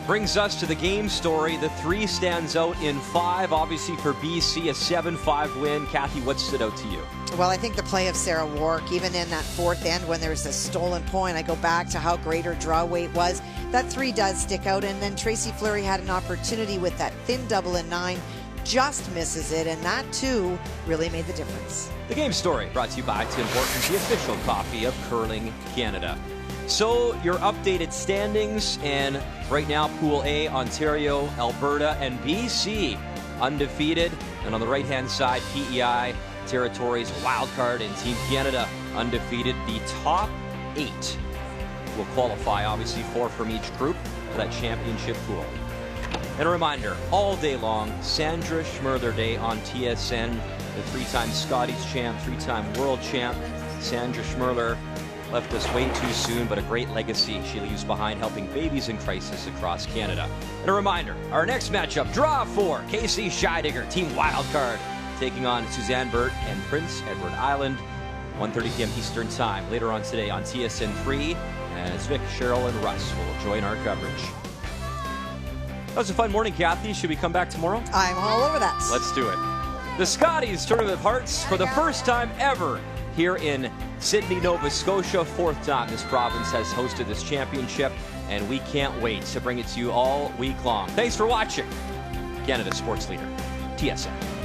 Brings us to the game story. The 3 stands out in 5. Obviously for BC, a 7-5 win. Kathy, what stood out to you? Well, I think the play of Sarah Wark, even in that 4th end when there was a stolen point, I go back to how great her draw weight was. That 3 does stick out, and then Tracy Fleury had an opportunity with that thin double in 9, just misses it, and that too really made the difference. The game story brought to you by Tim Hortons, the official coffee of Curling Canada. So your updated standings, and right now Pool A, Ontario, Alberta, and BC undefeated. And on the right-hand side, PEI, Territories, Wildcard, and Team Canada undefeated. The top 8 will qualify, obviously 4 from each group, for that championship pool. And a reminder, all day long, Sandra Schmerler Day on TSN, the 3-time Scotties champ, 3-time world champ. Sandra Schmerler left us way too soon, but a great legacy she leaves behind, helping babies in crisis across Canada. And a reminder, our next matchup, draw 4, Casey Scheidegger, Team Wildcard, taking on Suzanne Burt and Prince Edward Island, 1:30 p.m. Eastern Time. Later on today on TSN 3, as Vic, Cheryl, and Russ will join our coverage. That was a fun morning, Kathy. Should we come back tomorrow? I'm all over that. Let's do it. The Scotties Tournament of Hearts for the first time ever here in Sydney, Nova Scotia. 4th time this province has hosted this championship, and we can't wait to bring it to you all week long. Thanks for watching. Canada's sports leader, TSN.